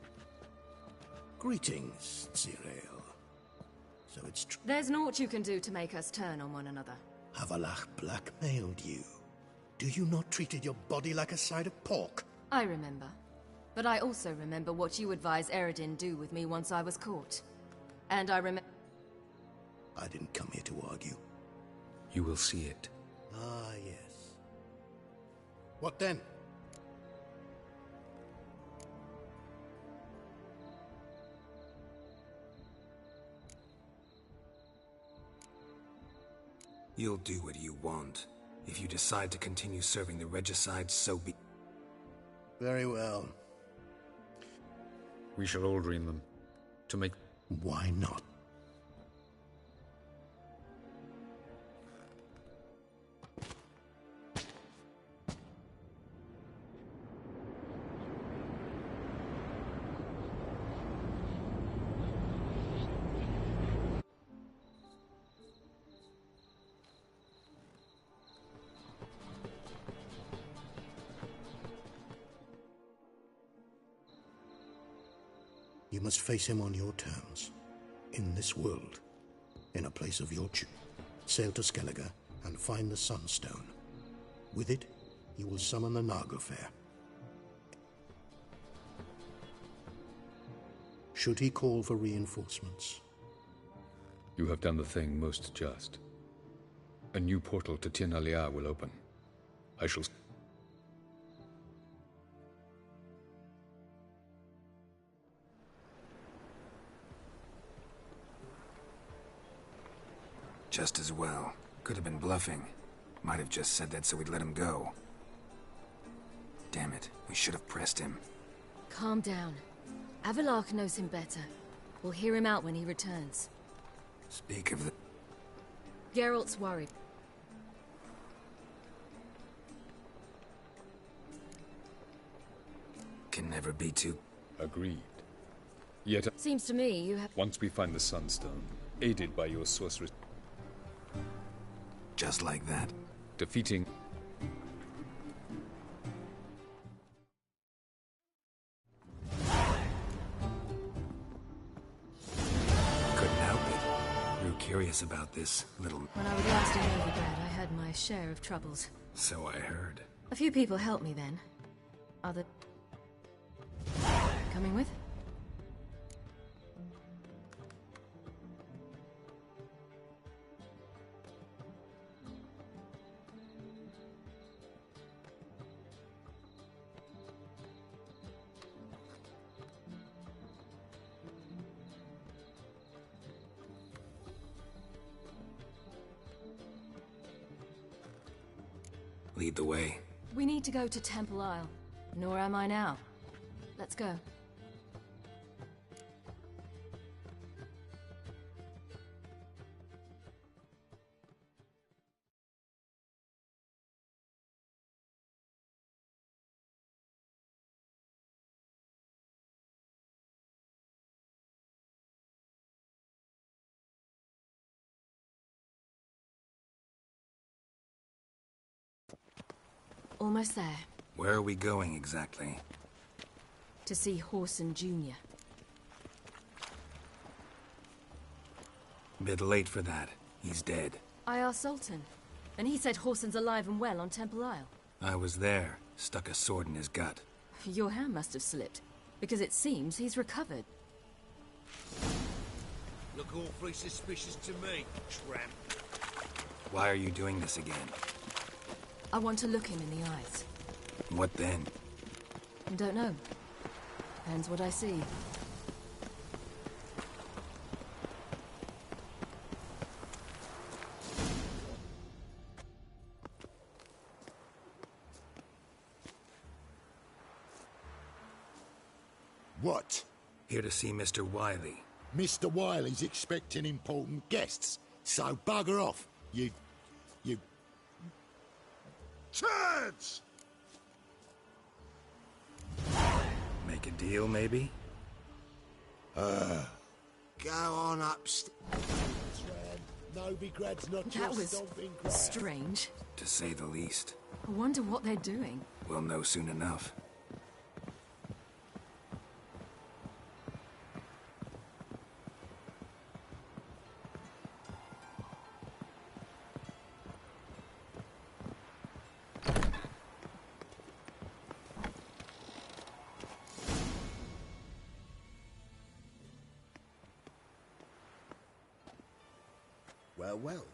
Greetings, Cyril. So it's true. There's naught you can do to make us turn on one another. Havalach blackmailed you. Do you not treated your body like a side of pork? I remember. But I also remember what you advised Eredin do with me once I was caught. And I remember... I didn't come here to argue. You will see it. Ah, yes. What then? You'll do what you want. If you decide to continue serving the regicide, so be... Very well. We shall all dream them. To make... Why not? You must face him on your terms. In this world. In a place of your choosing. Sail to Skellige and find the Sunstone. With it, you will summon the Nagelfair. Should he call for reinforcements? You have done the thing most just. A new portal to Tir na Liar will open. I shall... Just as well. Could have been bluffing. Might have just said that so we'd let him go. Damn it, we should have pressed him. Calm down. Avalark knows him better. We'll hear him out when he returns. Speak of the... Geralt's worried. Can never be too... Agreed. Yet... Seems to me you have... Once we find the Sunstone, aided by your sorceress... Just like that. Defeating... Couldn't help it. Grew curious about this little... When I was last in Novigrad, I had my share of troubles. So I heard. A few people helped me then. Other... Coming with? Lead the way. We need to go to Temple Isle. Nor am I now. Let's go. Almost there. Where are we going exactly? To see Horson Jr. Bit late for that. He's dead. I asked Sultan, and he said Horson's alive and well on Temple Isle. I was there. Stuck a sword in his gut. Your hand must have slipped, because it seems he's recovered. Look awfully suspicious to me, tramp. Why are you doing this again? I want to look him in the eyes. What then? Don't know. Depends what I see. What? Here to see Mr. Wiley. Mr. Wiley's expecting important guests, so bugger off, you... Chance! Make a deal, maybe? Go on upstairs. Novigrad's not That just was stomping ground. strange. To say the least. I wonder what they're doing. We'll know soon enough. Well.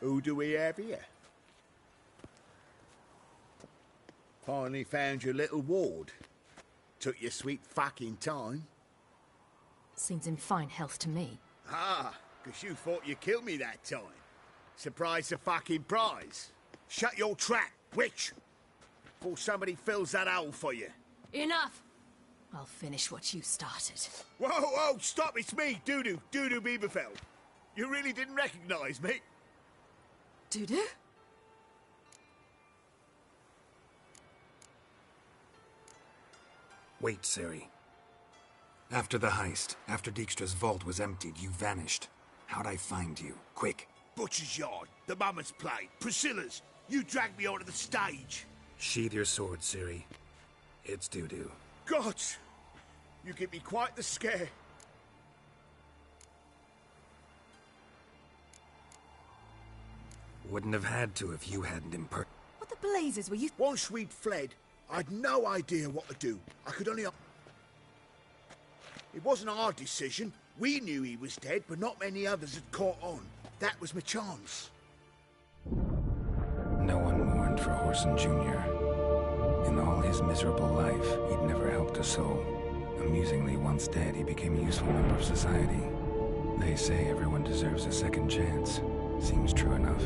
Who do we have here? Finally found your little ward. Took your sweet fucking time. Seems in fine health to me. Ah, 'cause you thought you killed me that time. Surprise the fucking prize. Shut your trap, witch! Before somebody fills that hole for you. Enough! I'll finish what you started. Whoa, stop, it's me, Dudu Bieberfeld. You really didn't recognize me? Dudu? Wait, Ciri. After the heist, after Dijkstra's vault was emptied, you vanished. How'd I find you? Quick. Butcher's Yard, the Mummer's Plate, Priscilla's. You dragged me onto the stage. Sheathe your sword, Ciri. It's Dudu. God! You give me quite the scare. Wouldn't have had to if you hadn't What the blazes were you... Once we'd fled, I'd no idea what to do. I could only... It wasn't our decision. We knew he was dead, but not many others had caught on. That was my chance. No one mourned for Horson Jr. In all his miserable life, he'd never helped a soul. Amusingly, once dead, he became a useful member of society. They say everyone deserves a second chance. Seems true enough.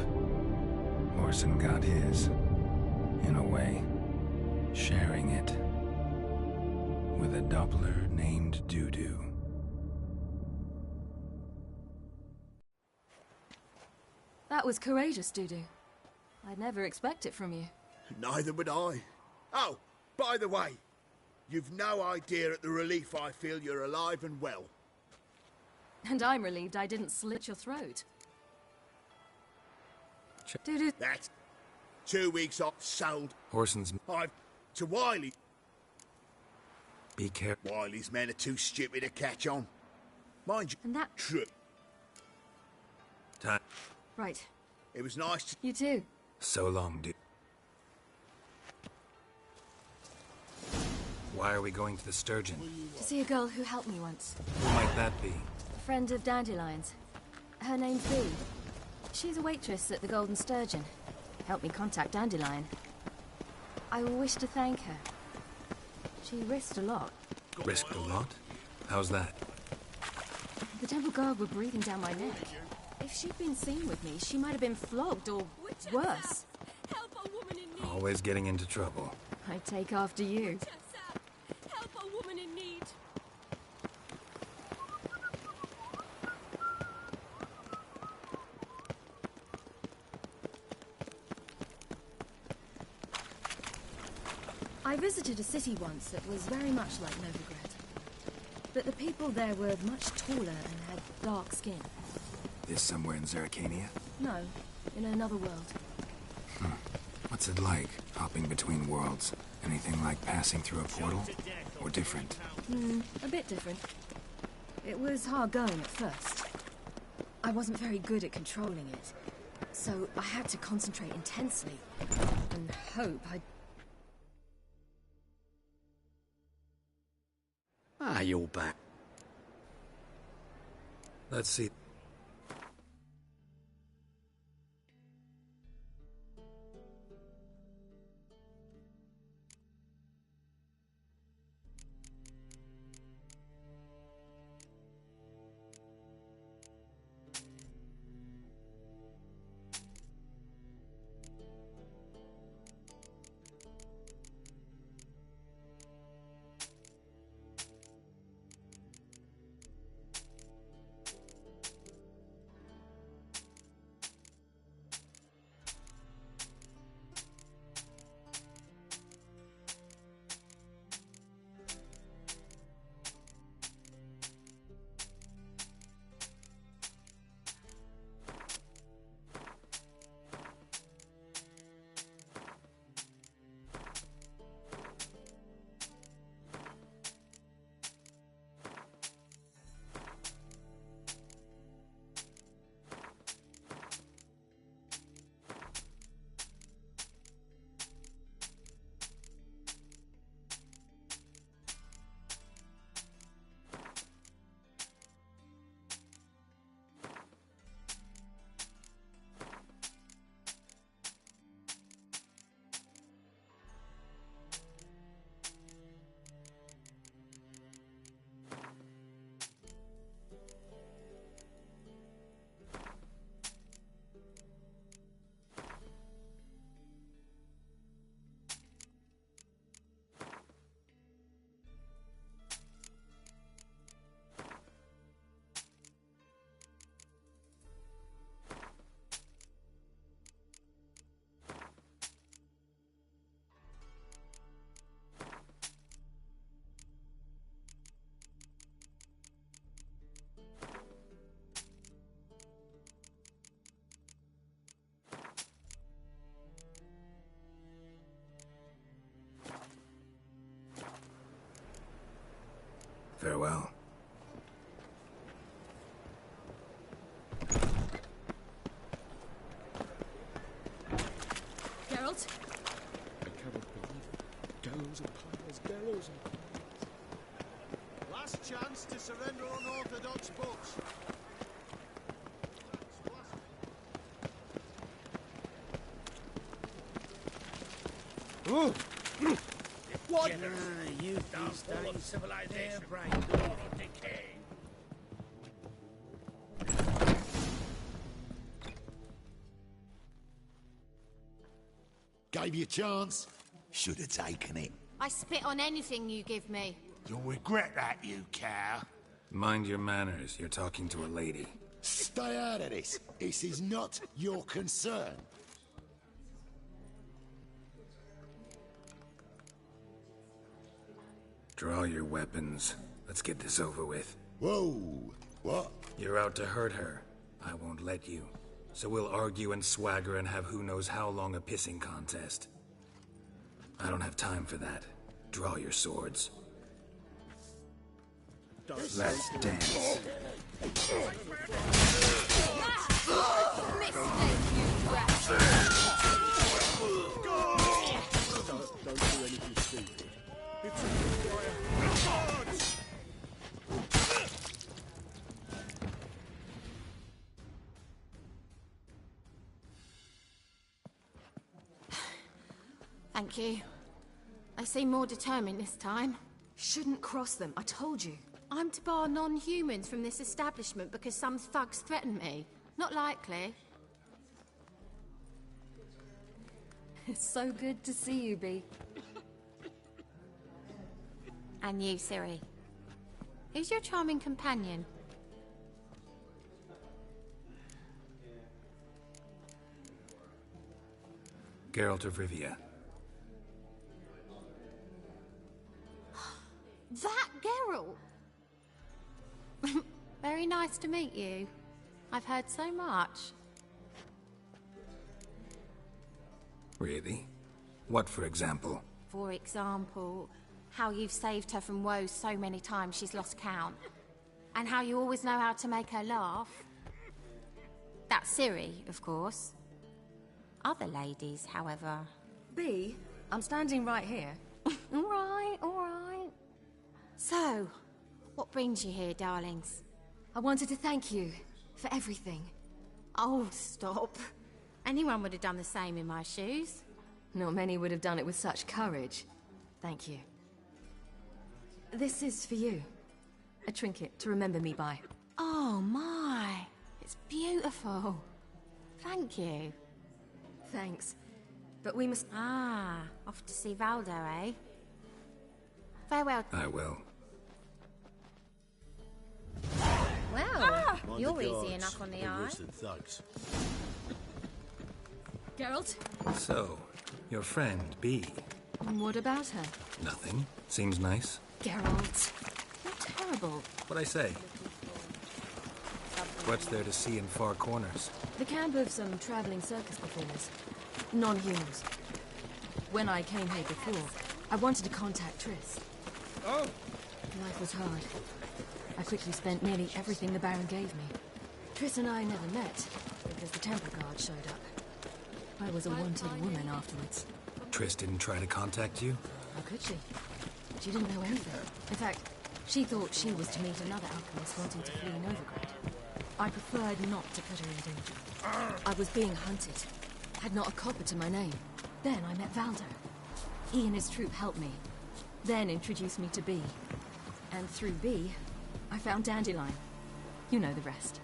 Orson got his, in a way, sharing it with a Doppler named Dudu. That was courageous, Dudu. I'd never expect it from you. Neither would I. Oh, by the way, you've no idea at the relief I feel you're alive and well. And I'm relieved I didn't slit your throat. Dudu. That's 2 weeks off, sold. Orson's... I've... to Wiley. Be careful. Wiley's men are too stupid to catch on. Mind you... And that... True. Time. Right. It was nice to... You too. So long, dude. Why are we going to the Sturgeon? To see a girl who helped me once. Who might that be? A friend of Dandelion's. Her name's Bee. She's a waitress at the Golden Sturgeon. Helped me contact Dandelion. I wish to thank her. She risked a lot. Risked a lot? How's that? The Temple Guard were breathing down my neck. If she'd been seen with me, she might have been flogged or worse. Help a woman in need. Always getting into trouble. I take after you. Help a woman in need. I visited a city once that was very much like Novigrad. But the people there were much taller and had dark skin. This somewhere in Zerrikania? No, in another world. What's it like, hopping between worlds? Anything like passing through a portal? Or different? A bit different. It was hard going at first. I wasn't very good at controlling it. So I had to concentrate intensely. And hope I'd... Ah, you're back. Let's see. Farewell. Geralt? I cannot believe it. Gallows and piles, gallows and piles. Last chance to surrender unorthodox books. Ooh! What? You these days, civilization, brain, decay. gave you a chance. Should have taken it. I spit on anything you give me. You'll regret that, you cow. Mind your manners. You're talking to a lady. Stay out of this. This is not your concern. Draw your weapons. Let's get this over with. Whoa! What? You're out to hurt her. I won't let you. So we'll argue and swagger and have who knows how long a pissing contest. I don't have time for that. Draw your swords. Let's dance. Don't do anything stupid. It's a good guy. Thank you. They seem more determined this time. Shouldn't cross them, I told you. I'm to bar non-humans from this establishment because some thugs threaten me. Not likely. It's so good to see you, Bee. And you, Ciri. Who's your charming companion? Geralt of Rivia. That Geralt! Very nice to meet you. I've heard so much. Really? What, for example? For example, how you've saved her from woes so many times she's lost count. And how you always know how to make her laugh. That's Ciri, of course. Other ladies, however... Bee, I'm standing right here. All right, all right. So, what brings you here, darlings? I wanted to thank you for everything. Oh, stop. Anyone would have done the same in my shoes. Not many would have done it with such courage. Thank you. This is for you. A trinket to remember me by. Oh, my. It's beautiful. Thank you. Thanks. But we must... Ah, off to see Valdo, eh? Farewell. I will. Well, you're easy enough on the eye. Thugs. Geralt? So, your friend, Bee. What about her? Nothing. Seems nice. Geralt. You're terrible. What'd I say? What's there to see in far corners? The camp of some traveling circus performers. Non-humans. When I came here before, I wanted to contact Triss. Oh! Life was hard. I quickly spent nearly everything the Baron gave me. Triss and I never met, because the Temple Guard showed up. I was a wanted woman afterwards. Triss didn't try to contact you? How could she? She didn't know anything. In fact, she thought she was to meet another alchemist wanting to flee Novigrad. I preferred not to put her in danger. I was being hunted. Had not a copper to my name. Then I met Valdo. He and his troop helped me. Then introduced me to Bee. And through Bee, I found Dandelion. You know the rest.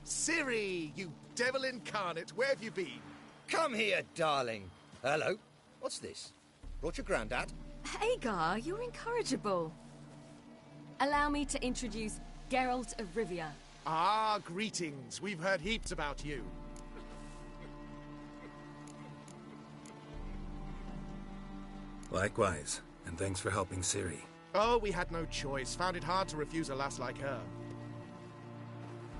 Ciri, you devil incarnate, where have you been? Come here, darling. Hello. What's this? Brought your granddad? Hagar, you're incorrigible. Allow me to introduce Geralt of Rivia. Ah, greetings. We've heard heaps about you. Likewise, and thanks for helping Ciri. Oh, we had no choice. Found it hard to refuse a lass like her.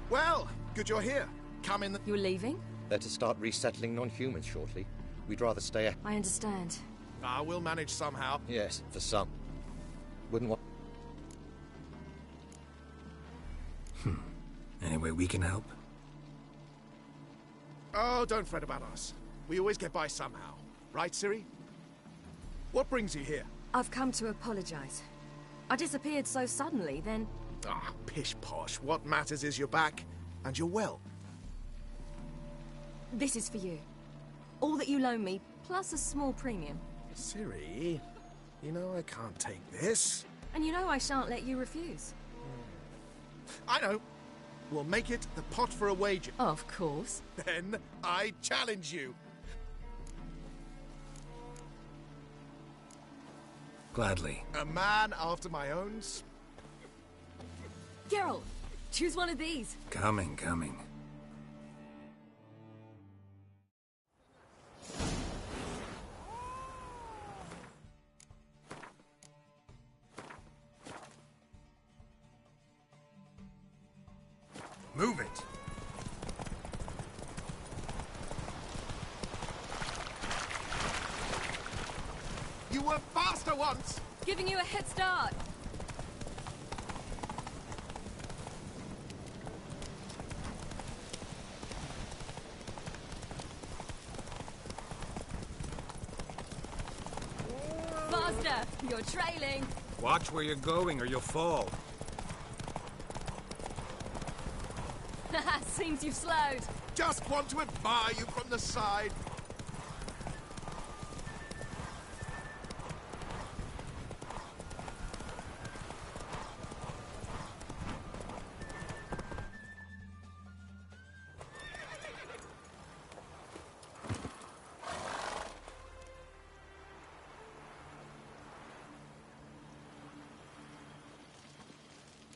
Well, good you're here. Come in the... You're leaving? They're to start resettling non-humans shortly. We'd rather stay... I understand. Ah, we'll manage somehow. Yes, for some. Wouldn't want... Any way we can help? Oh, don't fret about us. We always get by somehow. Right, Ciri? What brings you here? I've come to apologize. I disappeared so suddenly, then... Ah, pish-posh. What matters is you're back, and you're well. This is for you. All that you loan me, plus a small premium. Ciri? You know I can't take this. And you know I shan't let you refuse. I know. We'll make it the pot for a wager. Of course. Then I challenge you. Gladly. A man after my own... Geralt, choose one of these. Coming. Move it! You were faster once! Giving you a head start. Faster! You're trailing. Watch where you're going or you'll fall. Seems you've slowed. Just want to admire you from the side.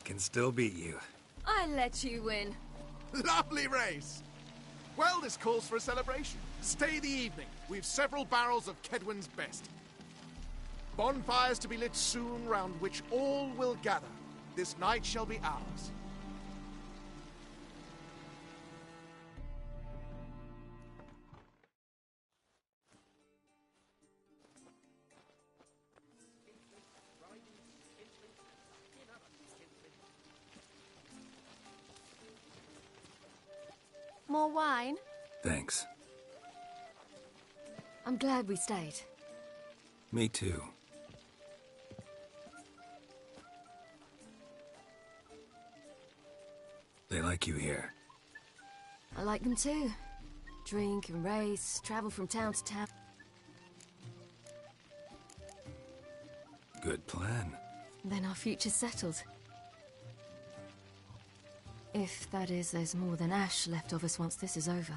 Can still beat you. I let you win. Lovely race! Well, this calls for a celebration. Stay the evening. We've several barrels of Kedwen's best. Bonfires to be lit soon, round which all will gather. This night shall be ours. More wine? Thanks. I'm glad we stayed. Me too. They like you here. I like them too. Drink and race, travel from town to town. Good plan. Then our future's settled. If, that is, there's more than ash left of us once this is over.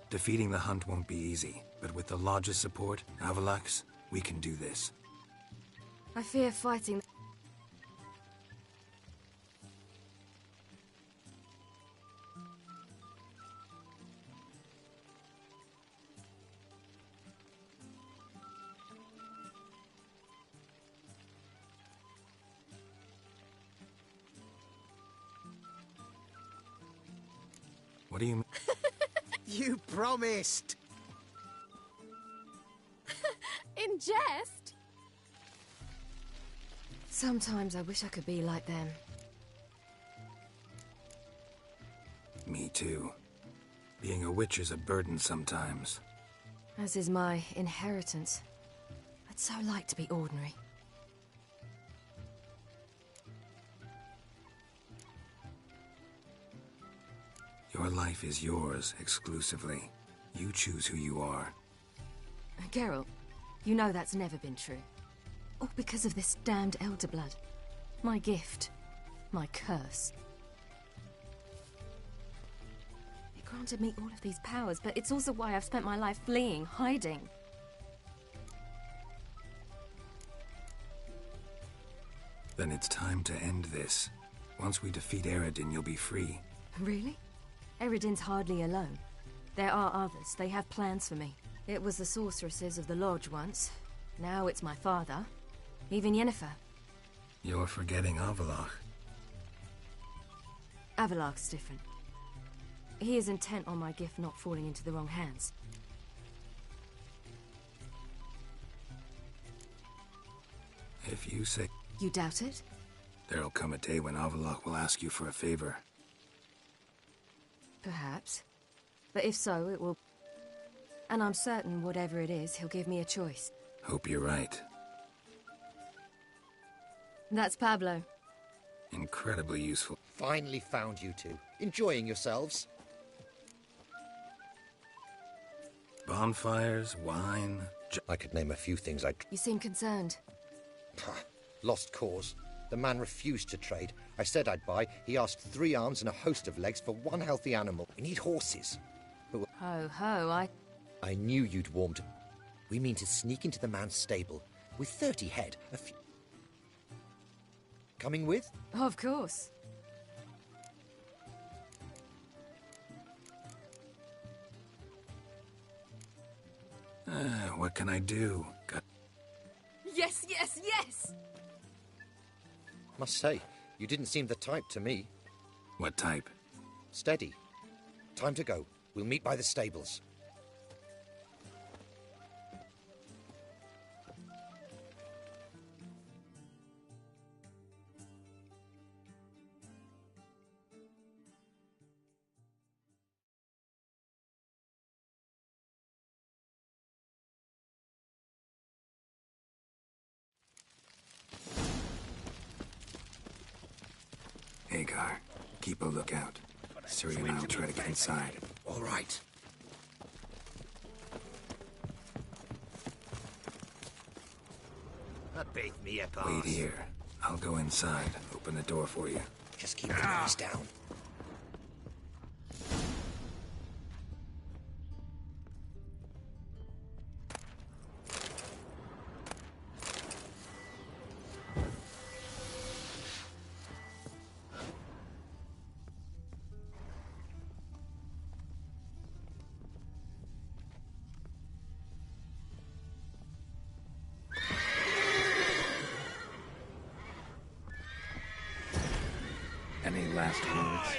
Defeating the hunt won't be easy, but with the Lodge's support, Avalax, we can do this. I fear fighting... What do you mean? You promised! In jest? Sometimes I wish I could be like them. Me too. Being a witch is a burden sometimes. As is my inheritance. I'd so like to be ordinary. Your life is yours, exclusively. You choose who you are. Geralt, you know that's never been true. All because of this damned elder blood. My gift. My curse. It granted me all of these powers, but it's also why I've spent my life fleeing, hiding. Then it's time to end this. Once we defeat Eredin, you'll be free. Really? Eredin's hardly alone. There are others. They have plans for me. It was the sorceresses of the Lodge once. Now it's my father. Even Yennefer. You're forgetting Avallac'h. Avallac'h's different. He is intent on my gift not falling into the wrong hands. If you say... You doubt it? There'll come a day when Avallac'h will ask you for a favor. Perhaps. But if so, it will... And I'm certain whatever it is, he'll give me a choice. Hope you're right. That's Pablo. Incredibly useful. Finally found you two. Enjoying yourselves? Bonfires, wine... I could name a few things I'd... You seem concerned. Lost cause. The man refused to trade. I said I'd buy. He asked 3 arms and a host of legs for 1 healthy animal. We need horses. Ho, ho, I knew you'd warmed. We mean to sneak into the man's stable with 30 head. A few... Coming with? Of course. What can I do? Yes, yes, yes! Must say, you didn't seem the type to me. What type? Steady. Time to go. We'll meet by the stables. Kaer, keep a lookout. Ciri and I'll try to get inside. All right. Wait here. I'll go inside. Open the door for you. Just keep the noise down. Any last words?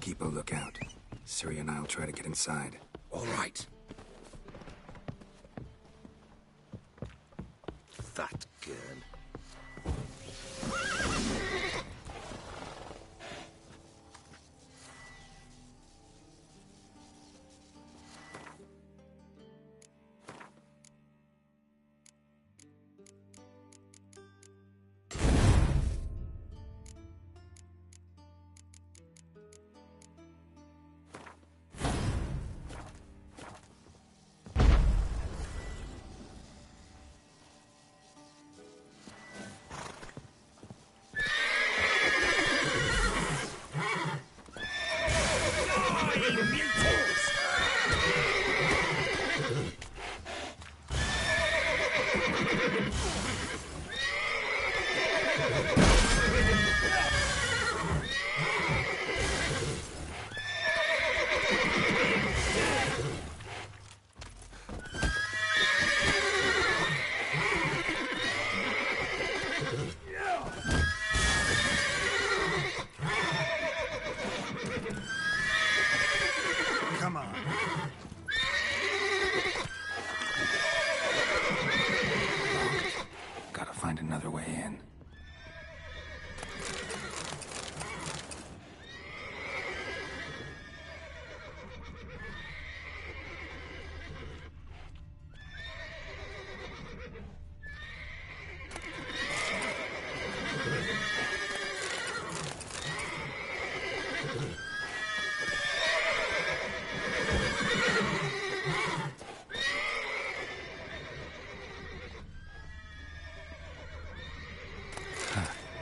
Keep a lookout. Ciri and I'll try to get inside. All right. Fat girl.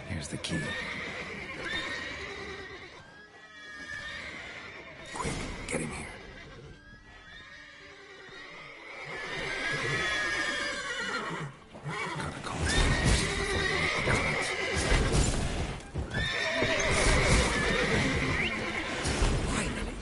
Here's the key. Quick, get in here. Gotta call the horses before they make the difference. Finally.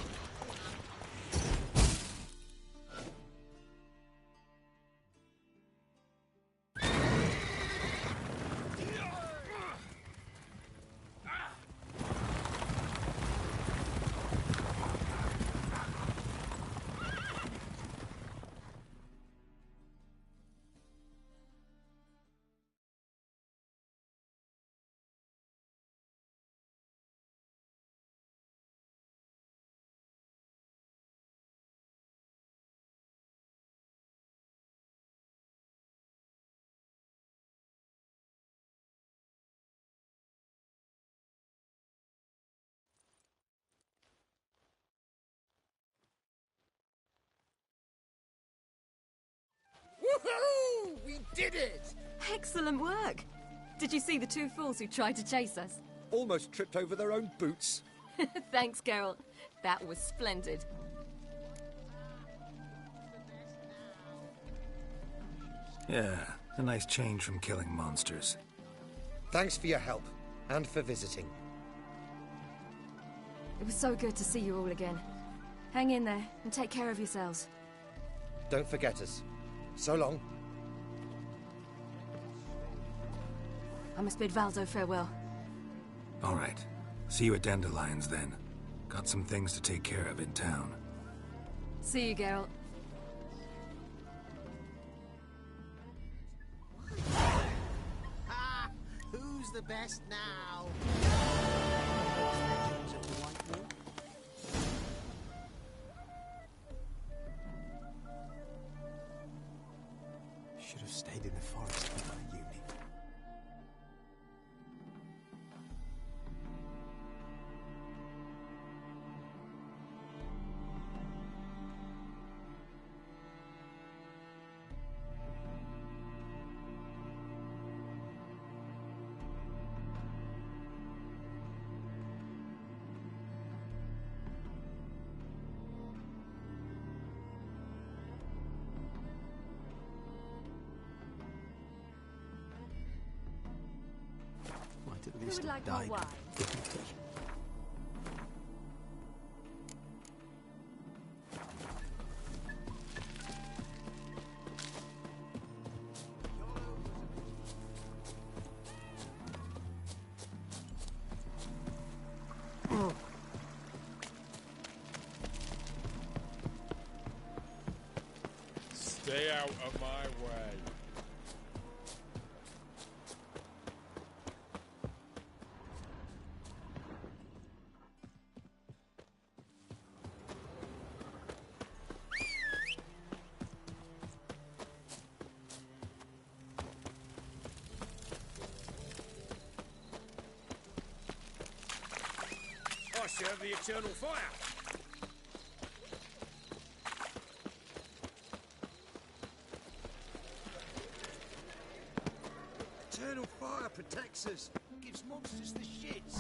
Woohoo! We did it! Excellent work! Did you see the two fools who tried to chase us? Almost tripped over their own boots. Thanks, Geralt. That was splendid. Yeah, a nice change from killing monsters. Thanks for your help, and for visiting. It was so good to see you all again. Hang in there, and take care of yourselves. Don't forget us. So long. I must bid Valdo farewell. All right. See you at Dandelion's then. Got some things to take care of in town. See you, Geralt. Ah, who's the best now? Should have stayed in the forest for my uni. At least Who would like died more wine? dignity. Stay out of my way. I serve the eternal fire. Eternal fire protects us. Gives monsters the shits.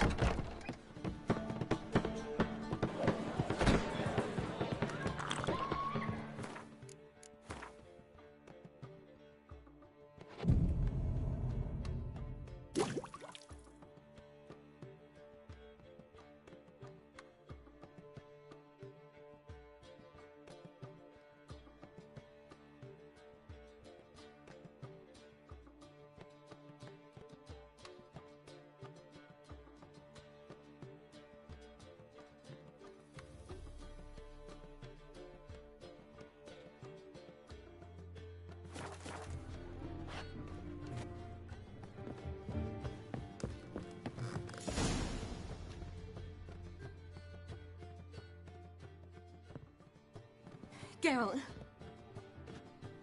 Geralt.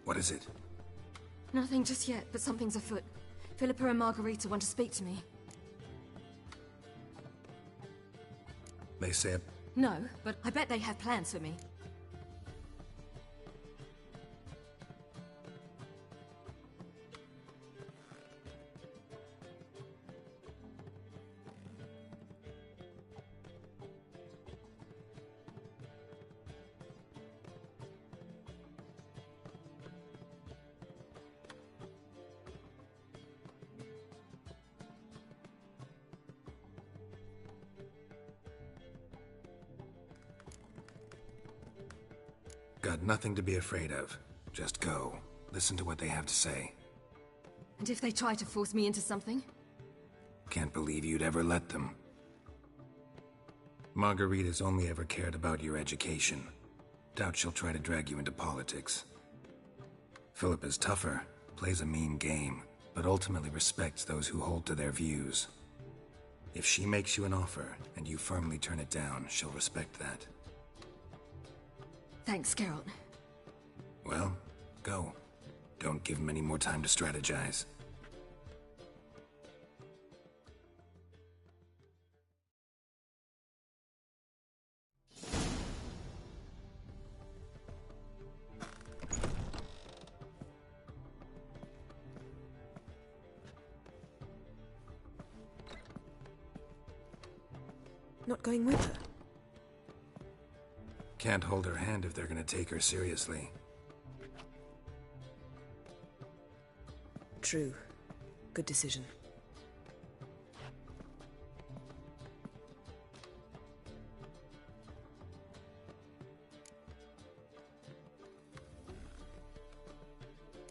What is it? Nothing just yet, but something's afoot. Philippa and Margarita want to speak to me. They say No, but I bet they have plans for me. got nothing to be afraid of. Just go. Listen to what they have to say. And if they try to force me into something? Can't believe you'd ever let them. Marguerite's only ever cared about your education. Doubt she'll try to drag you into politics. Philip is tougher, plays a mean game, but ultimately respects those who hold to their views. If she makes you an offer, and you firmly turn it down, she'll respect that. Thanks, Geralt. Well, go. Don't give him any more time to strategize. Not going with her? Can't hold her hand if they're gonna take her seriously. True. Good decision.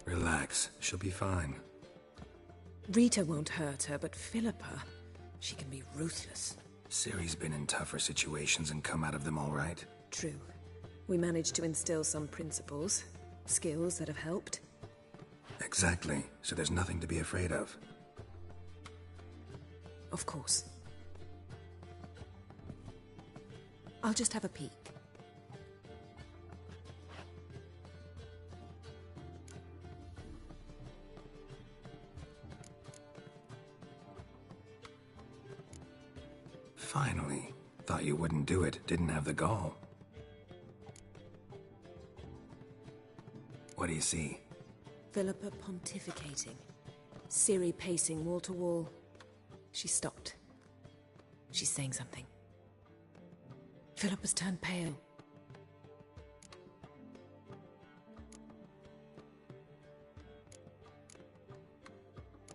Relax. She'll be fine. Rita won't hurt her, but Philippa, she can be ruthless. Ciri's been in tougher situations and come out of them all right. True. We managed to instill some principles, skills that have helped. Exactly. So there's nothing to be afraid of. Of course. I'll just have a peek. Finally. Thought you wouldn't do it. Didn't have the gall. What do you see? Philippa pontificating. Ciri pacing wall to wall. She stopped. She's saying something. Philippa's turned pale.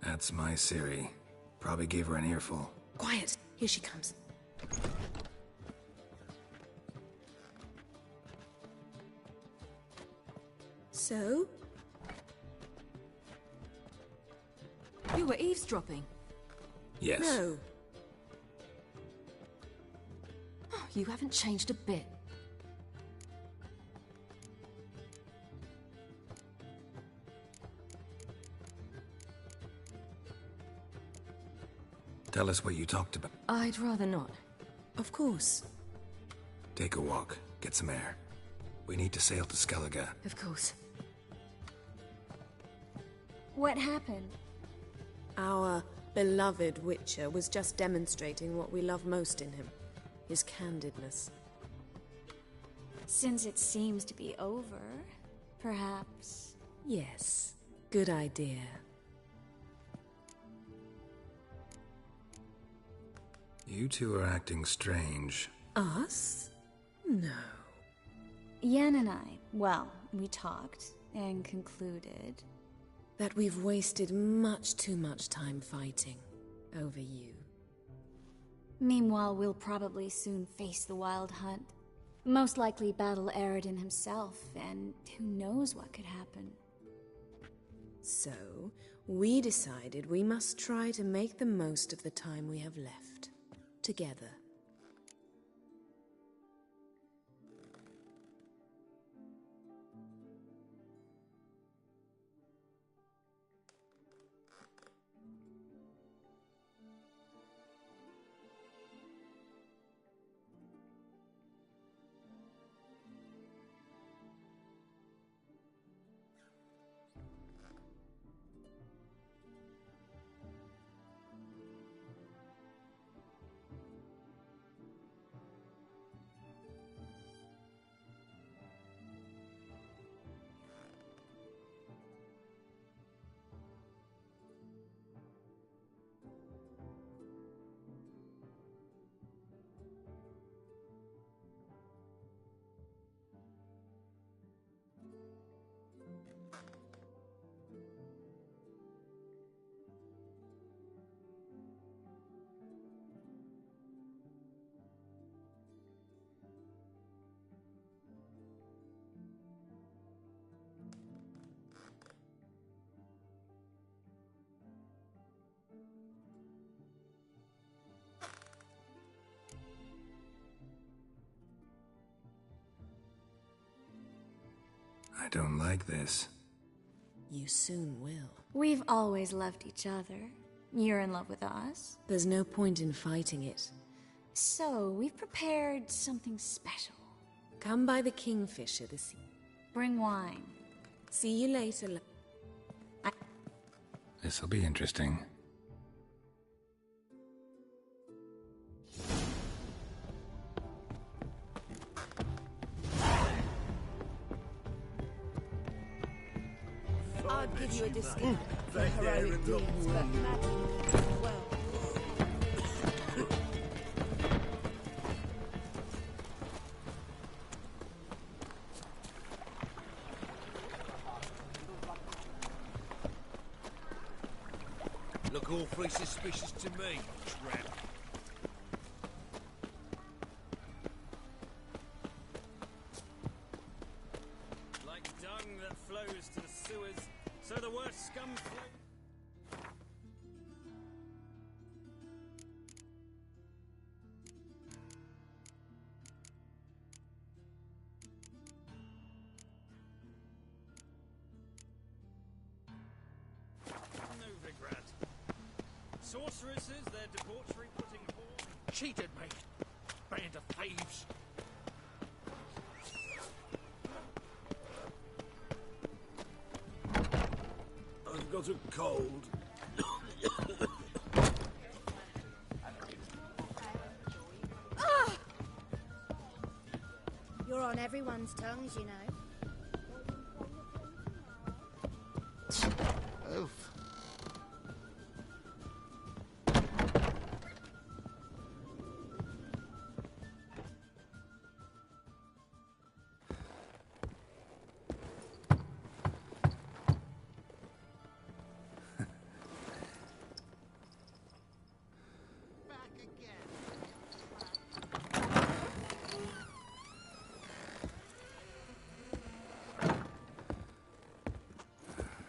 That's my Ciri. Probably gave her an earful. Quiet! Here she comes. So? You were eavesdropping. Yes. No. Oh, you haven't changed a bit. Tell us what you talked about. I'd rather not. Of course. Take a walk. Get some air. We need to sail to Skellige. Of course. What happened? Our beloved Witcher was just demonstrating what we love most in him. His candidness. Since it seems to be over, perhaps... Yes. Good idea. You two are acting strange. Us? No. Yen and I, well, we talked and concluded... that we've wasted much too much time fighting over you. Meanwhile, we'll probably soon face the Wild Hunt. Most likely battle Aridin himself, and who knows what could happen. So, we decided we must try to make the most of the time we have left. Together. don't like this. You soon will. We've always loved each other. You're in love with us. There's no point in fighting it. So, we've prepared something special. Come by the Kingfisher this evening. Bring wine. See you later. This'll be interesting. I'd give you a discount for heroic deeds, but well. Look awfully suspicious to me, tramp. Like dung that flows to the sewers, so the worst scum flow. Novigrad. Sorceresses, their debauchery putting forth. Cheated me, band of thieves. I've got a cold. You're on everyone's tongues, you know. Oof.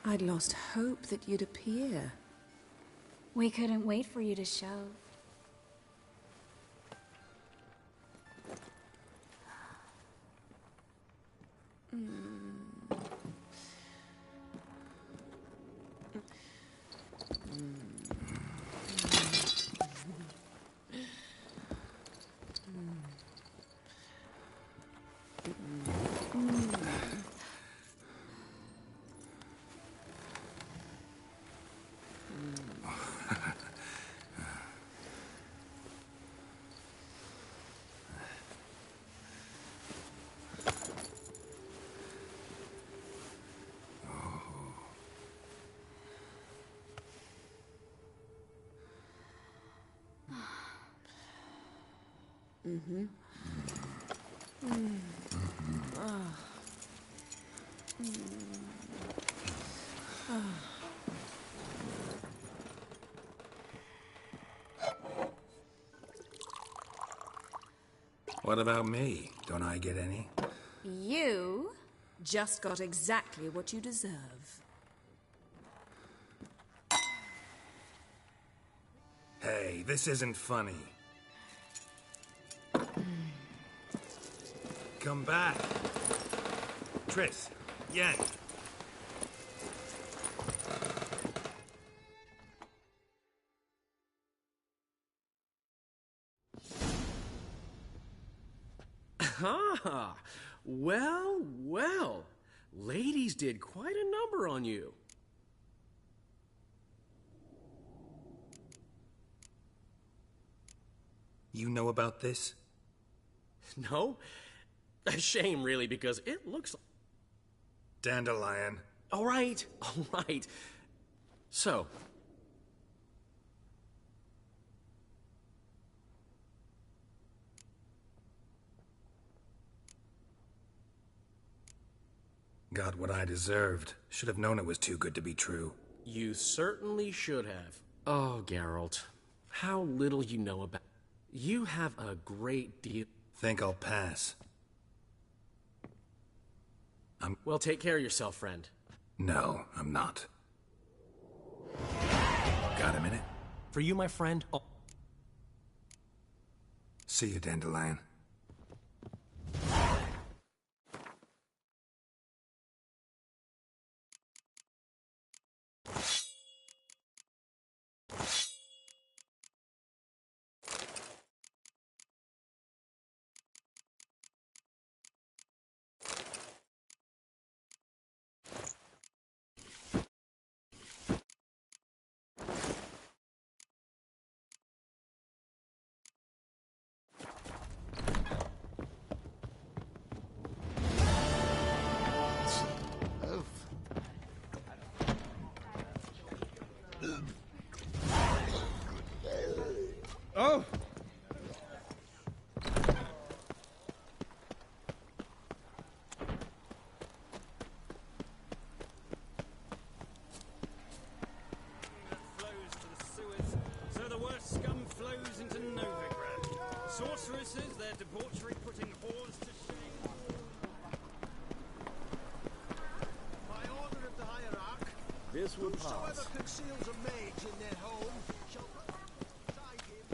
I'd lost hope that you'd appear. We couldn't wait for you to show. Mm-hmm. What about me? Don't I get any? You just got exactly what you deserve. Hey, this isn't funny. Come back. Triss, Yen. Ah, well, well. Ladies did quite a number on you. You know about this? No? A shame, really, because it looks like... Dandelion. All right. So... Got what I deserved. Should have known it was too good to be true. You certainly should have. Oh, Geralt. How little you know about... You have a great deal... Think I'll pass. Well, take care of yourself, friend. No, I'm not. Got a minute? For you, my friend... See you, Dandelion. Oh! Flows to the sewers, so the worst scum flows into Novigrad. Sorceresses, their debauchery putting whores to shame. By order of the hierarch, This will whosoever pass. conceals a mage in their home shall beside him.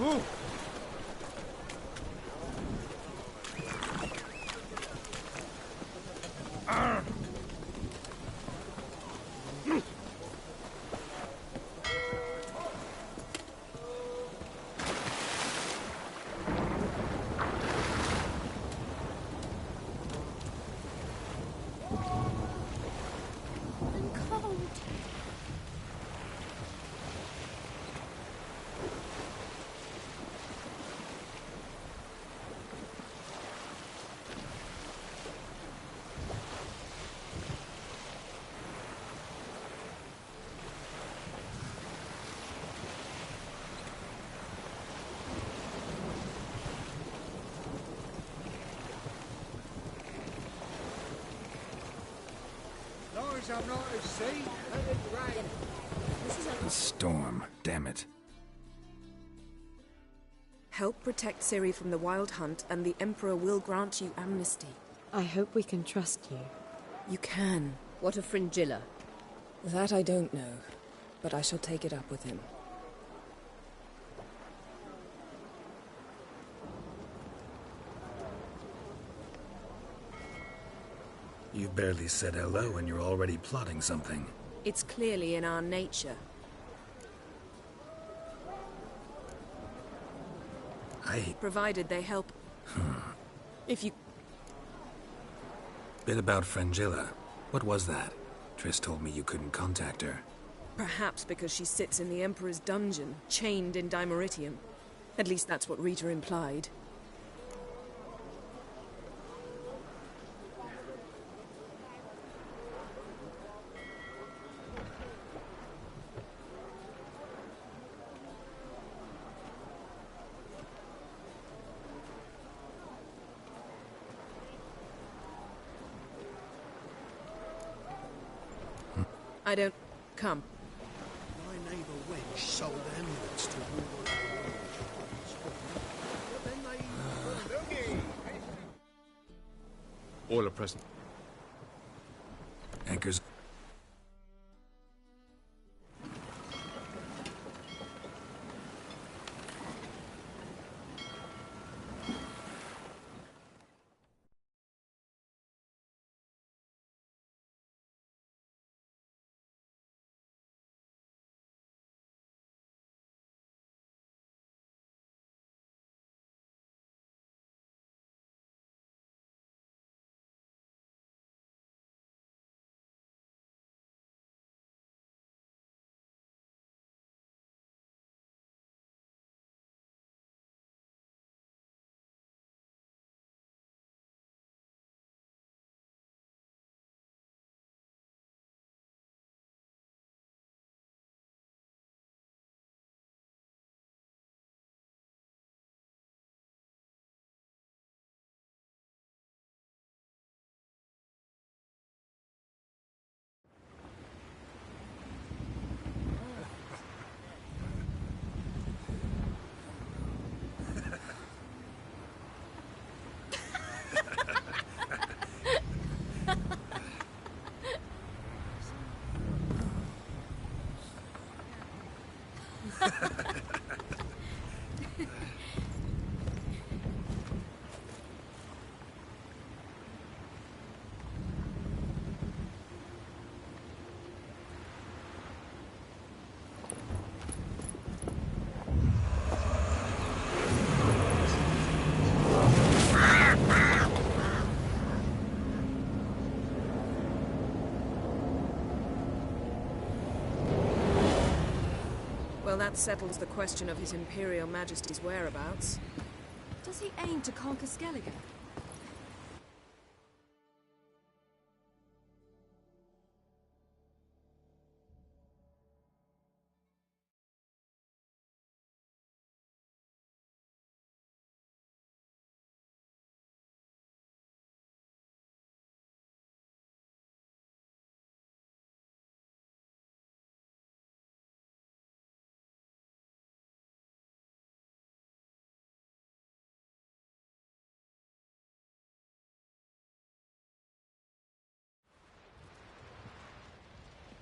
Ooh. I'm cold. Long as I'm not at sea, let it rain. A storm, damn it. Help protect Ciri from the Wild Hunt, and the Emperor will grant you amnesty. I hope we can trust you. You can. What of Fringilla? That I don't know, but I shall take it up with him. You've barely said hello and you're already plotting something. It's clearly in our nature. Provided they help. If you... Bit about Fringilla. What was that? Triss told me you couldn't contact her. Perhaps because she sits in the Emperor's dungeon, chained in Dimeritium. At least that's what Rita implied. I don't... Come. My neighbour Wench sold amulets to ward but then they... All are present. Anchors. Well, that settles the question of His Imperial Majesty's whereabouts. Does he aim to conquer Skellige?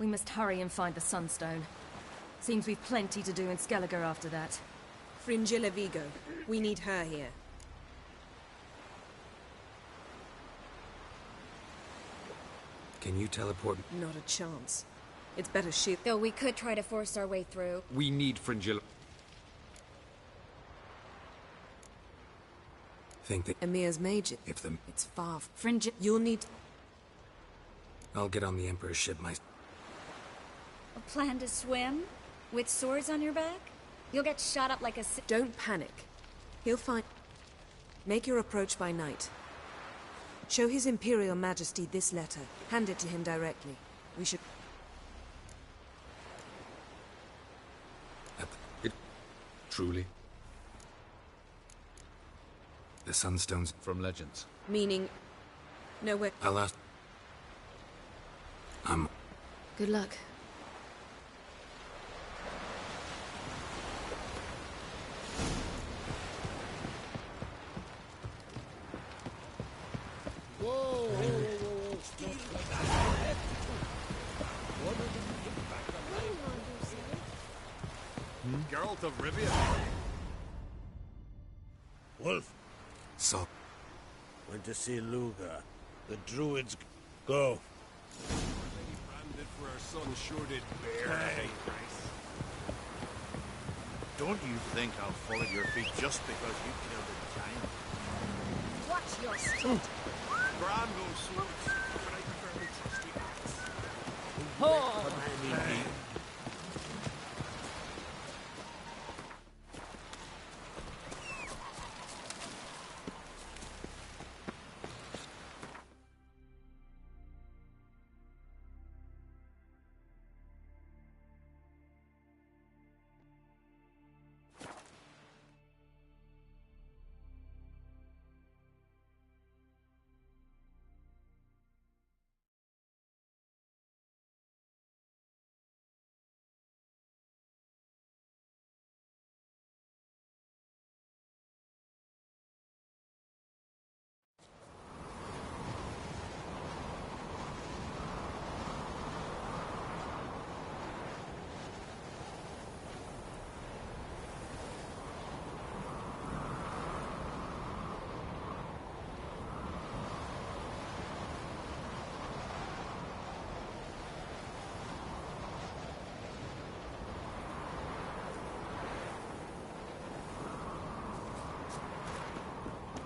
We must hurry and find the Sunstone. Seems we've plenty to do in Skellige after that. Fringilla Vigo. We need her here. Can you teleport? Not a chance. It's better she... Though we could try to force our way through. We need Fringilla. Think that Emir's mage. if the... It's far. Fringilla... You'll need... I'll get on the Emperor's ship A plan to swim? With swords on your back? You'll get shot up like a... Don't panic. He'll find... Make your approach by night. Show His Imperial Majesty this letter. Hand it to him directly. We should... Truly? The Sunstones... From legends. Meaning... Nowhere... I'll ask... Good luck. Whoa, stop that. What are you getting back on Geralt of Rivia. Wolf. So... Went to see Luga. The druids... Go. Branded for our son sure did bear. Hey. Don't you think I'll fall at your feet just because you killed a giant? Watch your step. Brando swords, but I prefer my trusty axe. Oh,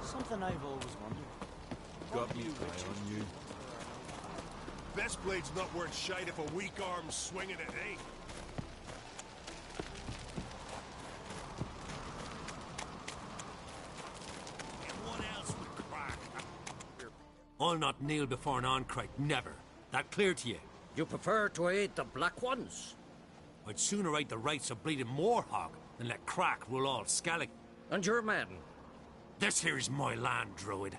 Something I've always wondered. Got me eye on you. Best blade's not worth shite if a weak arm's swinging it, eh? Anyone else would crack. I'll not kneel before an Oncrite, never. That clear to you? You prefer to aid the Black Ones? I'd sooner aid the rights of bleeding Morhog than let crack rule all Skellige. And your men? This here is my land, druid.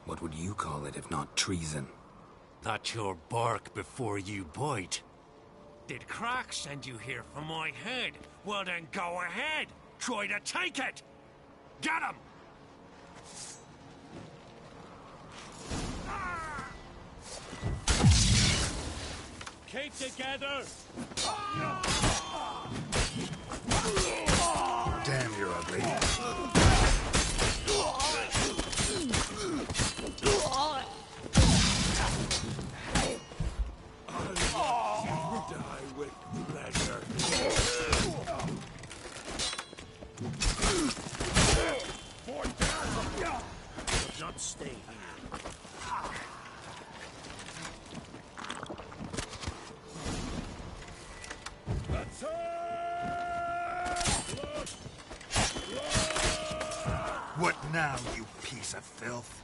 What would you call it if not treason? That's your bark before you bite. Did crack send you here for my head? Well then go ahead. Try to take it. Get him! Keep together! Damn, you're ugly. I'll die with pleasure. Not stay here. now, you piece of filth.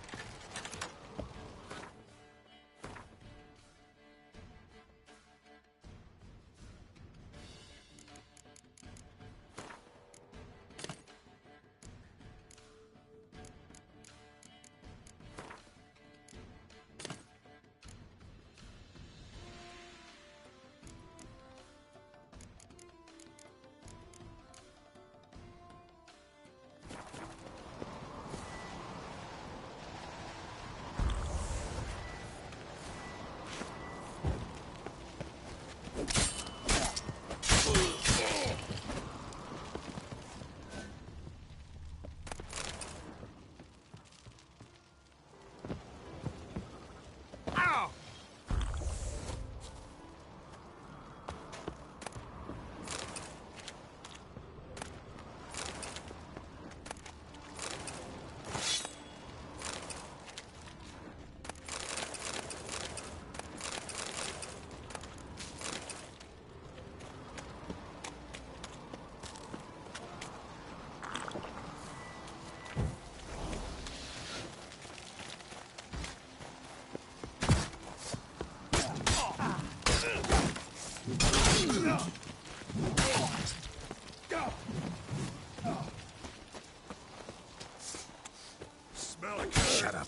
Shut up.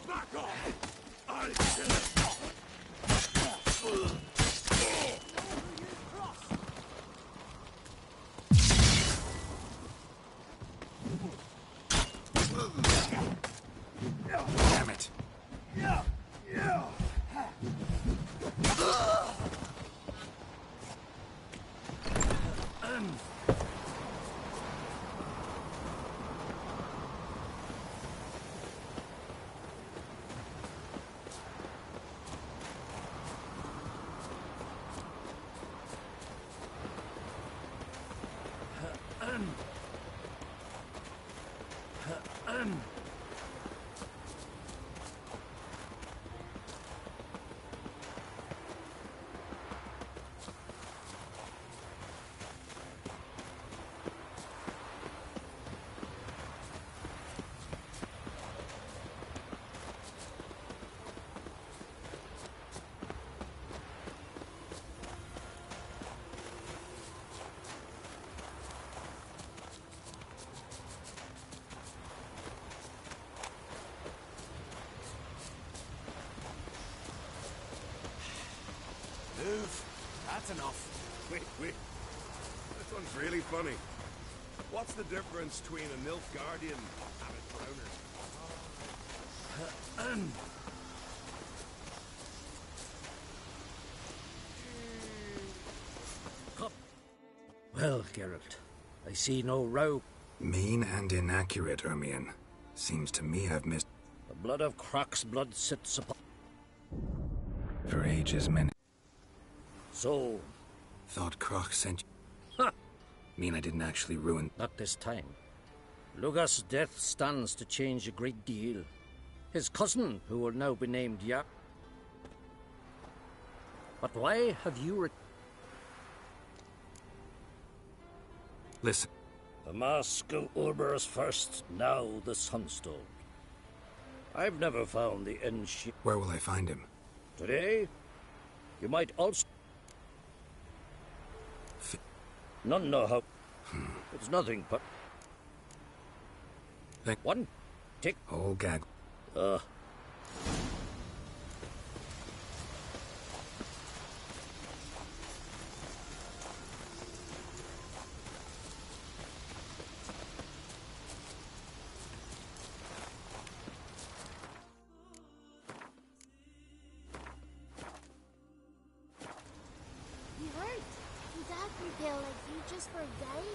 Back off! I'll kill it! Damn it. Move. That's enough. Wait. This one's really funny. What's the difference between a Nilfgaardian and a Drowner? Well, Geralt, I see no row. Mean and inaccurate, Ermion. Seems to me I've missed... The blood of Croc's blood sits upon... For ages, many... So... Thought Croc sent you... Ha! Mean I didn't actually ruin... Not this time. Lugas' death stands to change a great deal. His cousin, who will now be named Yap. But why have you... Listen. The mask of Urber's first, now the Sunstone. I've never found the end sheet. Where will I find him? Today, you might also... None know how... It's nothing but... One tick. Whole gag. You hurt? Your dad can kill like you just for a day?